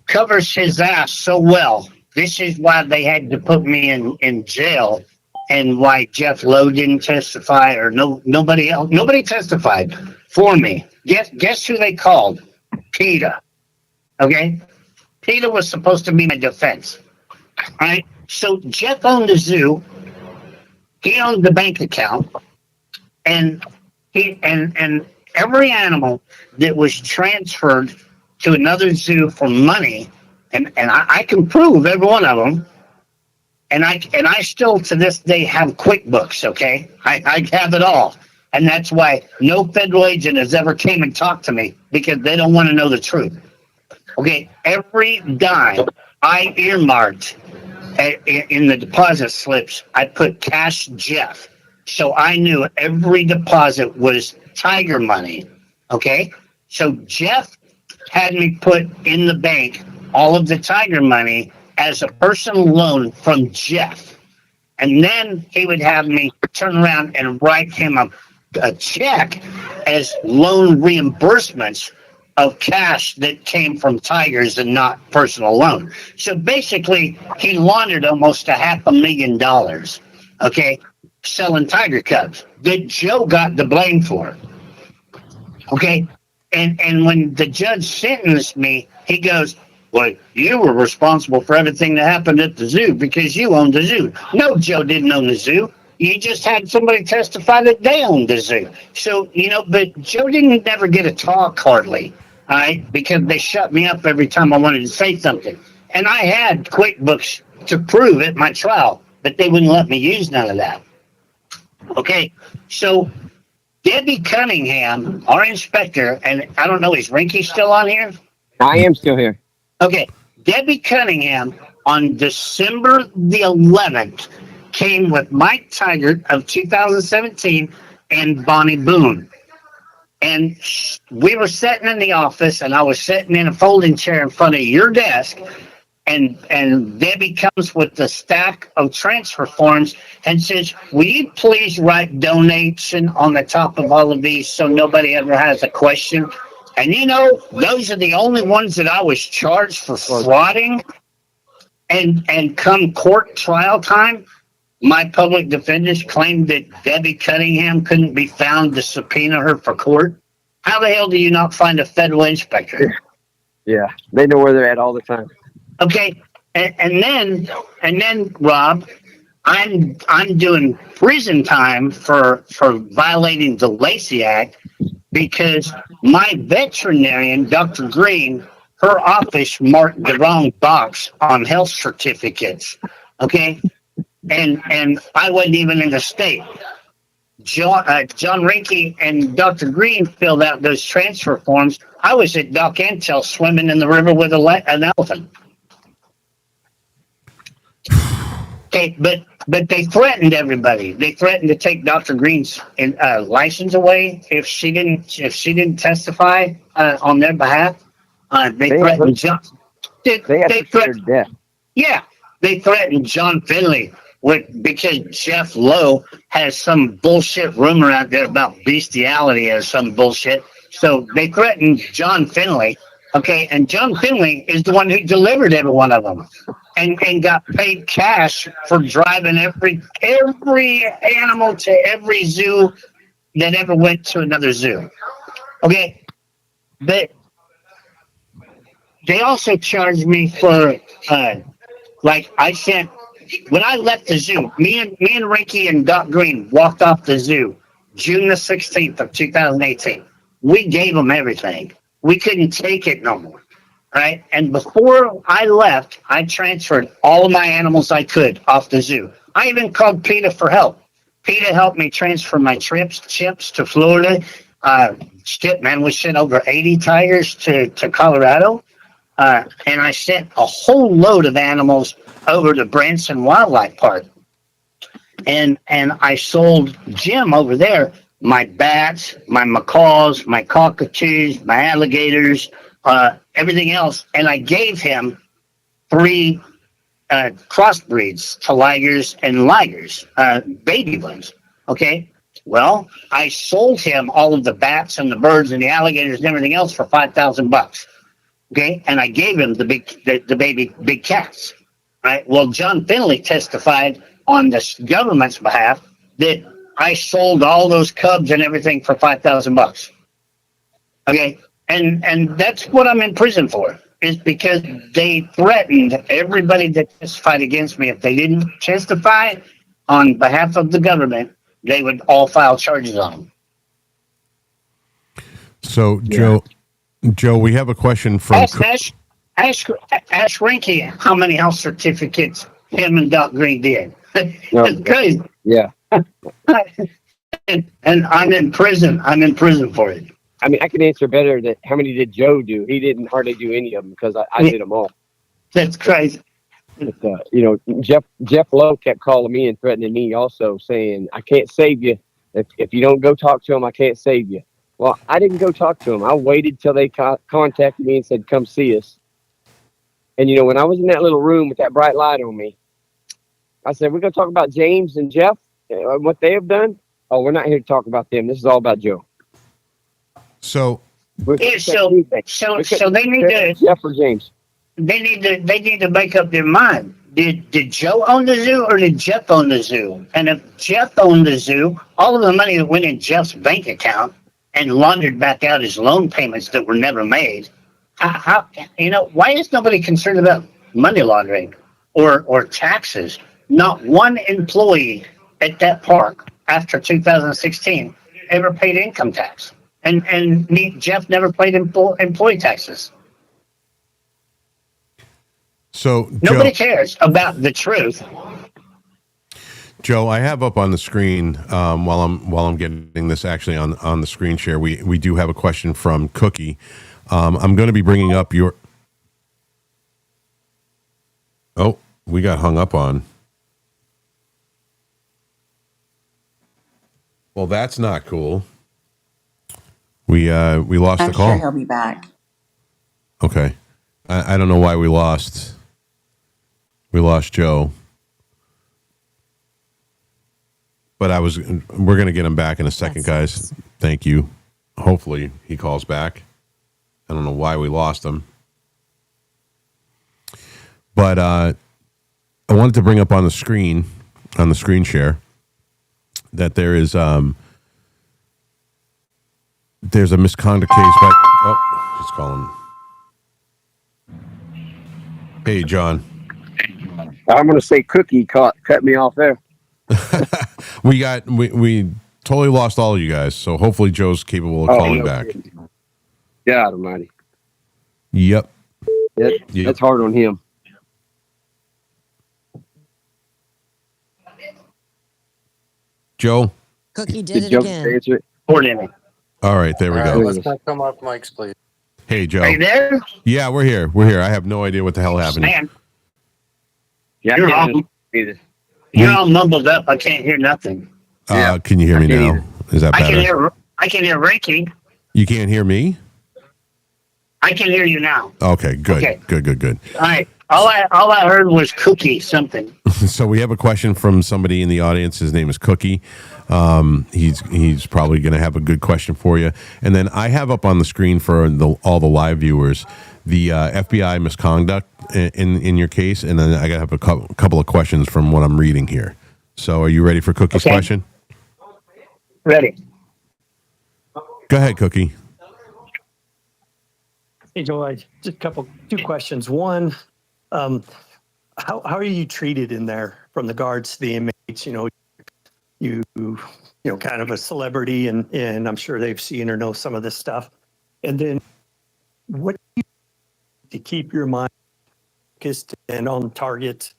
S17: covers his ass so well. This is why they had to put me in jail and why Jeff Lowe didn't testify, or nobody else. Nobody testified for me. Guess who they called? PETA. Okay, PETA was supposed to be my defense. All right. So Jeff owned the zoo. He owned the bank account, and and every animal that was transferred to another zoo for money, and I can prove every one of them. And I still to this day have QuickBooks, okay? I have it all. And that's why no federal agent has ever came and talked to me, because they don't want to know the truth. Okay, every dime I earmarked in the deposit slips, I put cash Jeff. So I knew every deposit was Tiger money, okay? So Jeff had me put in the bank all of the Tiger money as a personal loan from Jeff. And then he would have me turn around and write him a check as loan reimbursements of cash that came from Tigers and not personal loan. So basically, he laundered almost $500,000, okay, selling Tiger Cubs that Joe got the blame for. Okay, and when the judge sentenced me, he goes, well, you were responsible for everything that happened at the zoo because you owned the zoo. No, Joe didn't own the zoo. You just had somebody testify that they owned the zoo. So, but Joe didn't never get a talk hardly, all right, because they shut me up every time I wanted to say something. And I had QuickBooks to prove at my trial, but they wouldn't let me use none of that. Okay, so Debbie Cunningham, our inspector, and I don't know, is Rinky still on here?
S8: I am still here.
S17: Okay, Debbie Cunningham on December the 11th came with Mike Tigert of 2017 and Bonnie Boone. And we were sitting in the office, and I was sitting in a folding chair in front of your desk, and Debbie comes with the stack of transfer forms and says, will you please write donation on the top of all of these so nobody ever has a question? And those are the only ones that I was charged for frauding. And come court trial time, my public defenders claimed that Debbie Cunningham couldn't be found to subpoena her for court. How the hell do you not find a federal inspector?
S8: Yeah, they know where they're at all the time.
S17: Okay, and then Rob, I'm doing prison time for violating the Lacey Act because my veterinarian, Dr. Green, her office marked the wrong box on health certificates. Okay, and I wasn't even in the state. John Rinke and Dr. Green filled out those transfer forms. I was at Doc Antel swimming in the river with an elephant. Okay, but they threatened everybody. They threatened to take Dr. Green's license away if she didn't testify on their behalf. They threatened John. They threatened death. Yeah, they threatened John Finley because Jeff Lowe has some bullshit rumor out there about bestiality or some bullshit. So they threatened John Finley. Okay, and John Finley is the one who delivered every one of them, and got paid cash for driving every animal to every zoo that ever went to another zoo. Okay, but they also charged me for when I left the zoo. Me and Ricky and Doc Green walked off the zoo June the 16th of 2018. We gave them everything. We couldn't take it no more, right? And before I left, I transferred all of my animals I could off the zoo. I even called PETA for help. PETA helped me transfer my chips to Florida. We sent over 80 tigers to Colorado. And I sent a whole load of animals over to Branson Wildlife Park. And I sold Jim over there my bats, my macaws, my cockatoos, my alligators, everything else. And I gave him 3 crossbreeds, Teligers and Ligers, baby ones. Okay. Well, I sold him all of the bats and the birds and the alligators and everything else for $5,000. Okay. And I gave him the baby big cats. Right. Well, John Finley testified on the government's behalf that I sold all those cubs and everything for $5,000. Okay, and that's what I'm in prison for, is because they threatened everybody that testified against me. If they didn't testify on behalf of the government, they would all file charges on them.
S1: So, Joe, we have a question from
S17: Ask Rinky how many health certificates him and Doc Green did. It's crazy.
S8: Yeah.
S17: and I'm in prison. I'm in prison for it.
S8: I mean, I can answer better that how many did Joe do? He didn't hardly do any of them because I did them all.
S17: That's crazy.
S8: But, Jeff Lowe kept calling me and threatening me also, saying, I can't save you. If you don't go talk to him, I can't save you. Well, I didn't go talk to him. I waited till they contacted me and said, come see us. And, when I was in that little room with that bright light on me, I said, we're going to talk about James and Jeff and what they have done. Oh, we're not here to talk about them. This is all about Joe.
S1: So
S17: they need to
S8: Jeff or James.
S17: They need to make up their mind. Did Joe own the zoo or did Jeff own the zoo? And if Jeff owned the zoo, all of the money that went in Jeff's bank account and laundered back out his loan payments that were never made, why is nobody concerned about money laundering or taxes? Not one employee at that park after 2016 ever paid income tax. And Jeff never paid employee taxes.
S1: So
S17: nobody cares about the truth.
S1: Joe, I have up on the screen while I'm getting this actually on the screen share. We do have a question from Cookie. I'm going to be bringing up your. Oh, we got hung up on. Well, that's not cool. We lost
S7: I'm
S1: the call.
S7: sure he'll be back.
S1: Okay, I don't know why we lost Joe, but we're going to get him back in a second, guys. Thank you. Hopefully he calls back. I don't know why we lost him, but I wanted to bring up on the screen share that there's a misconduct case. Just calling. Hey, John.
S8: I'm going to say Cookie cut me off there.
S1: we totally lost all of you guys, so hopefully Joe's capable of calling back.
S8: God almighty.
S1: Yep.
S8: That's hard on him.
S1: Joe?
S16: Cookie did it again.
S1: All right, there we go.
S18: Let's not come off mics, please.
S1: Hey, Joe.
S17: Are you there?
S1: Yeah, we're here. I have no idea what the hell happened.
S17: Man, you're all mumbled up. I can't hear nothing.
S1: Can you hear me now? Is that better?
S17: I can hear Ricky.
S1: You can't hear me?
S17: I can hear you now.
S1: Okay, good.
S17: Okay.
S1: Good.
S17: All right. All I heard was Cookie something.
S1: So we have a question from somebody in the audience. His name is Cookie. He's probably going to have a good question for you. And then I have up on the screen for all the live viewers the FBI misconduct in your case, and then I got to have a couple of questions from what I'm reading here. So are you ready for Cookie's question?
S17: Ready.
S1: Go ahead, Cookie.
S9: Hey, Joe, just two questions. One, how are you treated in there from the guards to the inmates? You kind of a celebrity, and I'm sure they've seen or know some of this stuff. And then, what do you do to keep your mind focused and on target?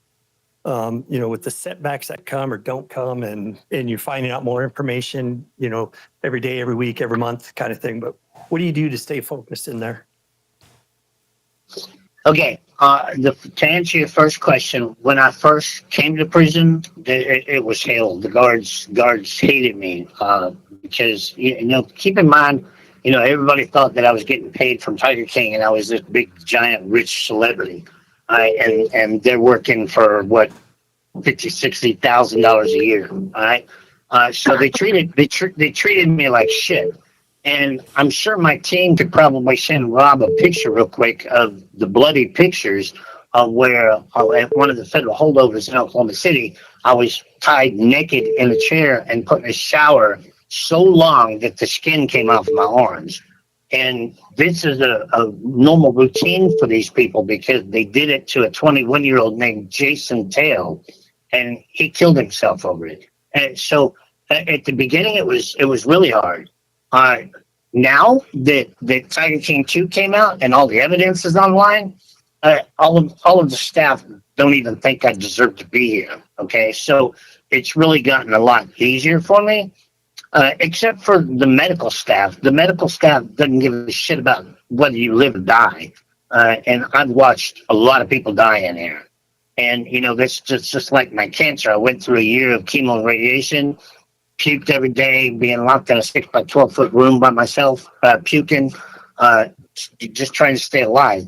S9: With the setbacks that come or don't come, and you're finding out more information, every day, every week, every month, kind of thing. But what do you do to stay focused in there?
S17: Okay. To answer your first question, when I first came to prison, it was hell. The guards hated me because keep in mind, everybody thought that I was getting paid from Tiger King, and I was this big, giant, rich celebrity. And they're working for what, $50,000-$60,000 a year. All right. So they treated me like shit. And I'm sure my team could probably send Rob a picture real quick of the bloody pictures where at one of the federal holdovers in Oklahoma City, I was tied naked in a chair and put in a shower so long that the skin came off my arms. And this is a normal routine for these people because they did it to a 21-year-old named Jason Tail, and he killed himself over it. And so at the beginning, it was really hard. Now that Tiger King 2 came out and all the evidence is online, all of the staff don't even think I deserve to be here. Okay, so it's really gotten a lot easier for me. Except for the medical staff. The medical staff doesn't give a shit about whether you live or die. And I've watched a lot of people die in here. And, you know, that's just like my cancer. I went through a year of chemo and radiation, puked every day, being locked in a 6 by 12 foot room by myself, puking, just trying to stay alive.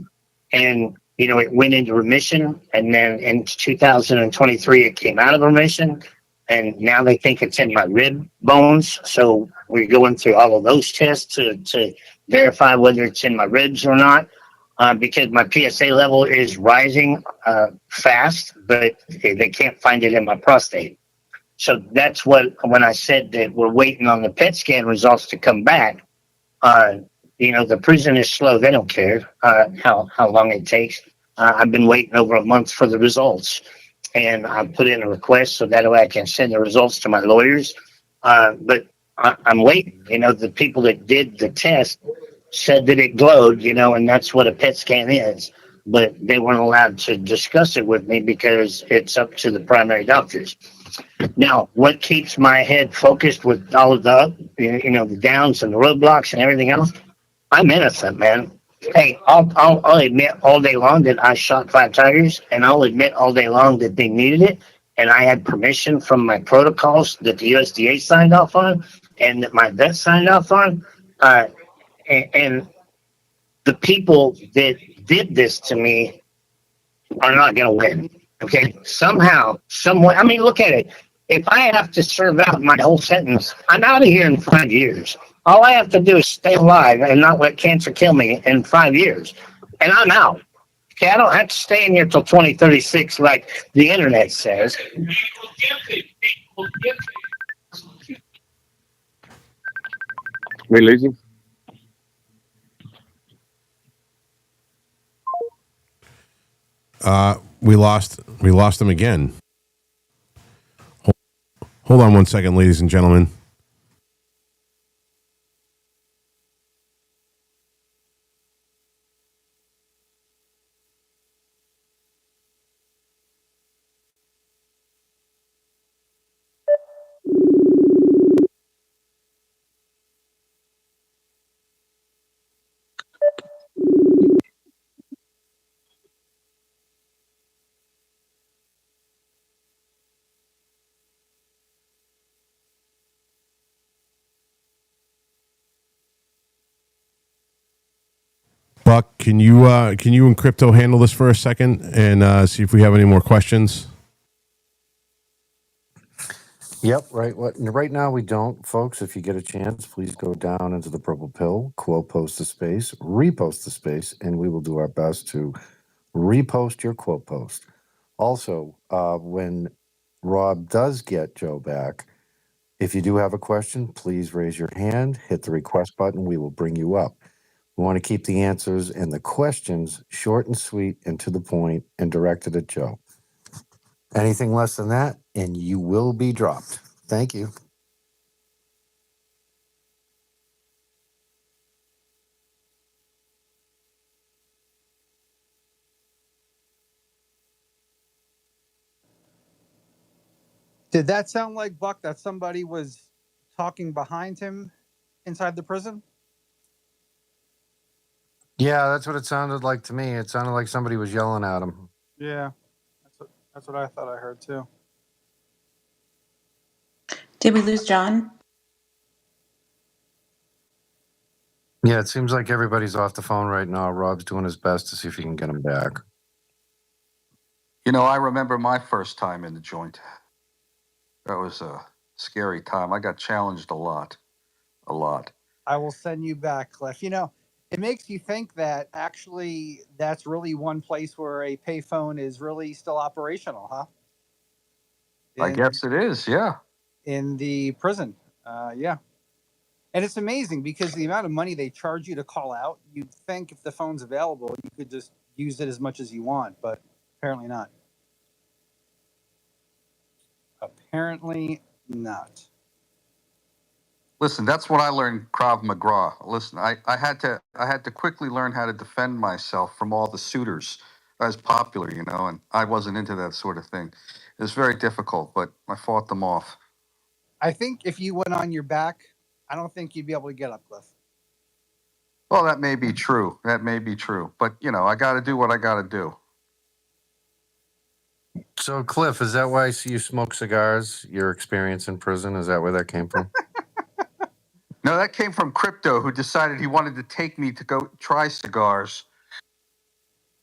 S17: And, you know, it went into remission. And then in 2023, it came out of remission. And now they think it's in my rib bones. So we're going through all of those tests to verify whether it's in my ribs or not, because my PSA level is rising fast, but they can't find it in my prostate. So that's when I said that we're waiting on the PET scan results to come back. You know, the prison is slow. They don't care how long it takes. I've been waiting over a month for the results. And I put in a request so that way I can send the results to my lawyers. But I'm waiting. You know, the people that did the test said that it glowed, you know, and that's what a PET scan is. But they weren't allowed to discuss it with me because it's up to the primary doctors. Now, what keeps my head focused with all of the, you know, the downs and the roadblocks and everything else? I'm innocent, man. Hey, I'll admit all day long that I shot 5 tigers, and I'll admit all day long that they needed it, and I had permission from my protocols that the USDA signed off on, and that my vet signed off on. And the people that did this to me are not going to win. Okay, somehow, some way. I mean, look at it. If I have to serve out my whole sentence, I'm out of here in 5 years. All I have to do is stay alive and not let cancer kill me in 5 years, and I'm out. Okay, I don't have to stay in here till 2036 like the internet says.
S8: We lose him?
S1: We lost him again. Hold on one second, ladies and gentlemen. Buck, can you and Crypto handle this for a second and see if we have any more questions?
S18: Yep, right now we don't, folks. If you get a chance, please go down into the Purple Pill, quote post the space, repost the space, and we will do our best to repost your quote post. Also, when Rob does get Joe back, if you do have a question, please raise your hand, hit the request button. We will bring you up. We want to keep the answers and the questions short and sweet and to the point and directed at Joe. Anything less than that, and you will be dropped. Thank you.
S19: Did that sound like, Buck, that somebody was talking behind him inside the prison?
S18: Yeah, that's what it sounded like to me. It sounded like somebody was yelling at him.
S19: Yeah, that's what I thought I heard too.
S7: Did we lose John?
S18: Yeah, it seems like everybody's off the phone right now. Rob's doing his best to see if he can get him back.
S20: You know, I remember my first time in the joint. That was a scary time. I got challenged a lot.
S19: I will send you back, Cliff. You know, it makes you think that actually that's really one place where a payphone is really still operational, huh?
S20: I guess it is. Yeah.
S19: In the prison. Yeah. And it's amazing because the amount of money they charge you to call out, you'd think if the phone's available, you could just use it as much as you want, but apparently not. Apparently not.
S20: Listen, that's what I learned Krav Maga. Listen, I had to quickly learn how to defend myself from all the suitors. I was popular, and I wasn't into that sort of thing. It was very difficult, but I fought them off.
S19: I think if you went on your back, I don't think you'd be able to get up, Cliff.
S20: Well, that may be true. But I got to do what I got to do.
S18: So, Cliff, is that why I see you smoke cigars? Your experience in prison, is that where that came from?
S20: No, that came from Crypto, who decided he wanted to take me to go try cigars.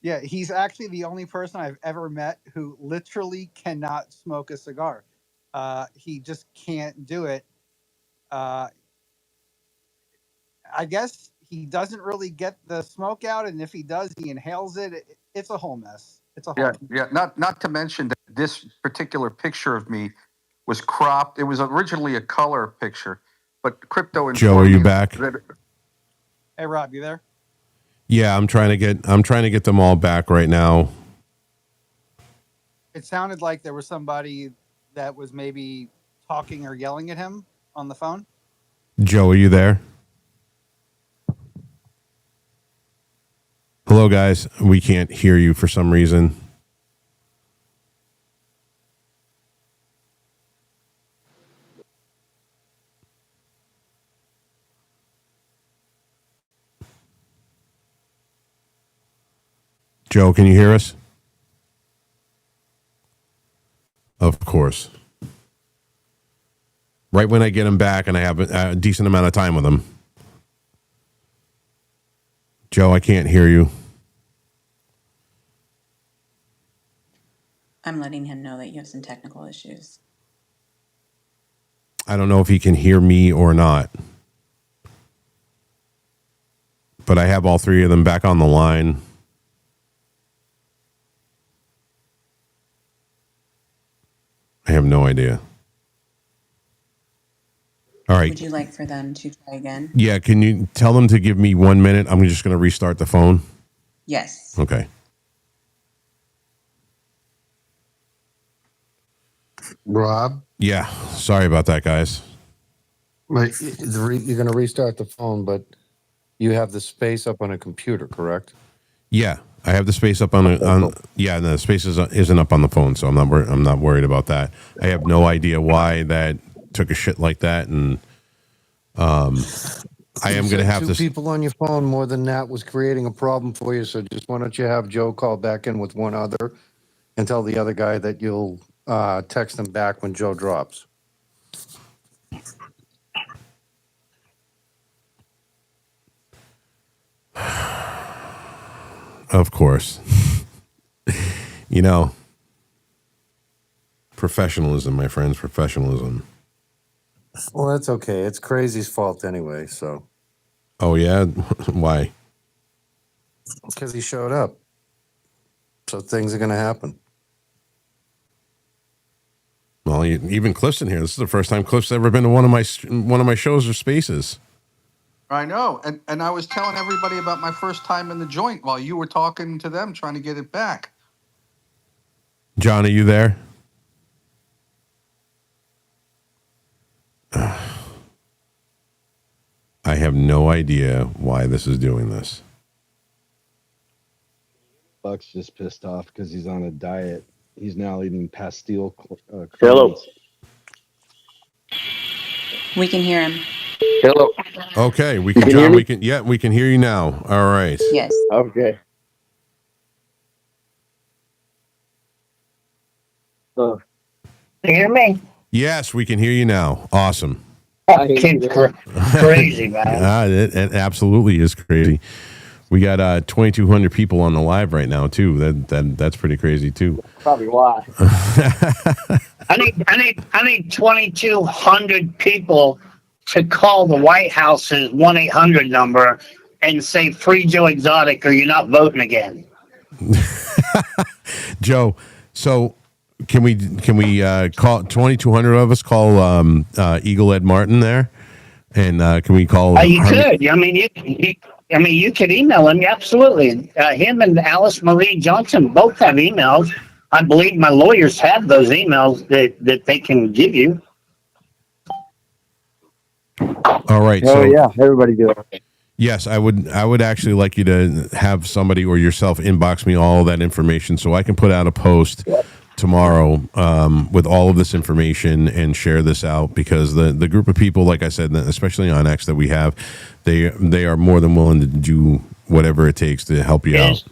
S19: Yeah, he's actually the only person I've ever met who literally cannot smoke a cigar. He just can't do it. I guess he doesn't really get the smoke out, and if he does, he inhales it. It's a whole mess. It's a whole
S20: Yeah. Not to mention that this particular picture of me was cropped. It was originally a color picture, but Crypto.
S1: Joe, are you back?
S19: Hey, Rob, you there?
S1: Yeah, I'm trying to get them all back right now.
S19: It sounded like there was somebody that was maybe talking or yelling at him on the phone.
S1: Joe, are you there? Hello, guys. We can't hear you for some reason. Joe, can you hear us? Of course. Right when I get him back and I have a decent amount of time with him. Joe, I can't hear you.
S7: I'm letting him know that you have some technical issues.
S1: I don't know if he can hear me or not. But I have all three of them back on the line. I have no idea. All right.
S7: Would you like for them to try again?
S1: Yeah, can you tell them to give me 1 minute? I'm just going to restart the phone.
S7: Yes.
S1: Okay.
S18: Rob?
S1: Yeah, sorry about that, guys.
S18: You're going to restart the phone, but you have the space up on a computer, correct?
S1: Yeah, I have the space up on yeah, no, the space isn't up on the phone, so I'm not worried about that. I have no idea why that took a shit like that, and I am going to have
S18: two people on your phone. More than that was creating a problem for you. So just why don't you have Joe call back in with one other, and tell the other guy that you'll text him back when Joe drops.
S1: Of course. Professionalism, my friends, professionalism.
S18: Well, that's okay. It's Crazy's fault anyway, so.
S1: Oh, yeah? Why?
S18: Because he showed up. So things are going to happen.
S1: Well, even Cliff's in here. This is the first time Cliff's ever been to one of my shows or spaces.
S20: I know. And I was telling everybody about my first time in the joint while you were talking to them, trying to get it back.
S1: John, are you there? I have no idea why this is doing this.
S14: Buck's just pissed off because he's on a diet. He's now eating pastille.
S8: Hello.
S7: We can hear him.
S8: Hello.
S1: Okay, we
S8: You
S1: can.
S8: can hear
S1: John,
S8: me?
S1: we can. Yeah, we can hear you now. All right.
S7: Yes.
S8: Okay.
S17: You hear me?
S1: Yes, we can hear you now. Awesome.
S17: That kid's crazy, man.
S1: It absolutely is crazy. We got 2,200 people on the live right now too. That's pretty crazy too.
S8: Probably why.
S17: I need 2,200 people to call the White House's 1-800 number and say free Joe Exotic or you're not voting again.
S1: Joe, so can we call 2,200 of us call Eagle Ed Martin there, and can we call?
S17: You could. I mean, you could email him. Absolutely. Him and Alice Marie Johnson both have emails. I believe my lawyers have those emails that they can give you.
S1: All right.
S8: Oh
S1: so,
S8: yeah, everybody do it.
S1: Yes, I would actually like you to have somebody or yourself inbox me all of that information so I can put out a post tomorrow with all of this information and share this out, because the group of people, like I said, especially on X that we have, they are more than willing to do whatever it takes to help you out.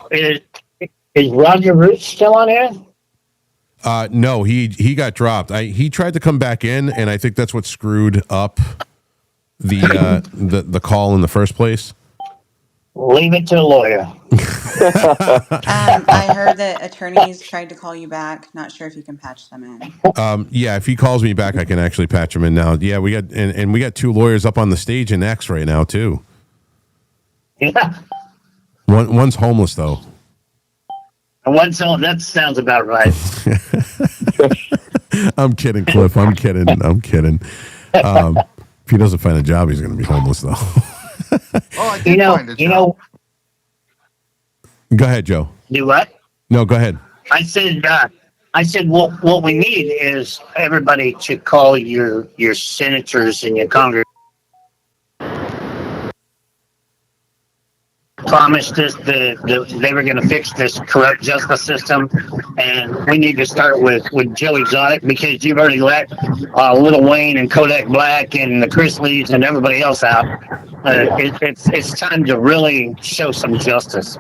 S17: Is Roger Root still on here?
S1: No, he got dropped. He tried to come back in, and I think that's what screwed up the call in the first place.
S17: Leave it to a lawyer.
S7: I heard that attorneys tried to call you back. Not sure if you can patch them in.
S1: Yeah, if he calls me back, I can actually patch him in now. Yeah, we got and we got two lawyers up on the stage in X right now too.
S17: Yeah.
S1: One's homeless though.
S17: That sounds about right.
S1: I'm kidding, Cliff. I'm kidding. If he doesn't find a job, he's going to be homeless though.
S20: I did find a job.
S1: Go ahead, Joe.
S17: Do what?
S1: No, go ahead.
S17: I said, what we need is everybody to call your senators and your Congress. Promised us they were going to fix this corrupt justice system, and we need to start with Joe Exotic, because you've already let Lil Wayne and Kodak Black and the Chrisleys and everybody else out. It's time to really show some justice.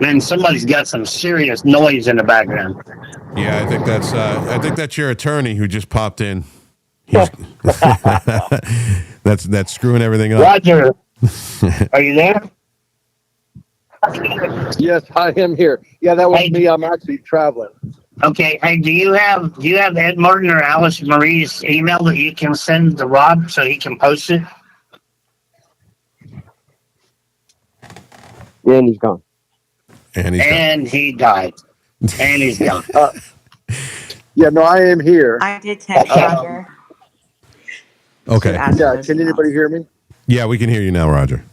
S17: Man, somebody's got some serious noise in the background.
S1: Yeah, I think that's your attorney who just popped in. That's screwing everything up.
S17: Roger, are you there?
S3: Yes, I am here. Yeah, that was me. I'm actually traveling.
S17: Okay. Hey, do you have Ed Martin or Alice Marie's email that you can send to Rob so he can post it?
S8: Yeah, and he's gone.
S17: And he died. And he's gone.
S3: Yeah, no, I am here.
S7: I did text Roger.
S1: Okay.
S3: Yeah, can anybody hear me?
S1: Yeah, we can hear you now, Roger.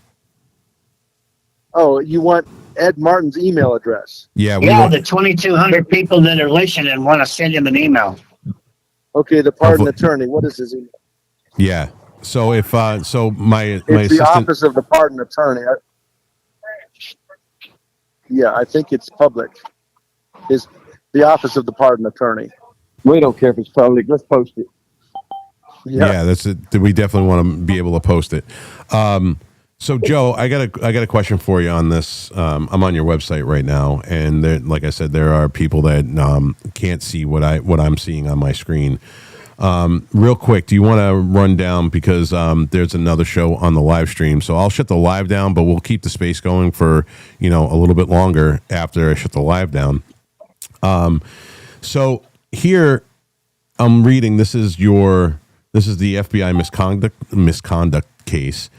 S3: Oh, you want Ed Martin's email address?
S1: Yeah,
S17: the 2,200 people that are listening want to send him an email.
S3: Okay, the pardon attorney. What is his email?
S1: Yeah. So if my
S3: It's
S1: assistant,
S3: the office of the pardon attorney. I think it's public. Is the office of the pardon attorney?
S8: We don't care if it's public. Let's post it.
S1: yeah, that's it. We definitely want to be able to post it. So Joe, I got a question for you on this. I'm on your website right now, and there, like I said, there are people that can't see what I'm seeing on my screen. Real quick, do you want to run down, because there's another show on the live stream, so I'll shut the live down, but we'll keep the space going for a little bit longer after I shut the live down. So here I'm reading. This is the FBI misconduct case.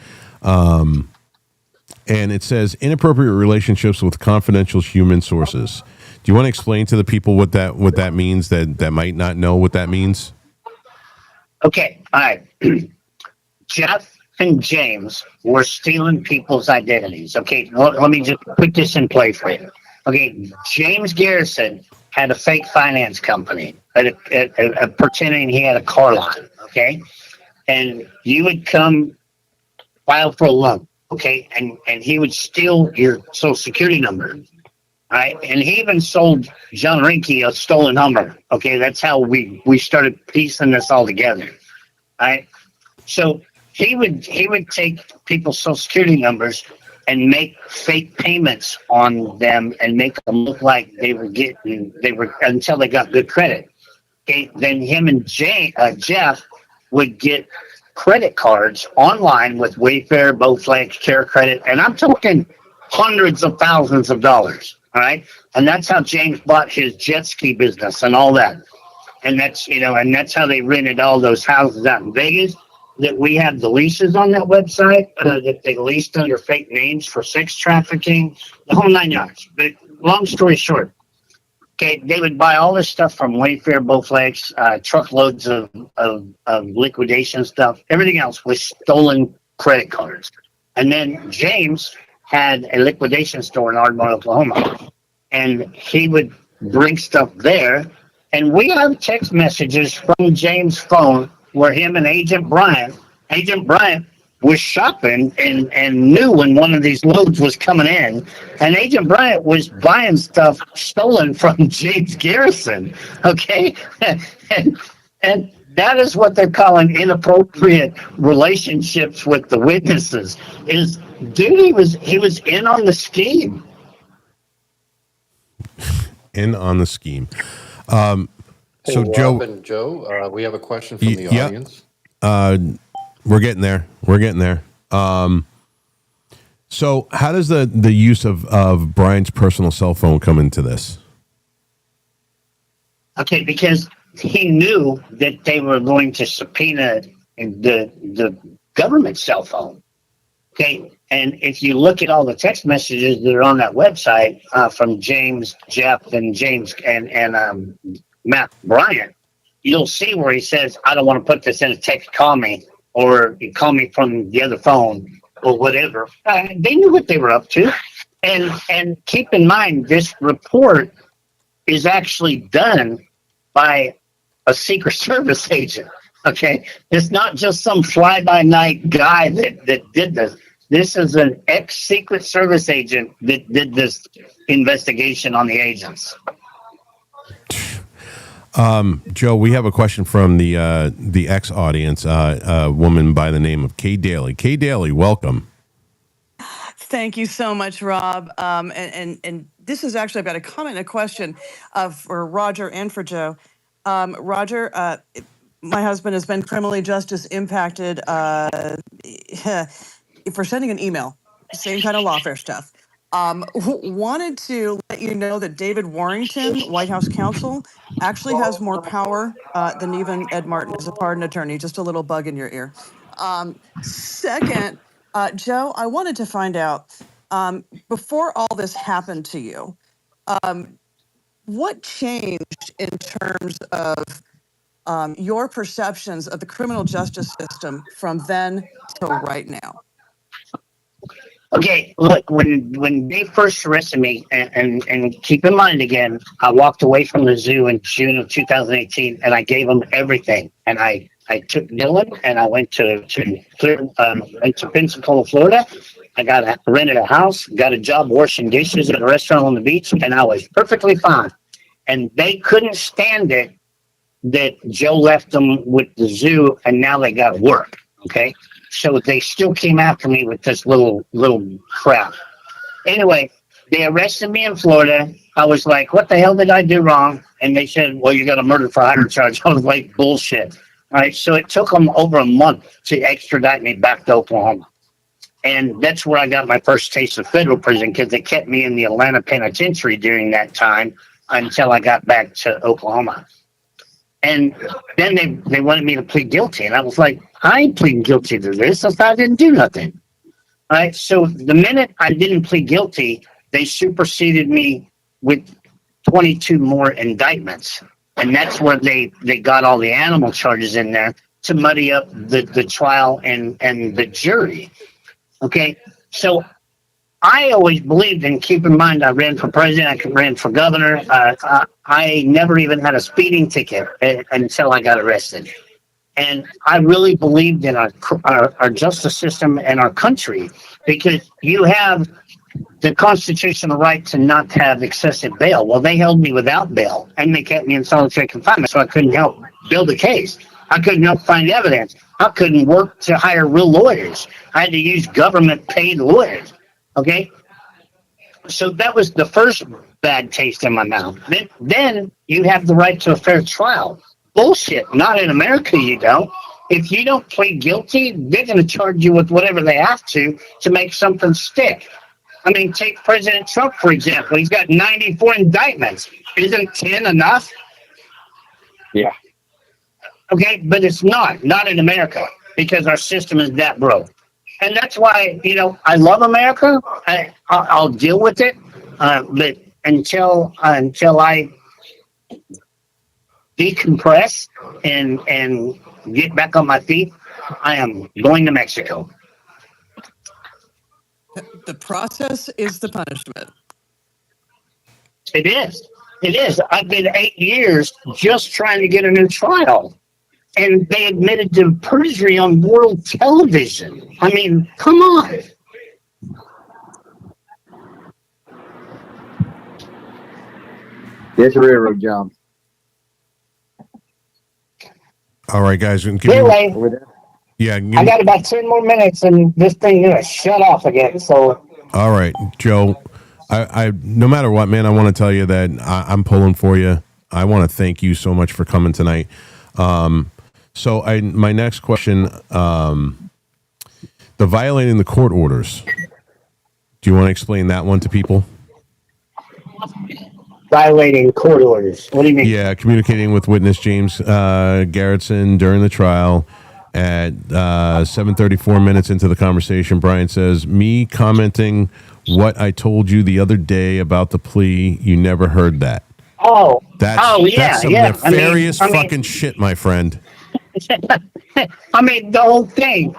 S1: And it says inappropriate relationships with confidential human sources. Do you want to explain to the people what that means that might not know what that means?
S17: Okay, all right. Jeff and James were stealing people's identities. Okay, let me just put this in play for you. Okay, James Garrison had a fake finance company, pretending he had a car lot. Okay, and you would come file for a loan, okay, and he would steal your social security number, all right, and he even sold John Rinke a stolen Hummer, okay. That's how we started piecing this all together, all right. So he would take people's social security numbers and make fake payments on them and make them look like they were until they got good credit. Okay, then him and Jeff would get credit cards online with Wayfair, Bowflex, Care Credit, and I'm talking hundreds of thousands of dollars. All right, and that's how James bought his jet ski business and all that, and that's how they rented all those houses out in Vegas. that we have the leases on that website that they leased under fake names for sex trafficking, the whole 9 yards. But long story short, okay, they would buy all this stuff from Wayfair, Bowflex, truckloads of liquidation stuff. Everything else was stolen credit cards. And then James had a liquidation store in Ardmore, Oklahoma, and he would bring stuff there. And we have text messages from James' phone where him and Agent Bryant was shopping and knew when one of these loads was coming in. And Agent Bryant was buying stuff stolen from James Garrison. Okay. and that is what they're calling inappropriate relationships with the witnesses. Is dude, he was in on the scheme.
S1: In on the scheme.
S18: Hey,
S1: So
S18: Rob
S1: Joe,
S18: and Joe, we have a question from the
S1: yeah,
S18: audience.
S1: we're getting there. We're getting there. So how does the use of Brian's personal cell phone come into this?
S17: Okay, because he knew that they were going to subpoena the government cell phone. Okay, and if you look at all the text messages that are on that website from James, Jeff, and James and Matt Bryant, you'll see where he says, "I don't want to put this in a text. Call me," or "You call me from the other phone," or whatever. They knew what they were up to, and keep in mind, this report is actually done by a Secret Service agent. Okay, it's not just some fly-by-night guy that did this. This is an ex-Secret Service agent that did this investigation on the agents.
S1: Joe, we have a question from the X audience, a woman by the name of Kay Daly. Kay Daly, welcome.
S21: Thank you so much, Rob. And this is actually about a comment and a question for Roger and for Joe. Roger, my husband has been criminally justice impacted for sending an email, same kind of lawfare stuff. Wanted to let you know that David Warrington, White House counsel, actually has more power than even Ed Martin as a pardon attorney. Just a little bug in your ear. Second, Joe, I wanted to find out, before all this happened to you, what changed in terms of your perceptions of the criminal justice system from then till right now?
S17: Okay, look, when they first arrested me, and keep in mind again, I walked away from the zoo in June of 2018, and I gave them everything. And I took Dylan, and I went to Pensacola, Florida. I rented a house, got a job washing dishes at a restaurant on the beach, and I was perfectly fine. And they couldn't stand it that Joe left them with the zoo, and now they got to work. Okay. So they still came after me with this little crap. Anyway, they arrested me in Florida. I was like, what the hell did I do wrong? And they said, well, you got a murder for hire charge. I was like, bullshit. All right. So it took them over a month to extradite me back to Oklahoma. And that's where I got my first taste of federal prison, because they kept me in the Atlanta penitentiary during that time until I got back to Oklahoma. And then they wanted me to plead guilty. And I was like, I ain't pleading guilty to this. I didn't do nothing. All right. So the minute I didn't plead guilty, they superseded me with 22 more indictments. And that's where they got all the animal charges in there to muddy up the trial and the jury. Okay. So I always believed, and keep in mind, I ran for president, I ran for governor. I never even had a speeding ticket until I got arrested. And I really believed in our justice system and our country, because you have the constitutional right to not have excessive bail. Well, they held me without bail, and they kept me in solitary confinement, so I couldn't help build a case. I couldn't help find evidence. I couldn't work to hire real lawyers. I had to use government-paid lawyers. Okay, so that was the first bad taste in my mouth. Then you have the right to a fair trial. Bullshit. Not in America, you don't. If you don't plead guilty, they're going to charge you with whatever they have to make something stick. I mean, take President Trump, for example. He's got 94 indictments. Isn't 10 enough?
S8: Yeah.
S17: Okay, but it's not in America. because our system is that broke. And that's why, I love America. I'll deal with it. But until I decompress and get back on my feet, I am going to Mexico.
S21: The process is the punishment.
S17: It is. It is. I've been 8 years just trying to get a new trial. And they admitted to perjury on world television. I mean, come on.
S8: It's a railroad job.
S1: All right, guys.
S17: Anyway,
S1: Yeah.
S17: I got about 10 more minutes and this thing is going to shut off again. So,
S1: All right, Joe. I no matter what, man, I want to tell you that I'm pulling for you. I want to thank you so much for coming tonight. So my next question, the violating the court orders. Do you want to explain that one to people?
S17: violating court orders. What do you mean?
S1: Yeah, communicating with witness James Garretson during the trial. At 7:34 minutes into the conversation, Brian says, "Me commenting what I told you the other day about the plea. You never heard that." That's some nefarious fucking shit, my friend.
S17: I mean, the whole thing.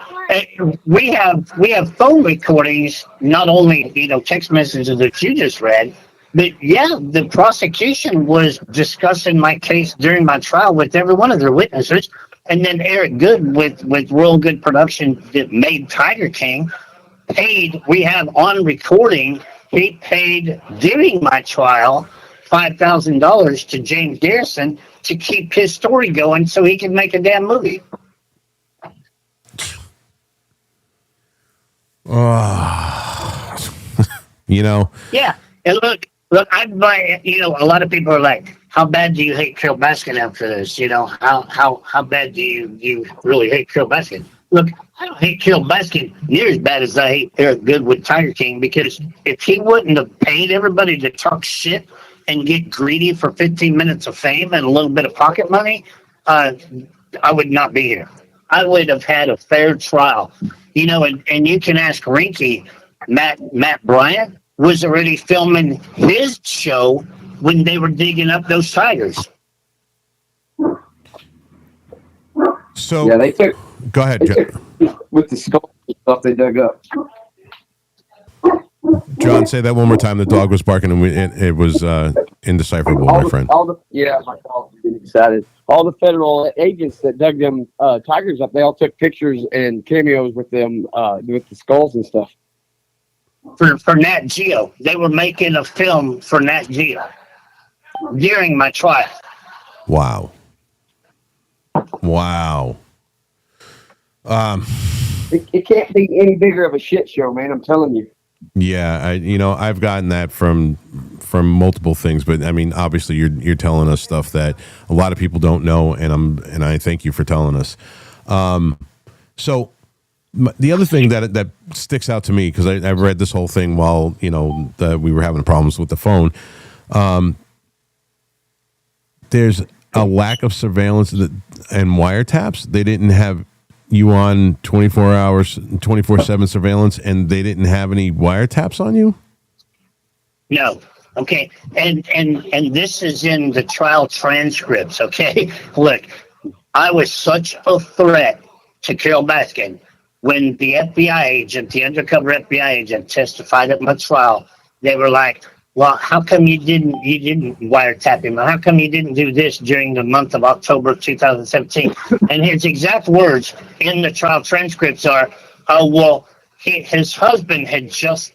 S17: We have phone recordings, not only text messages that you just read, but the prosecution was discussing my case during my trial with every one of their witnesses, and then Eric Good with Real Good Production that made Tiger King paid. We have on recording. He paid during my trial $5,000 to James Garrison to keep his story going so he can make a damn movie. Yeah, and look, a lot of people are like, how bad do you hate Carole Baskin after this? How bad do you really hate Carole Baskin? Look, I don't hate Carole Baskin near as bad as I hate Eric Good with Tiger King, because if he wouldn't have paid everybody to talk shit and get greedy for 15 minutes of fame and a little bit of pocket money, I would not be here. I would have had a fair trial. And you can ask Rinky, Matt Bryant was already filming his show when they were digging up those tigers.
S1: So
S8: yeah, they took.
S1: Go ahead,
S8: with the skull stuff they dug up.
S1: John, say that one more time. The dog was barking and it was indecipherable, my friend.
S8: My dog was getting excited. All the federal agents that dug them tigers up, they all took pictures and cameos with them, with the skulls and stuff.
S17: For Nat Geo. They were making a film for Nat Geo during my trial.
S1: Wow.
S8: It can't be any bigger of a shit show, man. I'm telling you.
S1: Yeah, I've gotten that from multiple things, but I mean, obviously, you're telling us stuff that a lot of people don't know, and I thank you for telling us. So the other thing that sticks out to me, because I've read this whole thing while we were having problems with the phone. There's a lack of surveillance and wiretaps. They didn't have you on 24/7 surveillance, and they didn't have any wiretaps on you?
S17: No. Okay. And this is in the trial transcripts. Okay. Look, I was such a threat to Carole Baskin when the undercover FBI agent testified at my trial. They were like, well, how come you didn't wiretap him? How come you didn't do this during the month of October 2017? And his exact words in the trial transcripts are, his husband had just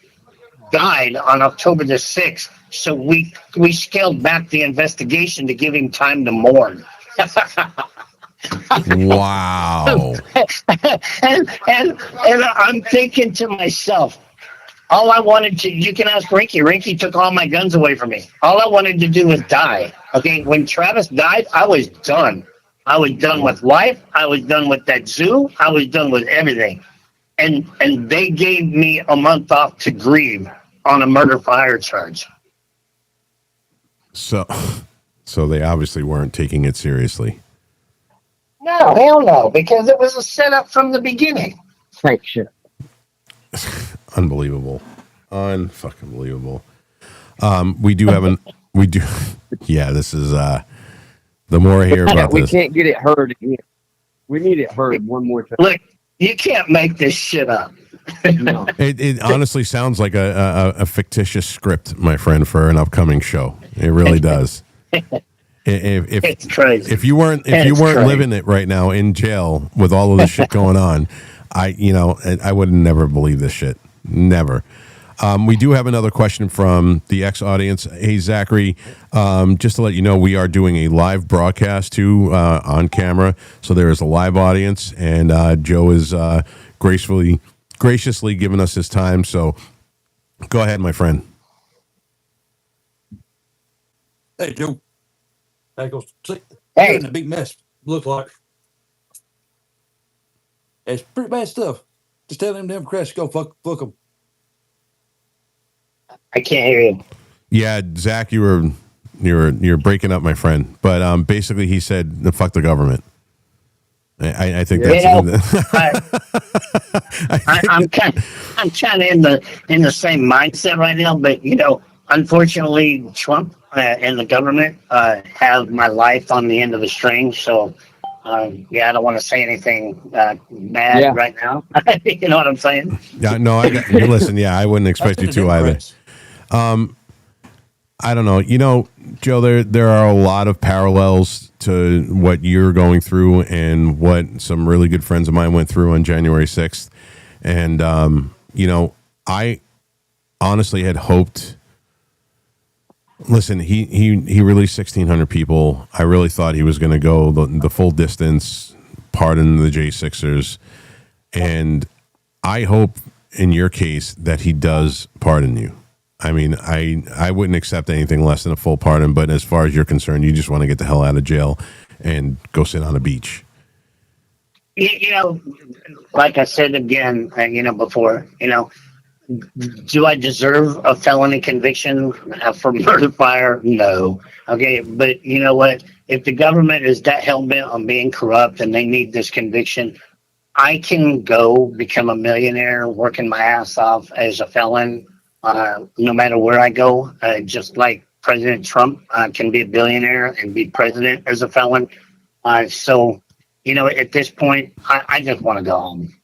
S17: died on October the 6th, so we scaled back the investigation to give him time to mourn.
S1: Wow.
S17: and I'm thinking to myself, all I wanted to, you can ask Rinky. Rinky took all my guns away from me. All I wanted to do was die. Okay, when Travis died, I was done. I was done with life. I was done with that zoo. I was done with everything. And they gave me a month off to grieve on a murder for hire charge.
S1: So they obviously weren't taking it seriously.
S17: No, hell no, because it was a setup from the beginning.
S8: Thanks, shit.
S1: Unbelievable. Unfucking believable. We do have we do, yeah, this is, the more I hear about
S8: We
S1: this.
S8: can't get it heard again. We need it heard one more time.
S17: Look, you can't make this shit up.
S8: No.
S1: It honestly sounds like a fictitious script, my friend, for an upcoming show. It really does. If
S17: It's crazy.
S1: if you weren't
S17: It's crazy.
S1: living it right now in jail with all of this shit going on, I would never believe this shit. Never. We do have another question from the X audience. Hey, Zachary, just to let you know, we are doing a live broadcast too on camera. So there is a live audience, and Joe is graciously giving us his time. So go ahead, my friend.
S2: Hey, Joe. That goes. You're
S17: Hey.
S2: in a big mess. Look like. It's pretty bad stuff. Just tell them Democrats to go fuck them.
S17: I can't hear you.
S1: Yeah, Zach, you're breaking up, my friend. But basically, he said, "Fuck the government." I think that's.
S17: I'm kind of in the same mindset right now, but unfortunately, Trump and the government have my life on the end of the string. So, I don't want to say anything bad right now. You know what I'm saying?
S1: Yeah, no, I got you. Listen, yeah, I wouldn't expect you to either. I don't know. Joe, there are a lot of parallels to what you're going through and what some really good friends of mine went through on January 6th. And, I honestly had hoped. Listen, he released 1,600 people. I really thought he was going to go the full distance, pardon the J6ers. And I hope in your case that he does pardon you. I mean, I wouldn't accept anything less than a full pardon, but as far as you're concerned, you just want to get the hell out of jail and go sit on a beach.
S17: Like I said again, before, do I deserve a felony conviction for murder fire? No. Okay, but you know what? If the government is that hell-bent on being corrupt and they need this conviction, I can go become a millionaire working my ass off as a felon, no matter where I go, just like President Trump can be a billionaire and be president as a felon. So, at this point, I just want to go home.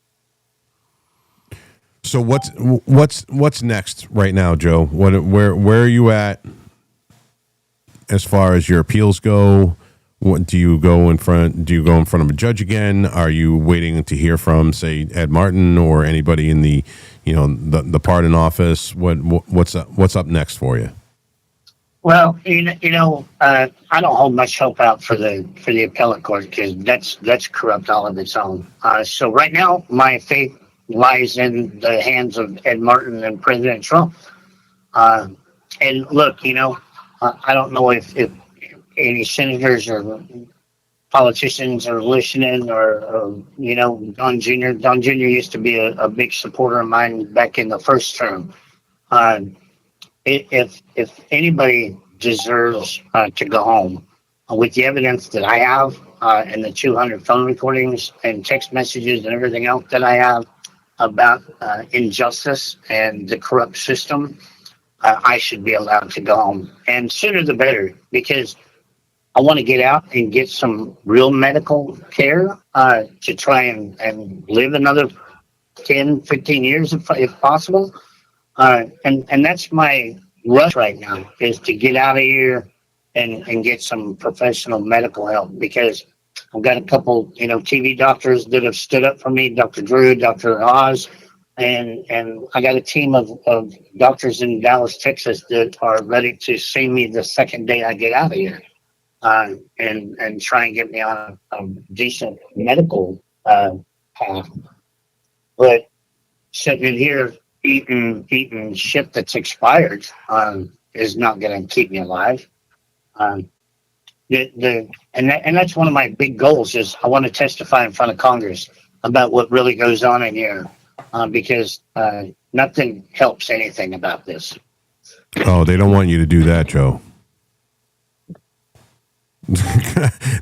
S1: So what's next right now, Joe? Where are you at as far as your appeals go? What do you go in front of a judge again? Are you waiting to hear from, say, Ed Martin or anybody in the the pardon office? What's up next for you?
S17: Well, I don't hold much hope out for the appellate court because that's corrupt all of its own. So right now, my faith lies in the hands of Ed Martin and President Trump. And look, I don't know if any senators or politicians are listening or Don Jr. Don Jr. used to be a big supporter of mine back in the first term. If anybody deserves to go home with the evidence that I have and the 200 phone recordings and text messages and everything else that I have about injustice and the corrupt system, I should be allowed to go home. And sooner the better, because I want to get out and get some real medical care to try and live another 10, 15 years if possible. And that's my rush right now, is to get out of here and get some professional medical help, because I've got a couple, TV doctors that have stood up for me, Dr. Drew, Dr. Oz, and I got a team of doctors in Dallas, Texas that are ready to see me the second day I get out of here, and try and get me on a decent medical path. But sitting here eating shit that's expired is not going to keep me alive. And that's one of my big goals, is I want to testify in front of Congress about what really goes on in here, because nothing helps anything about this.
S1: Oh, they don't want you to do that, Joe.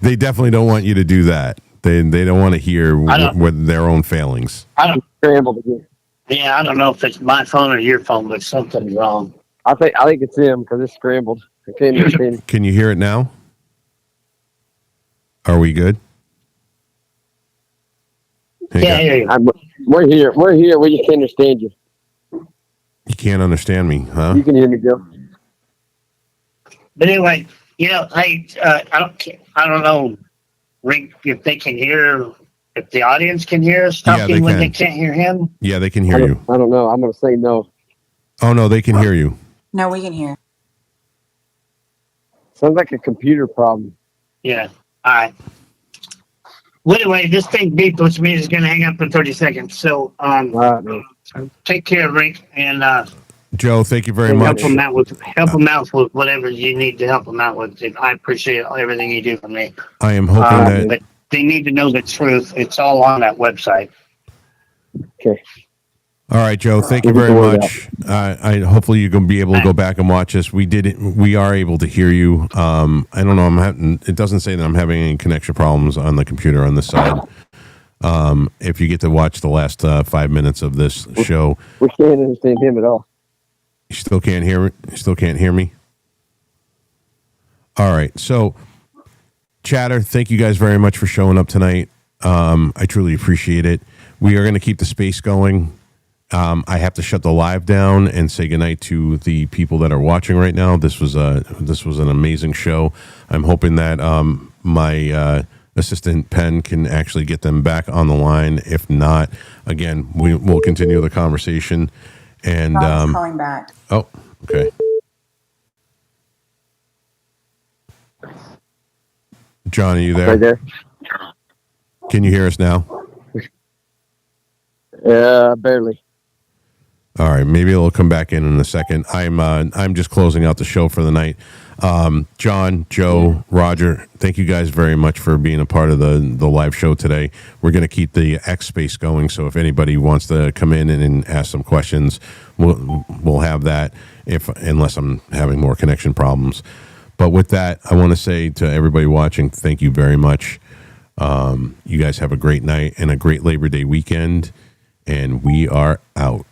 S1: They definitely don't want you to do that. They don't want to hear with their own failings.
S17: I don't
S8: scrambled again.
S17: Yeah, I don't know if it's my phone or your phone, but something's wrong.
S8: I think it's him because it's scrambled. I can't understand.
S1: Can you hear it now? Are we good?
S17: Yeah, I hear you.
S8: We're here. We're here. We just can't understand you.
S1: You can't understand me, huh?
S8: You can hear me, Joe.
S17: But anyway, I don't know, Rick, if they can hear, if the audience can hear us talking when they can't hear him.
S1: Yeah, they can hear you.
S8: I don't know. I'm going to say no.
S1: Oh, no, they can hear you.
S7: No, we can hear.
S8: Sounds like a computer problem.
S17: Yeah. All right. Well, anyway, this thing beeped, which means it's going to hang up in 30 seconds. So, take care, Rick, and
S1: Joe, thank you very much.
S17: Help them out with whatever you need to help them out with. I appreciate everything you do for me.
S1: I am hoping that
S17: but they need to know the truth. It's all on that website.
S8: Okay.
S1: All right, Joe. Thank you very much. I hopefully you're going to be able to go back and watch this. We are able to hear you. I don't know. It doesn't say that I'm having any connection problems on the computer on this side. If you get to watch the last 5 minutes of this show,
S8: we can't understand him at all.
S1: You still can't hear me. You still can't hear me. All right. So, chatter, thank you guys very much for showing up tonight. I truly appreciate it. We are going to keep the space going. I have to shut the live down and say goodnight to the people that are watching right now. This was an amazing show. I'm hoping that my assistant Penn can actually get them back on the line. If not, again, we'll continue the conversation. And
S7: calling back.
S1: Oh, okay. John, are you there?
S8: Right there.
S1: Can you hear us now?
S8: Barely.
S1: All right, maybe it'll come back in a second. I'm just closing out the show for the night. John, Joe, Roger, thank you guys very much for being a part of the live show today. We're going to keep the X space going, so if anybody wants to come in and ask some questions, we'll have that. Unless I'm having more connection problems. But with that, I want to say to everybody watching, thank you very much. You guys have a great night and a great Labor Day weekend, and we are out.